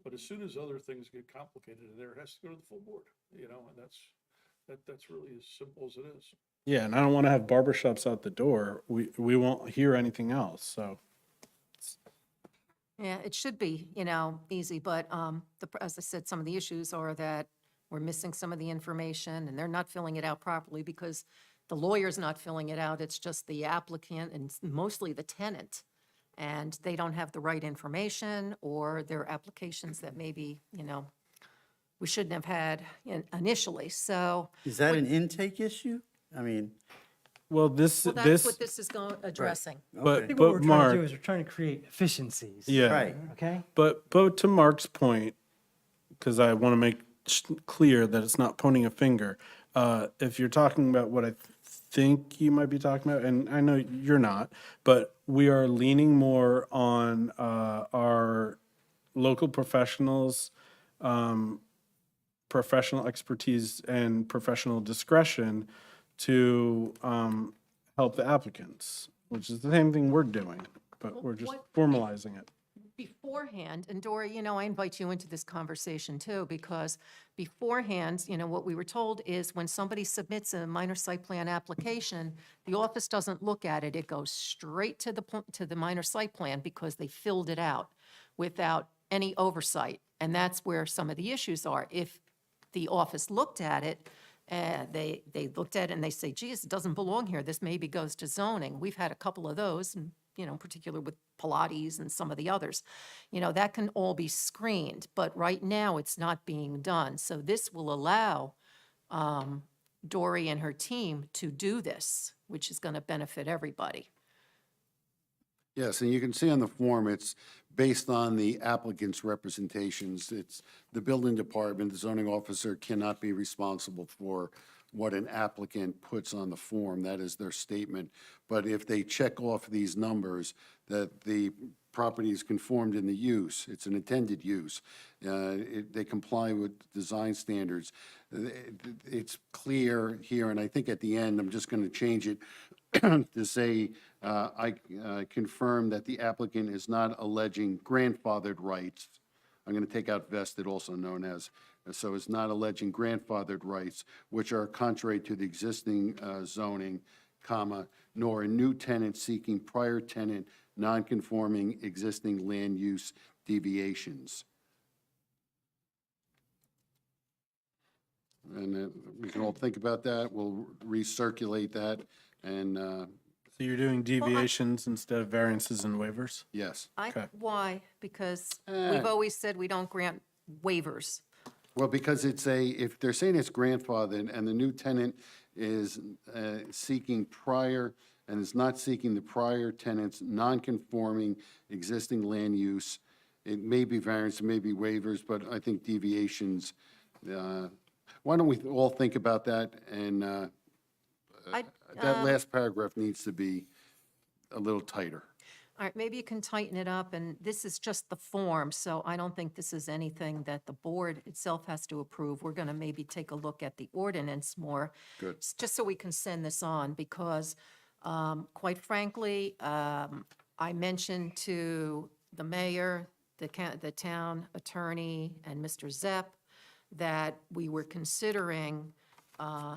But as soon as other things get complicated in there, it has to go to the full board, and that's really as simple as it is. Yeah, and I don't want to have barbershops out the door. We won't hear anything else, so. Yeah, it should be, easy, but as I said, some of the issues are that we're missing some of the information and they're not filling it out properly because the lawyer's not filling it out. It's just the applicant and mostly the tenant. And they don't have the right information or their applications that maybe, we shouldn't have had initially. So Is that an intake issue? I mean, Well, that's what this is addressing. But, I think what we're trying to Mark, do is we're trying to create efficiencies. yeah. Right. Okay? But to Mark's point, because I want to make clear that it's not pointing a finger, if you're talking about what I think you might be talking about, and I know you're not, but we are leaning more on our local professionals, professional expertise and professional discretion to help the applicants, which is the same thing we're doing, but we're just formalizing it. Beforehand, and Dory, I invite you into this conversation too, because beforehand, what we were told is when somebody submits a minor site plan application, the office doesn't look at it. It goes straight to the minor site plan because they filled it out without any oversight. And that's where some of the issues are. If the office looked at it, they looked at it and they say, geez, it doesn't belong here. This maybe goes to zoning. We've had a couple of those, and in particular with Pilates and some of the others. That can all be screened, but right now it's not being done. So this will allow Dory and her team to do this, which is going to benefit everybody. Yes, and you can see on the form, it's based on the applicant's representations. It's the building department, the zoning officer cannot be responsible for what an applicant puts on the form. That is their statement. But if they check off these numbers, that the property is conformed in the use, it's an intended use. They comply with design standards. It's clear here, and I think at the end, I'm just going to change it to say, I confirm that the applicant is not alleging grandfathered rights. I'm going to take out vested, also known as, so it's not alleging grandfathered rights, which are contrary to the existing zoning, comma, nor a new tenant seeking prior tenant non-conforming existing land use deviations. And we can all think about that. We'll recirculate that, and So you're doing deviations instead of variances and waivers? yes. Why? Because Eh. we've always said we don't grant waivers. Well, because it's if they're saying it's grandfathered and the new tenant is seeking prior, and is not seeking the prior tenant's non-conforming existing land use, it may be variance, it may be waivers, but I think deviations, why don't we all think about that? And that last paragraph needs to be a little tighter. All right, maybe you can tighten it up, and this is just the form, so I don't think this is anything that the board itself has to approve. We're going to maybe take a look at the ordinance more. Good. Just so we can send this on, because quite frankly, I mentioned to the mayor, the town attorney, and Mr. Zepp that we were considering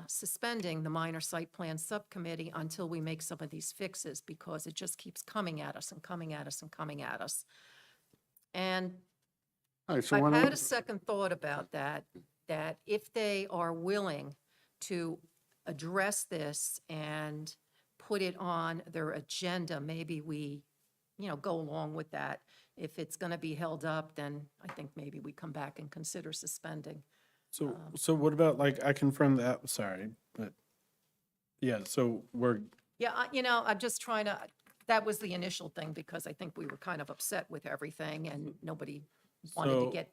suspending the minor site plan subcommittee until we make some of these fixes, because it just keeps coming at us and coming at us and coming at us. And All right, so why I've don't had we- a second thought about that, that if they are willing to address this and put it on their agenda, maybe we, go along with that. If it's going to be held up, then I think maybe we come back and consider suspending. So what about, like, I confirm that, sorry, but, yeah, so we're, Yeah, I'm just trying to, that was the initial thing, because I think we were kind of upset with everything, and nobody wanted to So- get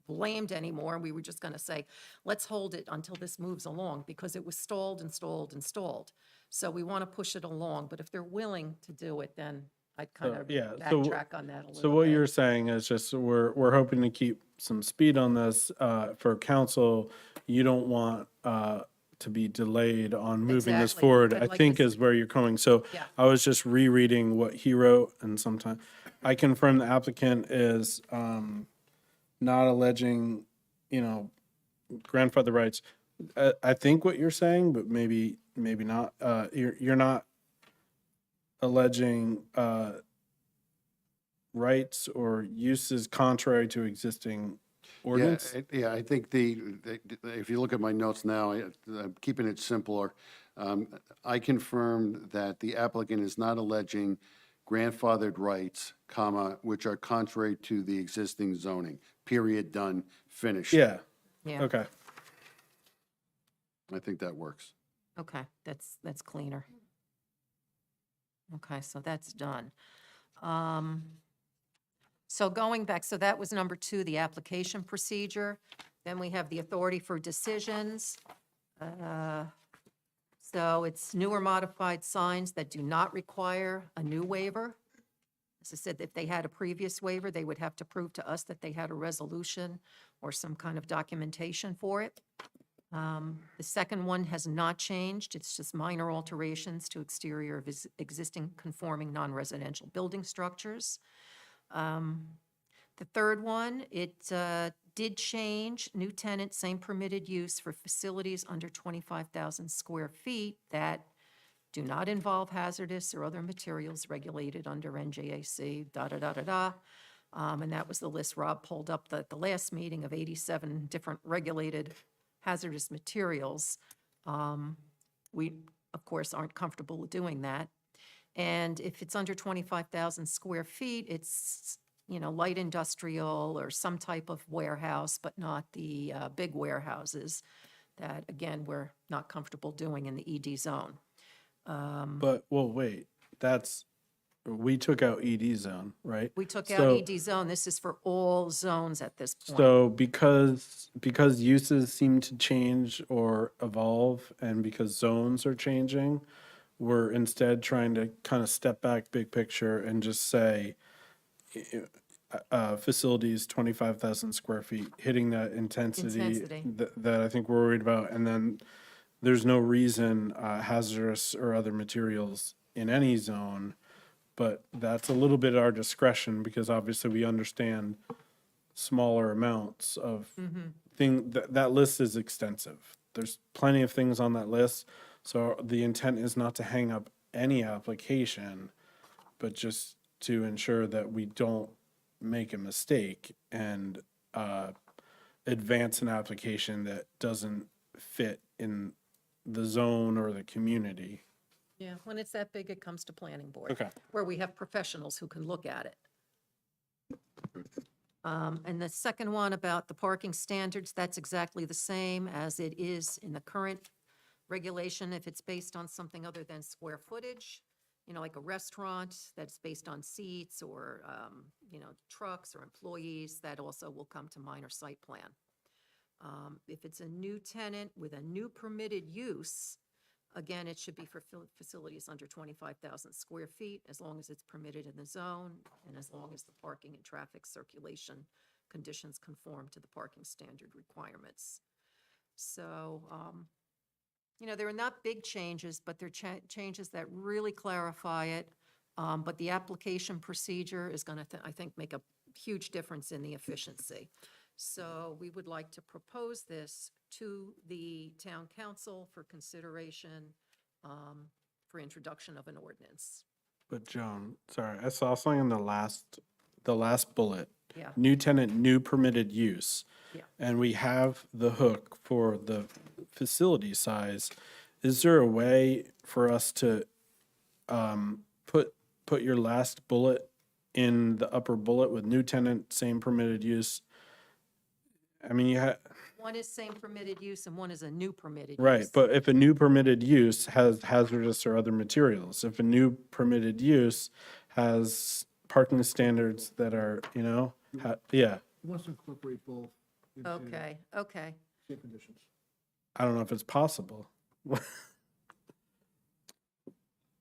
blamed anymore. We were just going to say, let's hold it until this moves along, because it was stalled and stalled and stalled. So we want to push it along, but if they're willing to do it, then I'd kind of yeah, backtrack on that a little bit. so what you're saying is just, we're hoping to keep some speed on this, for council. You don't want, to be delayed on moving this Exactly. forward, I'd I like think to is where you're coming. So Yeah. I was just rereading what he wrote, and sometime, I confirm the applicant is, not alleging, grandfather rights. I think what you're saying, but maybe not, you're not alleging, rights or uses contrary to existing ordinance? Yeah, I think if you look at my notes now, I'm keeping it simpler. I confirm that the applicant is not alleging grandfathered rights, comma, which are contrary to the existing zoning. Period, done, finished. Yeah, Yeah, okay. I think that works. okay, that's cleaner. Okay, so that's done. So going back, so that was number 2, the application procedure. Then we have the authority for decisions. So it's new or modified signs that do not require a new waiver. As I said, if they had a previous waiver, they would have to prove to us that they had a resolution or some kind of documentation for it. The second one has not changed. It's just minor alterations to exterior of existing conforming non-residential building structures. The third one, it did change, new tenant, same permitted use for facilities under 25,000 square feet that do not involve hazardous or other materials regulated under NJAC, da-da-da-da-da. And that was the list Rob pulled up at the last meeting of 87 different regulated hazardous materials. We, of course, aren't comfortable with doing that. And if it's under 25,000 square feet, it's, light industrial or some type of warehouse, but not the big warehouses that, again, we're not comfortable doing in the ED zone. But, well, wait, we took out ED zone, right? We took out So- ED zone. This is for all zones at this point. So because uses seem to change or evolve, and because zones are changing, we're instead trying to kind of step back big picture and just say, facilities, 25,000 square feet, hitting that intensity Intensity. that I think we're worried about. And then there's no reason hazardous or other materials in any zone, but that's a little bit our discretion because obviously we understand smaller amounts of that list is extensive. There's plenty of things on that list. So the intent is not to hang up any application, but just to ensure that we don't make a mistake and advance an application that doesn't fit in the zone or the community. Yeah, when it's that big, it comes to planning board. Okay. Where we have professionals who can look at it. And the second one about the parking standards, that's exactly the same as it is in the current regulation. If it's based on something other than square footage, like a restaurant that's based on seats or, trucks or employees, that also will come to minor site plan. If it's a new tenant with a new permitted use, again, it should be for facilities under 25,000 square feet, as long as it's permitted in the zone, and as long as the parking and traffic circulation conditions conform to the parking standard requirements. So, there are not big changes, but they're changes that really clarify it. But the application procedure is going to, I think, make a huge difference in the efficiency. So we would like to propose this to the town council for consideration for introduction of an ordinance. But Joan, sorry, I saw something in the last bullet. Yeah. New tenant, new permitted use. Yeah. And we have the hook for the facility size. Is there a way for us to put your last bullet in the upper bullet with new tenant, same permitted use? I mean, you had, One is same permitted use and one is a new permitted right, use. but if a new permitted use has hazardous or other materials, if a new permitted use has parking standards that are, yeah, Wants to incorporate both Okay, okay. same conditions. I don't know if it's possible.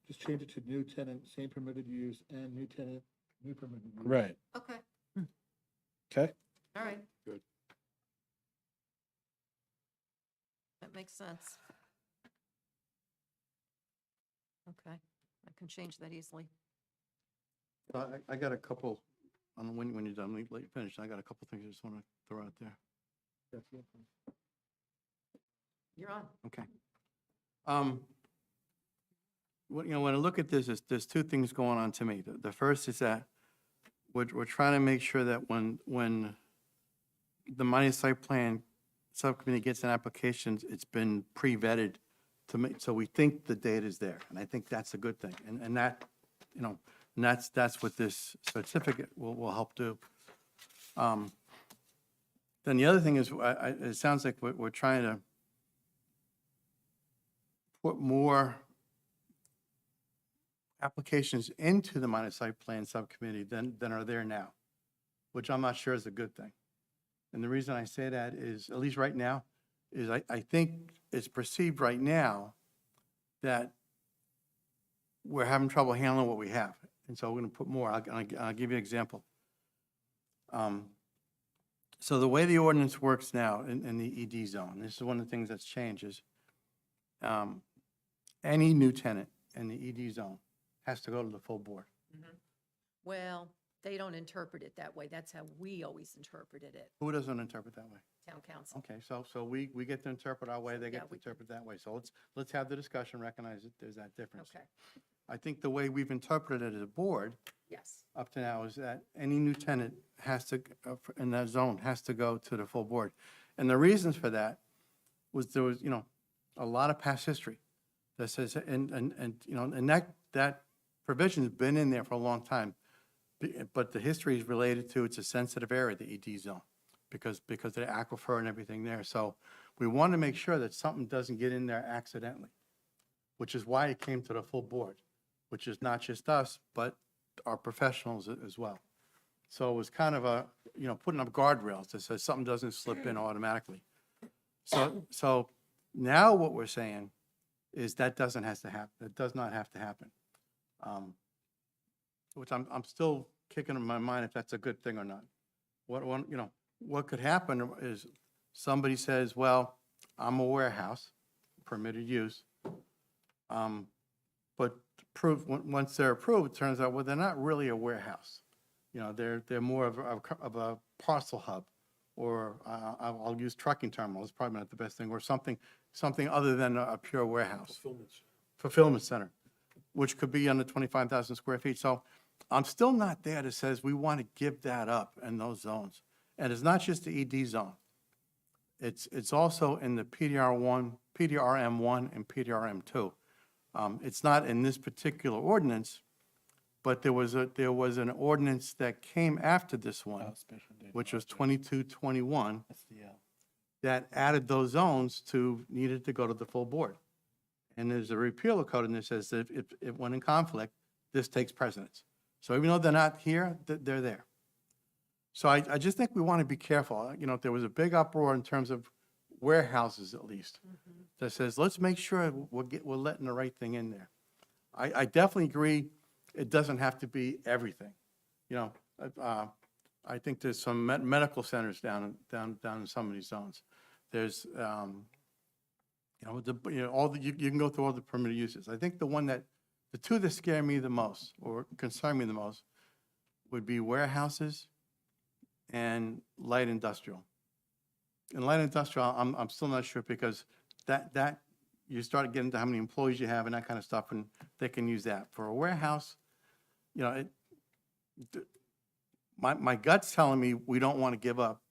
Just change it to new tenant, same permitted use, and new tenant, new permitted use. Right, Okay, okay? all right. Good. That makes sense. Okay, I can change that easily. I got a couple, when you're done, let you finish. I got a couple things I just want to throw out there. You're on. Okay. When I look at this, there's two things going on to me. The first is that we're trying to make sure that when the minor site plan subcommittee gets an application, it's been pre-vetted to make, so we think the data is there, and I think that's a good thing. And that, and that's what this certificate will help do. Then the other thing is, it sounds like we're trying to put more applications into the minor site plan subcommittee than are there now, which I'm not sure is a good thing. And the reason I say that is, at least right now, is I think it's perceived right now that we're having trouble handling what we have. And so we're going to put more. I'll give you an example. So the way the ordinance works now in the ED zone, this is one of the things that's changed, is any new tenant in the ED zone has to go to the full board. Well, they don't interpret it that way. That's how we always interpreted it, Who doesn't interpret that way? town council. Okay, so we get to interpret our way, they Yeah, get to we- interpret that way. So let's have the discussion, recognize that there's that difference. Okay, I think the way we've interpreted it as a board yes. up to now is that any new tenant has to, in that zone, has to go to the full board. And the reasons for that was there was, a lot of past history that says, and that provision's been in there for a long time. But the history is related to, it's a sensitive area, the ED zone, because of the aquifer and everything there. So we want to make sure that something doesn't get in there accidentally, which is why it came to the full board, which is not just us, but our professionals as well. So it was kind of a, putting up guardrails that says something doesn't slip in automatically. So now what we're saying is that doesn't have to happen. It does not have to happen. Which I'm still kicking in my mind if that's a good thing or not. What could happen is somebody says, well, I'm a warehouse, permitted use. But once they're approved, it turns out, well, they're not really a warehouse. They're more of a parcel hub, or I'll use trucking terminal, it's probably not the best thing, or something other than a pure warehouse. Fulfillment center, which could be under 25,000 square feet. So I'm still not there that says we want to give that up in those zones. And it's not just the ED zone. It's also in the PDR1, PDRM1, and PDRM2. It's not in this particular ordinance, but there was an ordinance that came after this one, which was 2221, that added those zones needed to go to the full board. And there's a repeal code, and it says that if when in conflict, this takes precedence. So even though they're not here, they're there. So I just think we want to be careful. There was a big uproar in terms of warehouses, at least, that says, let's make sure we're letting the right thing in there. I definitely agree it doesn't have to be everything. I think there's some medical centers down in some of these zones. There's, you can go through all the permitted uses. I think the two that scare me the most or concern me the most would be warehouses and light industrial. In light industrial, I'm still not sure, because that you start getting into how many employees you have and that kind of stuff, and they can use that. For a warehouse, my gut's telling me we don't want to give up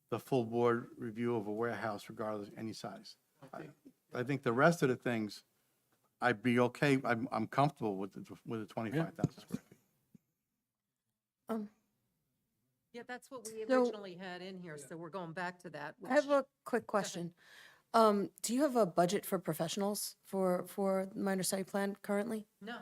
the full board review of a warehouse regardless of any size. I think the rest of the things, I'd be okay, I'm comfortable with the 25,000 square feet. Yeah, that's what we So- originally had in here, so we're going back to that. I have which- a quick question. Do you have a budget for professionals for minor site plan currently? No.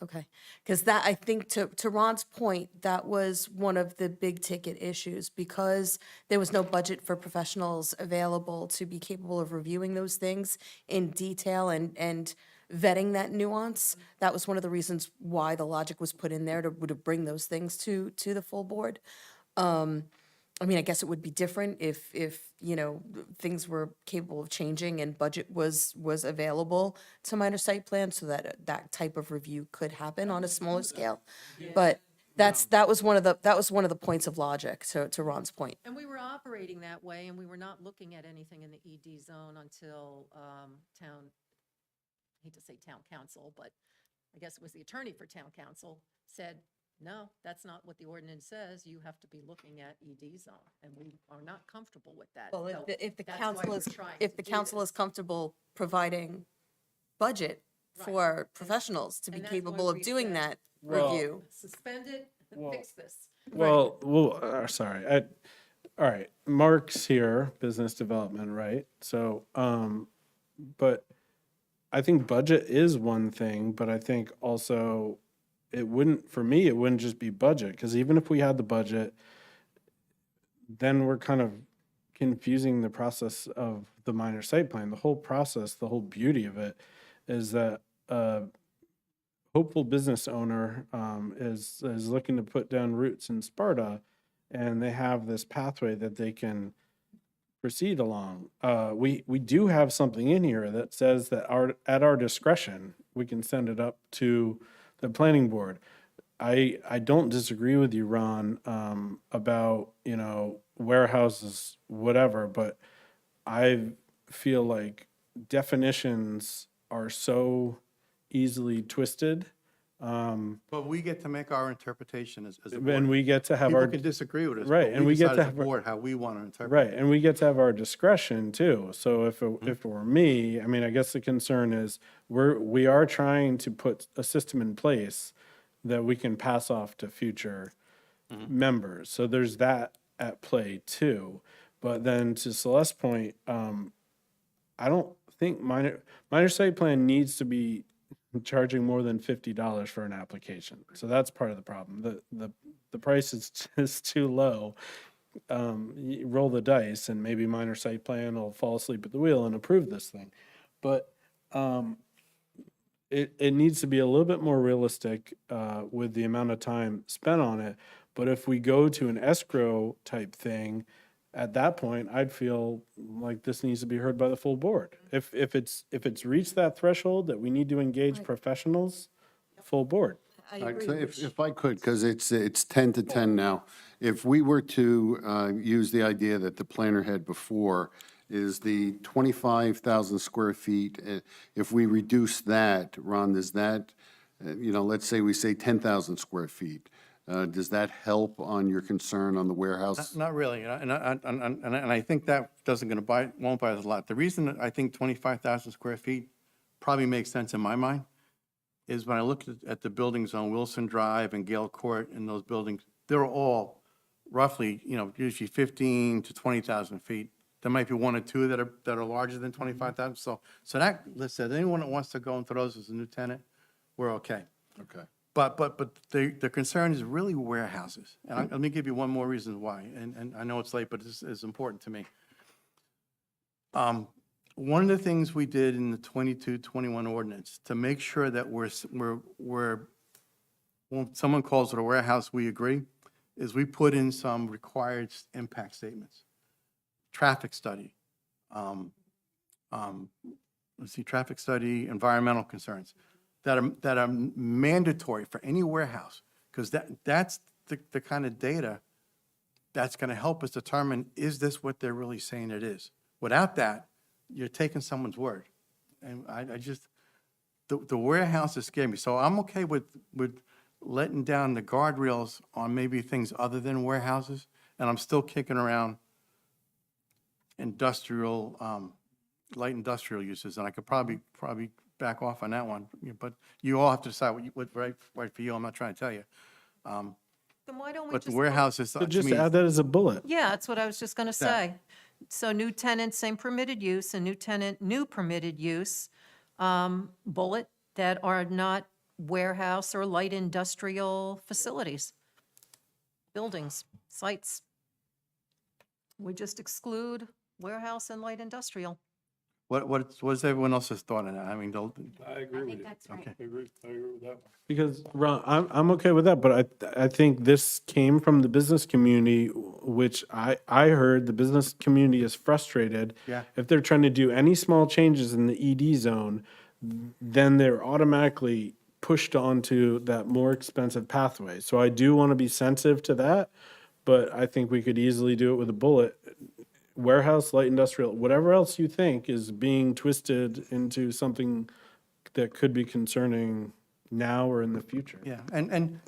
Okay, because that, I think, to Ron's point, that was one of the big ticket issues, because there was no budget for professionals available to be capable of reviewing those things in detail and vetting that nuance. That was one of the reasons why the logic was put in there to bring those things to the full board. I mean, I guess it would be different if things were capable of changing and budget was available to minor site plan, so that that type of review could happen on a smaller scale. But that was one of the points of logic, to Ron's point. And we were operating that way, and we were not looking at anything in the ED zone until I hate to say town council, but I guess it was the attorney for town council, said, no, that's not what the ordinance says. You have to be looking at ED zone, and we are not comfortable with that. Well, So if the that's why council we're is, trying if to the do council this. is comfortable providing budget Right. for professionals to be And that's why capable of we doing said, that Well- review. Suspend it, and fix this. Well, sorry. All right, Mark's here, business development, right? So, but I think budget is one thing, but I think also for me, it wouldn't just be budget, because even if we had the budget, then we're kind of confusing the process of the minor site plan. The whole process, the whole beauty of it is that hopeful business owner is looking to put down roots in Sparta, and they have this pathway that they can proceed along. We do have something in here that says that at our discretion, we can send it up to the planning board. I don't disagree with you, Ron, about, warehouses, whatever, but I feel like definitions are so easily twisted. But we get to make our interpretation as a board. And we get to have People our. can disagree with us, Right, but and we we get decide to as a have our- board how we want to interpret. Right, and we get to have our discretion too. So if it were me, I mean, I guess the concern is we are trying to put a system in place that we can pass off to future members. So there's that at play too. But then to Celeste's point, I don't think minor site plan needs to be charging more than $50 for an application. So that's part of the problem. The price is just too low. You roll the dice and maybe minor site plan will fall asleep at the wheel and approve this thing. But it needs to be a little bit more realistic with the amount of time spent on it. But if we go to an escrow type thing, at that point, I'd feel like this needs to be heard by the full board. If it's reached that threshold that we need to engage professionals, full board. I All right, agree. so if I could, because it's 10 to 10 now, if we were to use the idea that the planner had before, is the 25,000 square feet, if we reduce that, Ron, does that, let's say we say 10,000 square feet, does that help on your concern on the warehouse? Not really, and I think that won't buy us a lot. The reason that I think 25,000 square feet probably makes sense in my mind is when I looked at the buildings on Wilson Drive and Gale Court and those buildings, they're all roughly, usually 15 to 20,000 feet. There might be one or two that are larger than 25,000. So that, listen, anyone that wants to go into those as a new tenant, we're okay. Okay. But the concern is really warehouses. And let me give you one more reason why, and I know it's late, but it's important to me. One of the things we did in the 22-21 ordinance to make sure that when someone calls it a warehouse, we agree, is we put in some required impact statements. Traffic study, traffic study, environmental concerns that are mandatory for any warehouse, because that's the kind of data that's going to help us determine, is this what they're really saying it is? Without that, you're taking someone's word. And I just, the warehouse is scaring me. So I'm okay with letting down the guardrails on maybe things other than warehouses, and I'm still kicking around industrial, light industrial uses, and I could probably back off on that one, but you all have to decide what's right for you. I'm not trying to tell you. Then why don't we But just? the warehouses, So to just me, add that as a bullet. Yeah, that's what I was just going to say. So new tenant, same permitted use, and new tenant, new permitted use, bullet, that are not warehouse or light industrial facilities, buildings, sites. We just exclude warehouse and light industrial. what's everyone else's thought on that? I mean, I agree with you. that's right. okay. I agree with that one. Because, Ron, I'm okay with that, but I think this came from the business community, which I heard the business community is frustrated. Yeah. If they're trying to do any small changes in the ED zone, then they're automatically pushed onto that more expensive pathway. So I do want to be sensitive to that, but I think we could easily do it with a bullet. Warehouse, light industrial, whatever else you think is being twisted into something that could be concerning now or in the future. Yeah, and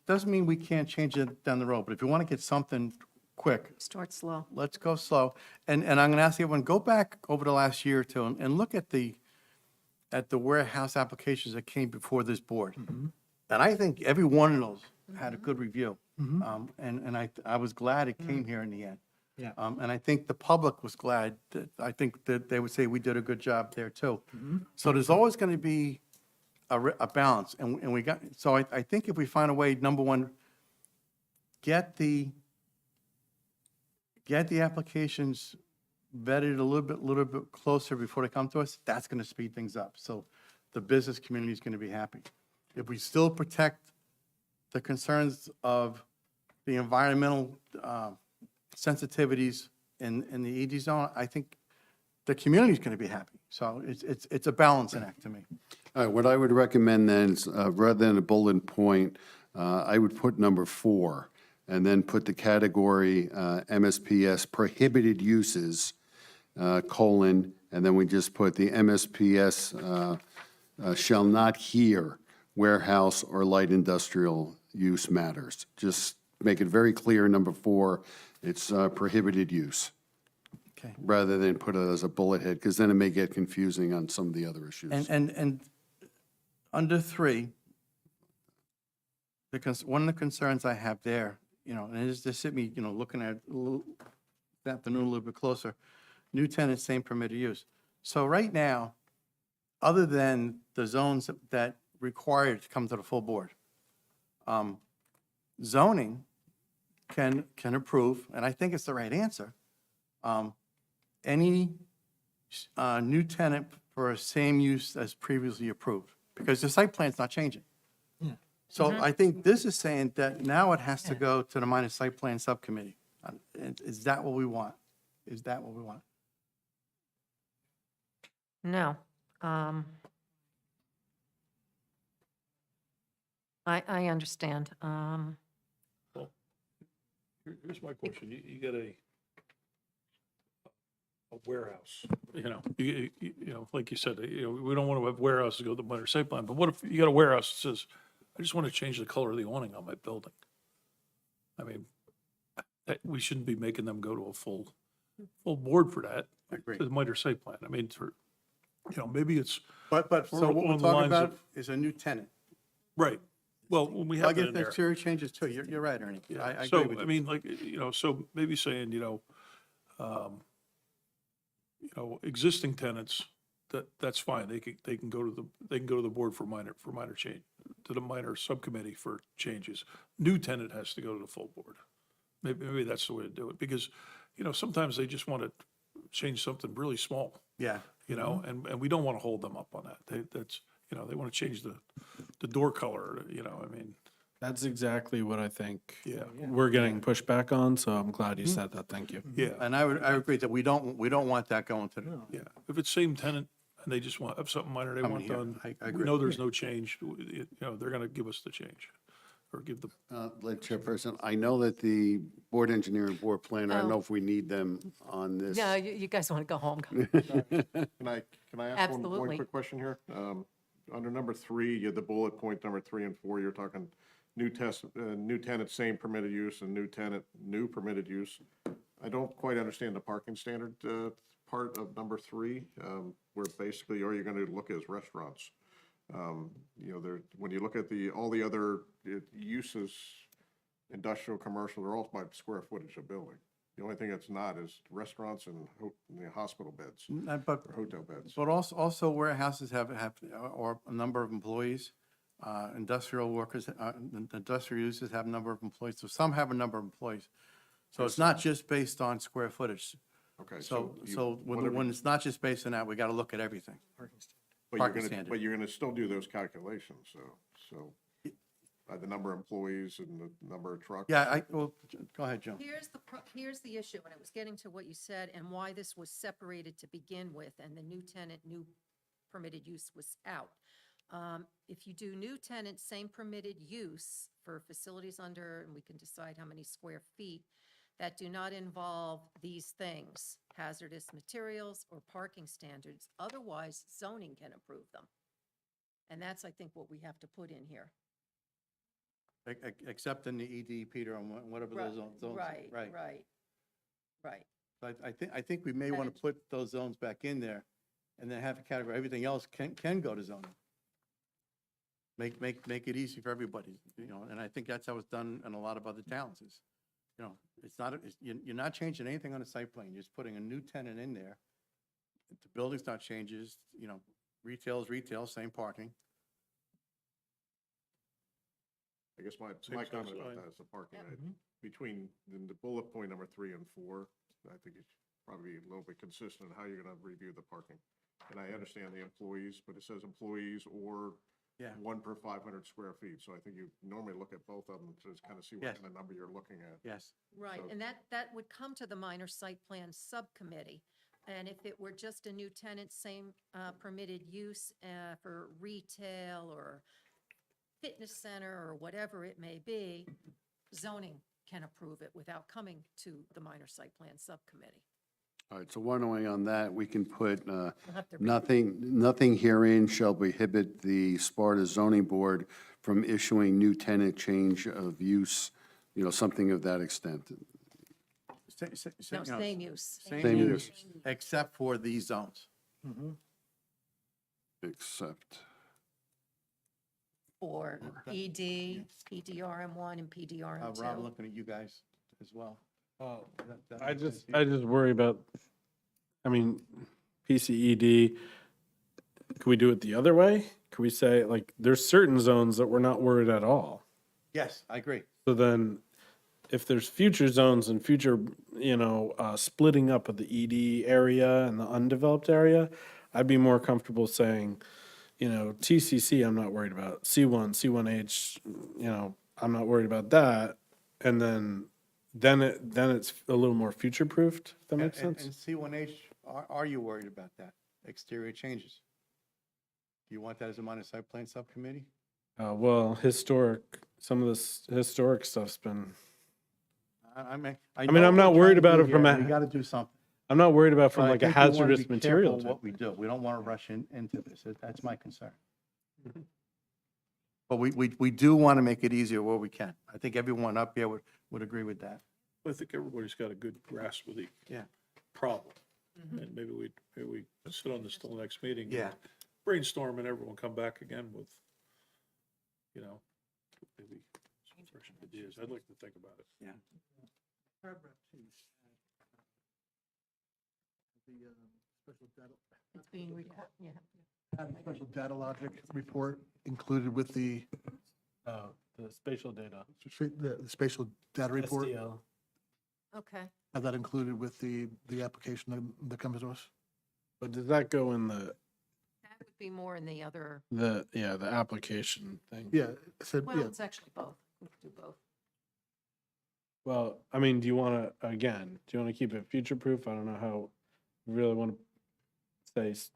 doesn't mean we can't change it down the road, but if you want to get something quick, Start slow. let's go slow. And I'm going to ask everyone, go back over the last year or two and look at the warehouse applications that came before this board. And I think every one of those had a good review. And I was glad it came here in the end. Yeah. And I think the public was glad I think that they would say we did a good job there too. So there's always going to be a balance, and we got, so I think if we find a way, number one, get the applications vetted a little bit closer before they come to us, that's going to speed things up. So the business community is going to be happy. If we still protect the concerns of the environmental sensitivities in the ED zone, I think the community is going to be happy. So it's a balancing act to me. All right, what I would recommend then is, rather than a bullet point, I would put number 4, and then put the category MSPS prohibited uses, colon, and then we just put the MSPS shall not hear warehouse or light industrial use matters. Just make it very clear, number 4, it's prohibited use. Okay. Rather than put it as a bullet head, because then it may get confusing on some of the other issues. And under 3, one of the concerns I have there, and it's just hit me, looking at that afternoon a little bit closer, new tenant, same permitted use. So right now, other than the zones that require it to come to the full board, zoning can approve, and I think it's the right answer, any new tenant for a same use as previously approved, because the site plan's not changing. So I think this is saying that now it has to go to the minor site plan subcommittee. Is that what we want? Is that what we want? No. I understand. Here's my question. You got a warehouse, like you said, we don't want to have warehouses go to the minor site plan, but what if you got a warehouse that says, I just want to change the color of the awning on my building? I mean, we shouldn't be making them go to a full board for that. I agree. To the minor site plan. I mean, maybe it's. But, so what we're on the talking lines about of- is a new tenant. Right. Well, when we I'll have that get in the there. exterior changes too. You're right, Ernie. Yeah, I agree so, with I you. mean, like, so maybe saying, existing tenants, that's fine. They can go to the board for minor change, to the minor subcommittee for changes. New tenant has to go to the full board. Maybe that's the way to do it, because, sometimes they just want to change something really small, Yeah. and we don't want to hold them up on that. They want to change the door color, I mean, That's exactly what I think yeah, we're getting pushback on, so I'm glad you said that. Thank you. yeah. And I agree that we don't want that going to the, Yeah, if it's same tenant and they just want, have something minor they Coming want here. done, I we agree. know there's no change, they're gonna give us the change. Or give the, Let Chairperson, I know that the board engineer and board planner, I don't know if we need them on this. No, you guys want to go home. Can I ask one Absolutely. quick question here? Under number 3, you had the bullet point number 3 and 4, you're talking new tenant, same permitted use, and new tenant, new permitted use. I don't quite understand the parking standard part of number 3, where basically, are you going to look as restaurants? When you look at all the other uses, industrial, commercial, they're all by square footage of building. The only thing that's not is restaurants and hospital beds, but, or hotel beds. but also warehouses have, or a number of employees. Industrial workers, industrial uses have a number of employees, so some have a number of employees. So it's not just based on square footage. Okay, So whatever- when it's not just based on that, we got to look at everything. Parking standard. But you're gonna still do those calculations, so by the number of employees and the number of trucks. Yeah, well, go ahead, Joan. Here's the issue, and it was getting to what you said and why this was separated to begin with, and the new tenant, new permitted use was out. If you do new tenant, same permitted use for facilities under, and we can decide how many square feet, that do not involve these things, hazardous materials or parking standards. Otherwise, zoning can approve them. And that's, I think, what we have to put in here. Except in the ED, Peter, on whatever those zones. Right. So I think we may want to put those zones back in there and then have a category, everything else can go to zoning. Make it easy for everybody, and I think that's how it's done in a lot of other towns is, it's not, you're not changing anything on the site plan, you're just putting a new tenant in there. The building's not changes, retail is retail, same parking. I guess my Same comment size about line. that is the parking. Between the bullet point number 3 and 4, I think it should probably be a little bit consistent in how you're gonna review the parking. And I understand the employees, but it says employees or Yeah. 1 per 500 square feet. So I think you normally look at both of them to kind of see what Yes. kind of number you're looking at. Yes. Right, So- and that would come to the minor site plan subcommittee. And if it were just a new tenant, same permitted use for retail or fitness center or whatever it may be, zoning can approve it without coming to the minor site plan subcommittee. All right, so one way on that, we can put, have to read nothing herein shall prohibit the Sparta zoning board from issuing new tenant change of use, something of that extent. No, same use. Same use. Except for these zones. Except, For ED, PDRM1 and PDRM2. Rob, I'm looking at you guys as well. I just worry about, PCED, can we do it the other way? Can we say, like, there's certain zones that we're not worried at all? Yes, I agree. So then, if there's future zones and future, splitting up of the ED area and the undeveloped area, I'd be more comfortable saying, TCC, I'm not worried about. C1, C1H, I'm not worried about that. And then it's a little more future-proofed, if that makes sense? And C1H, are you worried about that? Exterior changes? Do you want that as a minor site plan subcommittee? Well, some of this historic stuff's been, I mean, I'm not worried about it from We a, got to do something. I'm not worried about from But I like a think we wanna hazardous be material. careful what we do. We don't want to rush into this. That's my concern. But we do want to make it easier where we can. I think everyone up here would agree with that. I think everybody's got a good grasp of the Yeah. problem. And maybe we sit on this till the next meeting. and Yeah. Brainstorm and everyone come back again with, maybe some fresh ideas. I'd like to think about it. Yeah. It's being recorded, yeah. Special data logic report included with the spatial data. the spatial data report. SDL. Okay. Have that included with the application that comes to us? But does that go in That would be more in the other, the application thing? Yeah, so, well, yeah, it's actually both. We could do both. Well, I mean, do you want to keep it future-proof? I don't know how, you really want to say.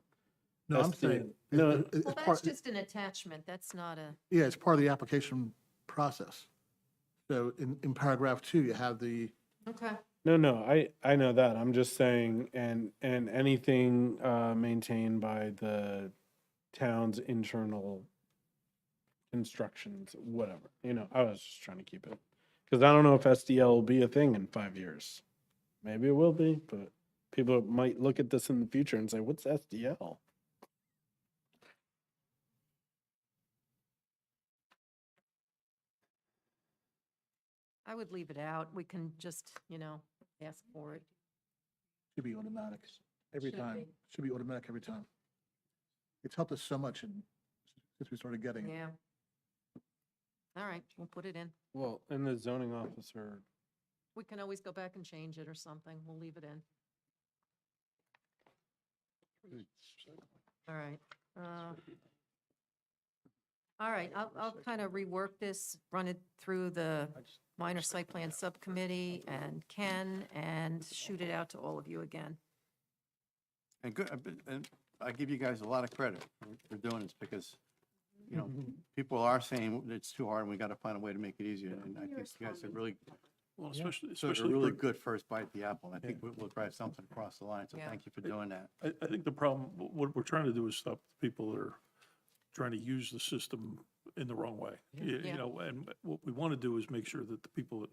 no, I'm SD saying, No, it's Well, that's part, just an attachment. That's not a, yeah, it's part of the application process. So in paragraph 2, you have the, okay. no, I know that. I'm just saying, and anything maintained by the town's internal instructions, whatever, I was just trying to keep it. Because I don't know if SDL will be a thing in 5 years. Maybe it will be, but people might look at this in the future and say, what's SDL? I would leave it out. We can just, ask for it. should be automatic every Should time. be. Should be automatic every time. It's helped us so much since we started getting it. Yeah. All right, we'll put it in. Well, and the zoning officer, We can always go back and change it or something. We'll leave it in. All right. All right, I'll kind of rework this, run it through the minor site plan subcommittee and Ken, and shoot it out to all of you again. And good, and I give you guys a lot of credit for doing this because, people are saying it's too hard and we got to find a way to make it easier. And I think you guys have really, Well, took especially a really for- good first bite at the apple. And I think we'll drive something across the line. So Yeah. thank you for doing that. I think the problem, what we're trying to do is stop people that are trying to use the system in the wrong way. Yeah. And what we want to do is make sure that the people that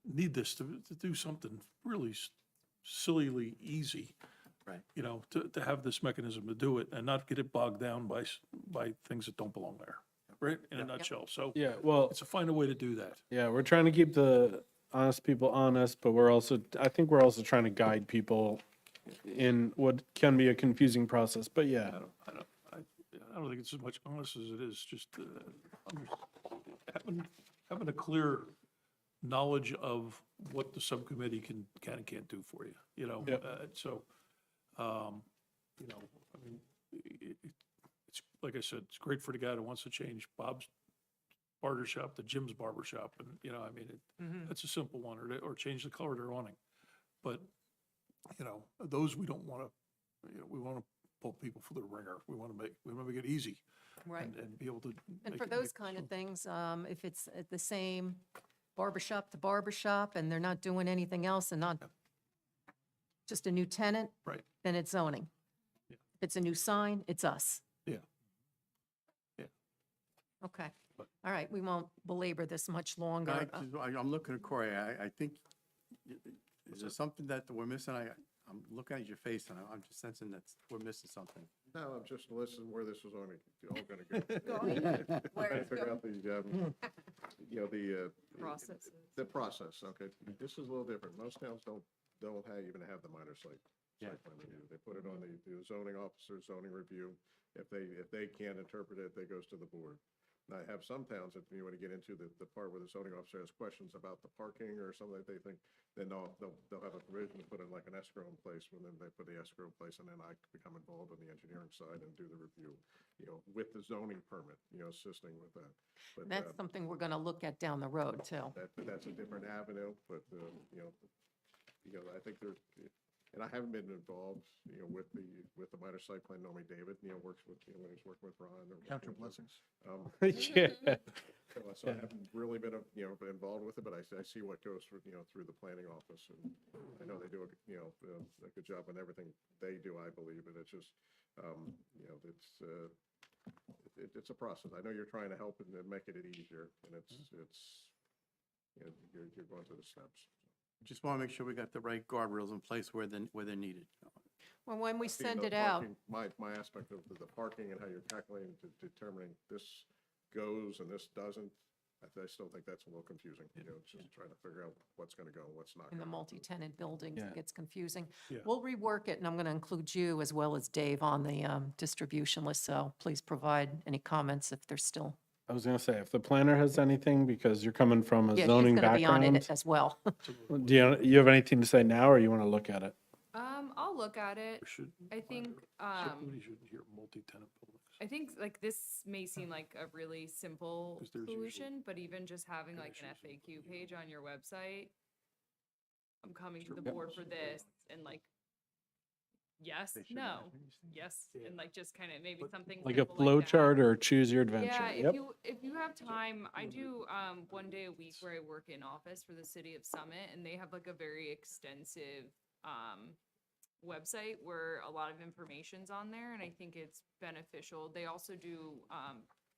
need this to do something really sillily easy. Right. To have this mechanism to do it and not get it bogged down by things that don't belong there, right? In a nutshell. So yeah, well, it's a find a way to do that. yeah, we're trying to keep the honest people honest, but I think we're also trying to guide people in what can be a confusing process, but yeah. I don't think it's as much honest as it is just having a clear knowledge of what the subcommittee can and can't do for you, Yep. I mean, it's, like I said, it's great for the guy that wants to change Bob's barber shop to Jim's barber shop, and, that's a simple one, or change the color of their awning. But, those we don't want to, we want to pull people for the ringer. We want to make it easy. Right. And be able to. And make for it- those make kind of some- things, if it's at the same barbershop to barbershop and they're not doing anything else and not just a new tenant, Right. then it's zoning. Yeah. If it's a new sign, it's us. Yeah. Yeah. Okay. But- All right, we won't belabor this much longer. I'm looking at Corey. I think, is there something that we're missing? I'm looking at your face and I'm just sensing that we're missing something. No, I'm just listening where this was all going to go. Where Trying to it's figure going. out the Processes. the process, okay? This is a little different. Most towns don't even have the minor site plan review. They put it on the zoning officer, zoning review. If they can't interpret it, it goes to the board. Now, I have some towns that, when you get into the part where the zoning officer has questions about the parking or something that they think, then they'll have a provision to put in like an escrow in place, when then they put the escrow in place, and then I become involved on the engineering side and do the review, with the zoning permit, assisting with that. But, That's something we're going to look at down the road, too. that's a different avenue, but, I think there's, and I haven't been involved, with the minor site plan. Normally David, works with, when he's working with Ron. or Count your working with- blessings. Yeah. So I haven't really been, been involved with it, but I see what goes through, through the planning office. And I know they do, a good job on everything they do, I believe, and it's just, it's a process. I know you're trying to help and make it easier, and you're going through the steps. Just want to make sure we got the right guardrails in place where they're needed. Well, when we See, send the it out, parking- My aspect of the parking and how you're calculating, determining this goes and this doesn't, I still think that's a little confusing, just trying to figure out what's going to go and what's not. in the gonna go. multi-tenant buildings, Yeah. it gets confusing. Yeah. We'll rework it, and I'm going to include you as well as Dave on the distribution list, so please provide any comments if there's still. I was gonna say, if the planner has anything, because you're coming from a Yeah, she's zoning going to be on background, it as well. do you have anything to say now, or you want to look at it? I'll look at it. We should, I think, somebody should hear multi-tenant buildings. I think like this may seem like a really simple 'Cause there's usually solution, but even just having like an issues with FAQ page on your website, I'm coming to the Yep. board for this, and like, yes, no, yes, and like just kind of maybe something Like a simple flow that. chart or choose your adventure? Yeah, Yep. if you have time, I do one day a week where I work in office for the city of Summit, and they have like a very extensive website where a lot of information's on there, and I think it's beneficial. They also do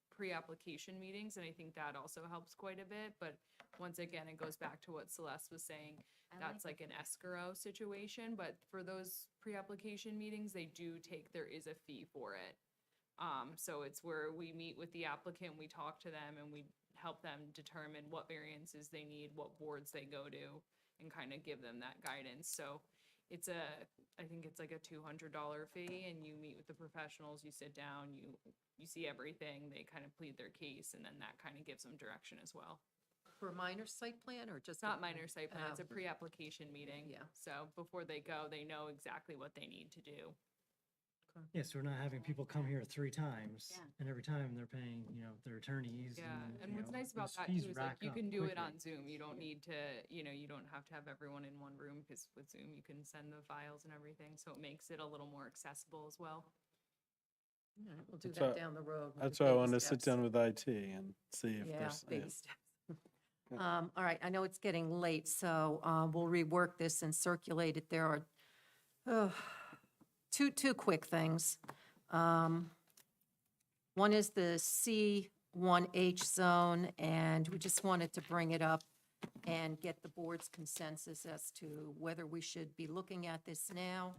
pre-application meetings, and I think that also helps quite a bit. But once again, it goes back to what Celeste was saying. That's like an escrow situation, but for those pre-application meetings, there is a fee for it. So it's where we meet with the applicant, we talk to them, and we help them determine what variances they need, what boards they go to, and kind of give them that guidance. So I think it's like a $200 fee, and you meet with the professionals, you sit down, you see everything, they kind of plead their case, and then that kind of gives them direction as well. For a minor site plan or just? It's not minor site plan, it's a Oh. pre-application meeting. Yeah. So before they go, they know exactly what they need to do. Yeah, so we're not having people come here 3 times, Yeah. and every time they're paying, their attorneys. Yeah, and you what's know, nice about those that fees too is like rack you up can do it quickly. on Zoom. You don't need to, you don't have to have everyone in one room, because with Zoom, you can send the files and everything, so it makes it a little more accessible as well. All right, we'll do That's that why- down the road. with That's the why I baby wanted to sit steps. down with IT and see if Yeah, there's. baby steps. All right, I know it's getting late, so we'll rework this and circulate it. There are two quick things. One is the C1H zone, and we just wanted to bring it up and get the board's consensus as to whether we should be looking at this now.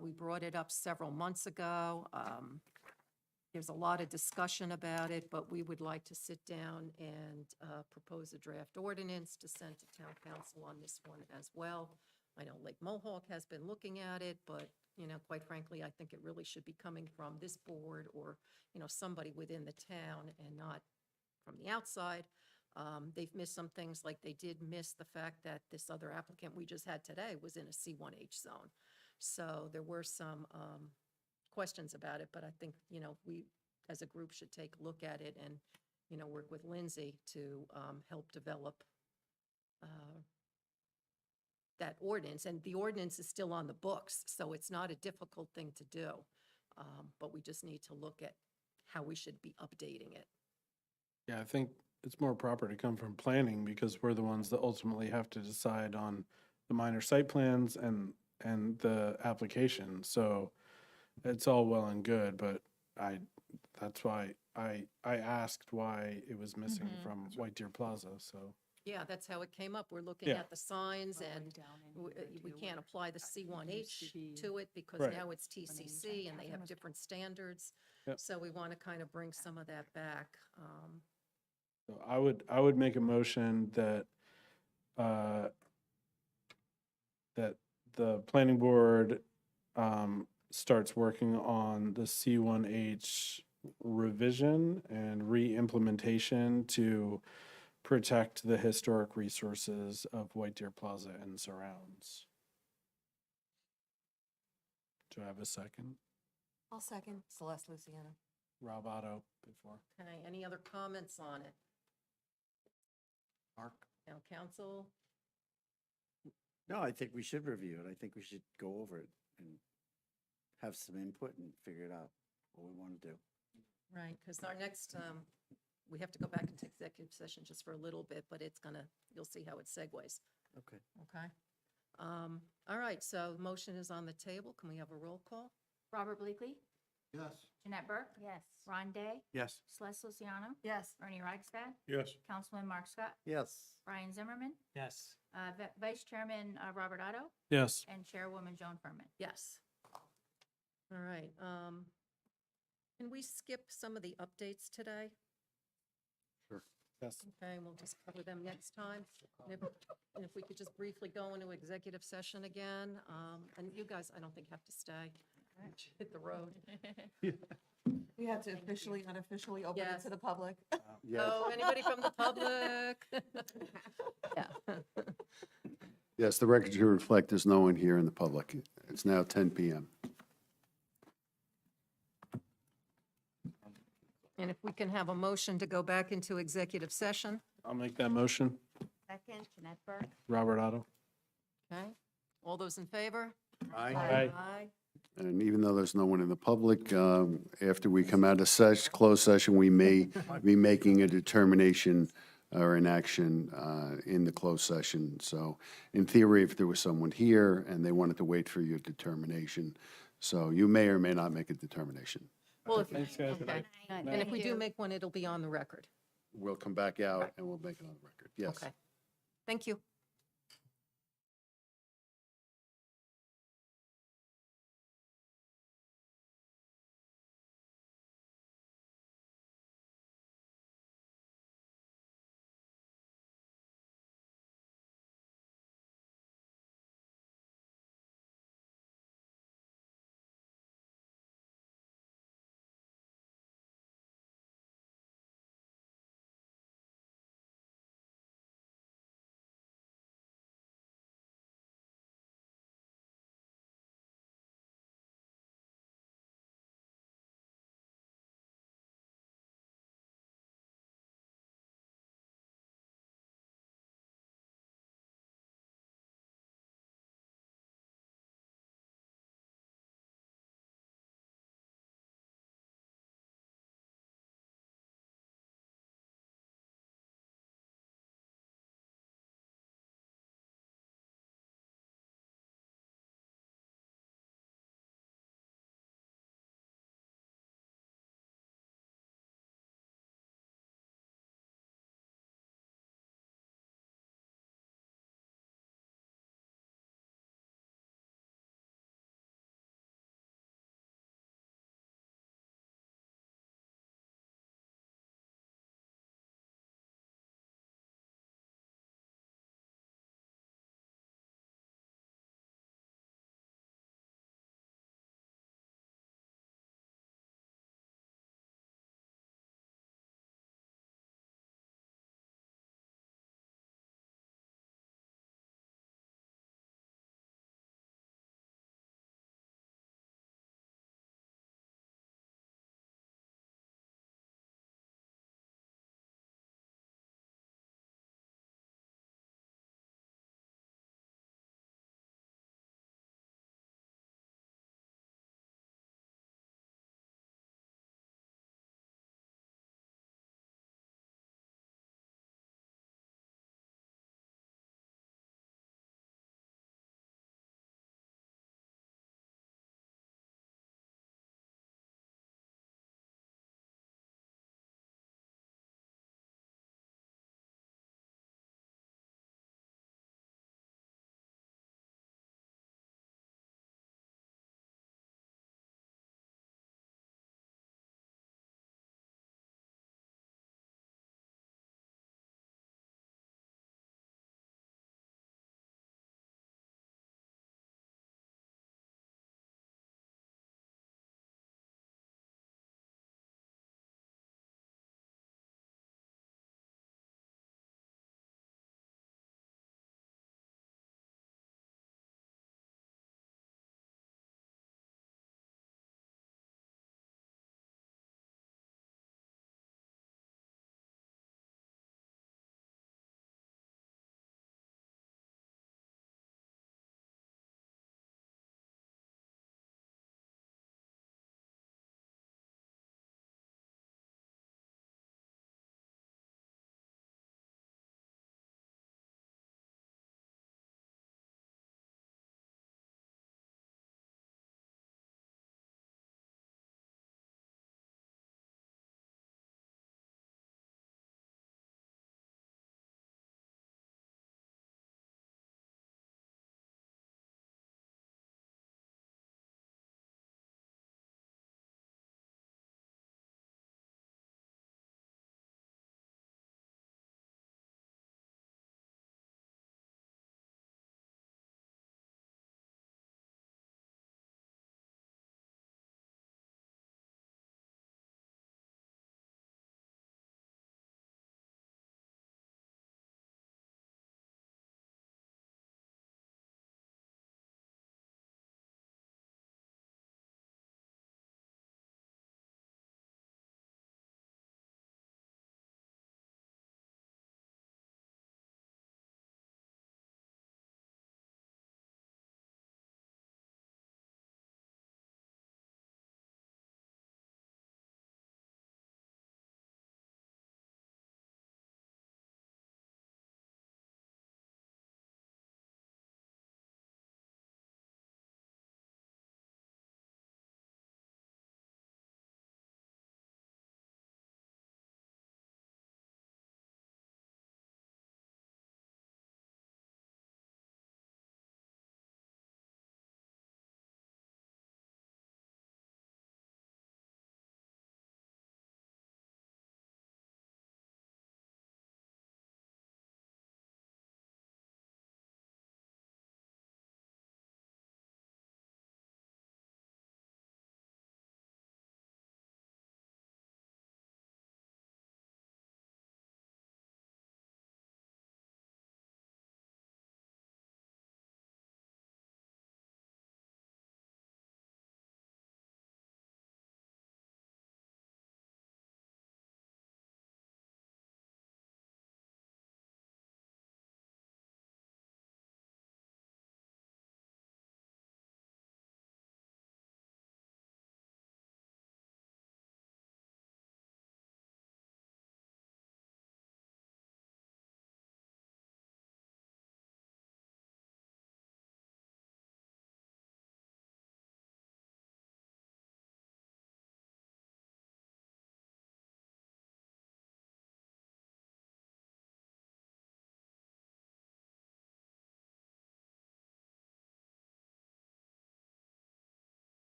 We brought it up several months ago. There's a lot of discussion about it, but we would like to sit down and propose a draft ordinance to send to town council on this one as well. I know Lake Mohawk has been looking at it, but, quite frankly, I think it really should be coming from this board or, somebody within the town and not from the outside. They've missed some things, like they did miss the fact that this other applicant we just had today was in a C1H zone. So there were some questions about it, but I think, we, as a group, should take a look at it and, work with Lindsay to help develop that ordinance. And the ordinance is still on the books, so it's not a difficult thing to do. But we just need to look at how we should be updating it. Yeah, I think it's more proper to come from planning, because we're the ones that ultimately have to decide on the minor site plans and the application. So it's all well and good, but that's why I asked why it was missing from White Deer Plaza, so. Yeah, that's how it came up. We're looking Yeah. at the signs, and down in we here we too, can't where apply the that used C1H to be to it because Right. now it's TCC and they have different standards. Yep. So we want to kind of bring some of that back. So I would make a motion that, that the planning board, starts working on the C1H revision and re-implementation to protect the historic resources of White Deer Plaza and surrounds. Do I have a second? I'll second. Celeste Luciano. Rob Otto before. Okay, any other comments on it? Mark? Now, council, No, I think we should review it. I think we should go over it and have some input and figure it out, what we want to do. right, because our next, we have to go back into executive session just for a little bit, but it's gonna, you'll see how it segues, Okay. okay? All right, so motion is on the table. Can we have a roll call? Robert Bleakley, Yes. Jeanette Burke, Yes. Ron Day, Yes. Celeste Luciano, Yes. Ernie Reichstad, Yes. Councilman Mark Scott, Yes. Brian Zimmerman, Yes. Vice Chairman Robert Otto, Yes. and Chairwoman Joan Furman. Yes. All right, can we skip some of the updates today? Yes. Okay, we'll just cover them next time. And if we could just briefly go into executive session again, and you guys, I don't think have to stay. Hit the road. We have to officially, unofficially open it Yes. to the public. Yes, Oh, anybody from the public? Yeah. yes, the record should reflect there's no one here in the public. It's now 10 PM. And if we can have a motion to go back into executive session, I'll make that motion. Second, Jeanette Burke. Robert Otto. okay? All those in favor? Aye. Aye. And even though there's no one in the public, after we come out of closed session, we may be making a determination or an action in the closed session. So in theory, if there was someone here and they wanted to wait for your determination, so you may or may not make a determination. Well, if, Thanks, guys. okay. And if we do make one, it'll be on the record. We'll come back out and we'll make it on the record. Yes. Okay. Thank you.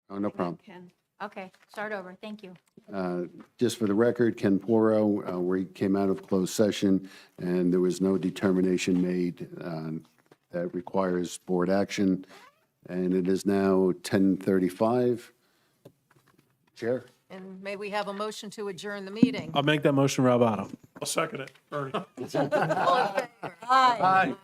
Oh, no problem. Okay, start over. Thank you. Just for the record, Ken Poro, we came out of closed session, and there was no determination made that requires board action. And it is now 10:35. Chair? And may we have a motion to adjourn the meeting? I'll make that motion, Rob Otto. I'll second it. Ernie. All in favor? Aye.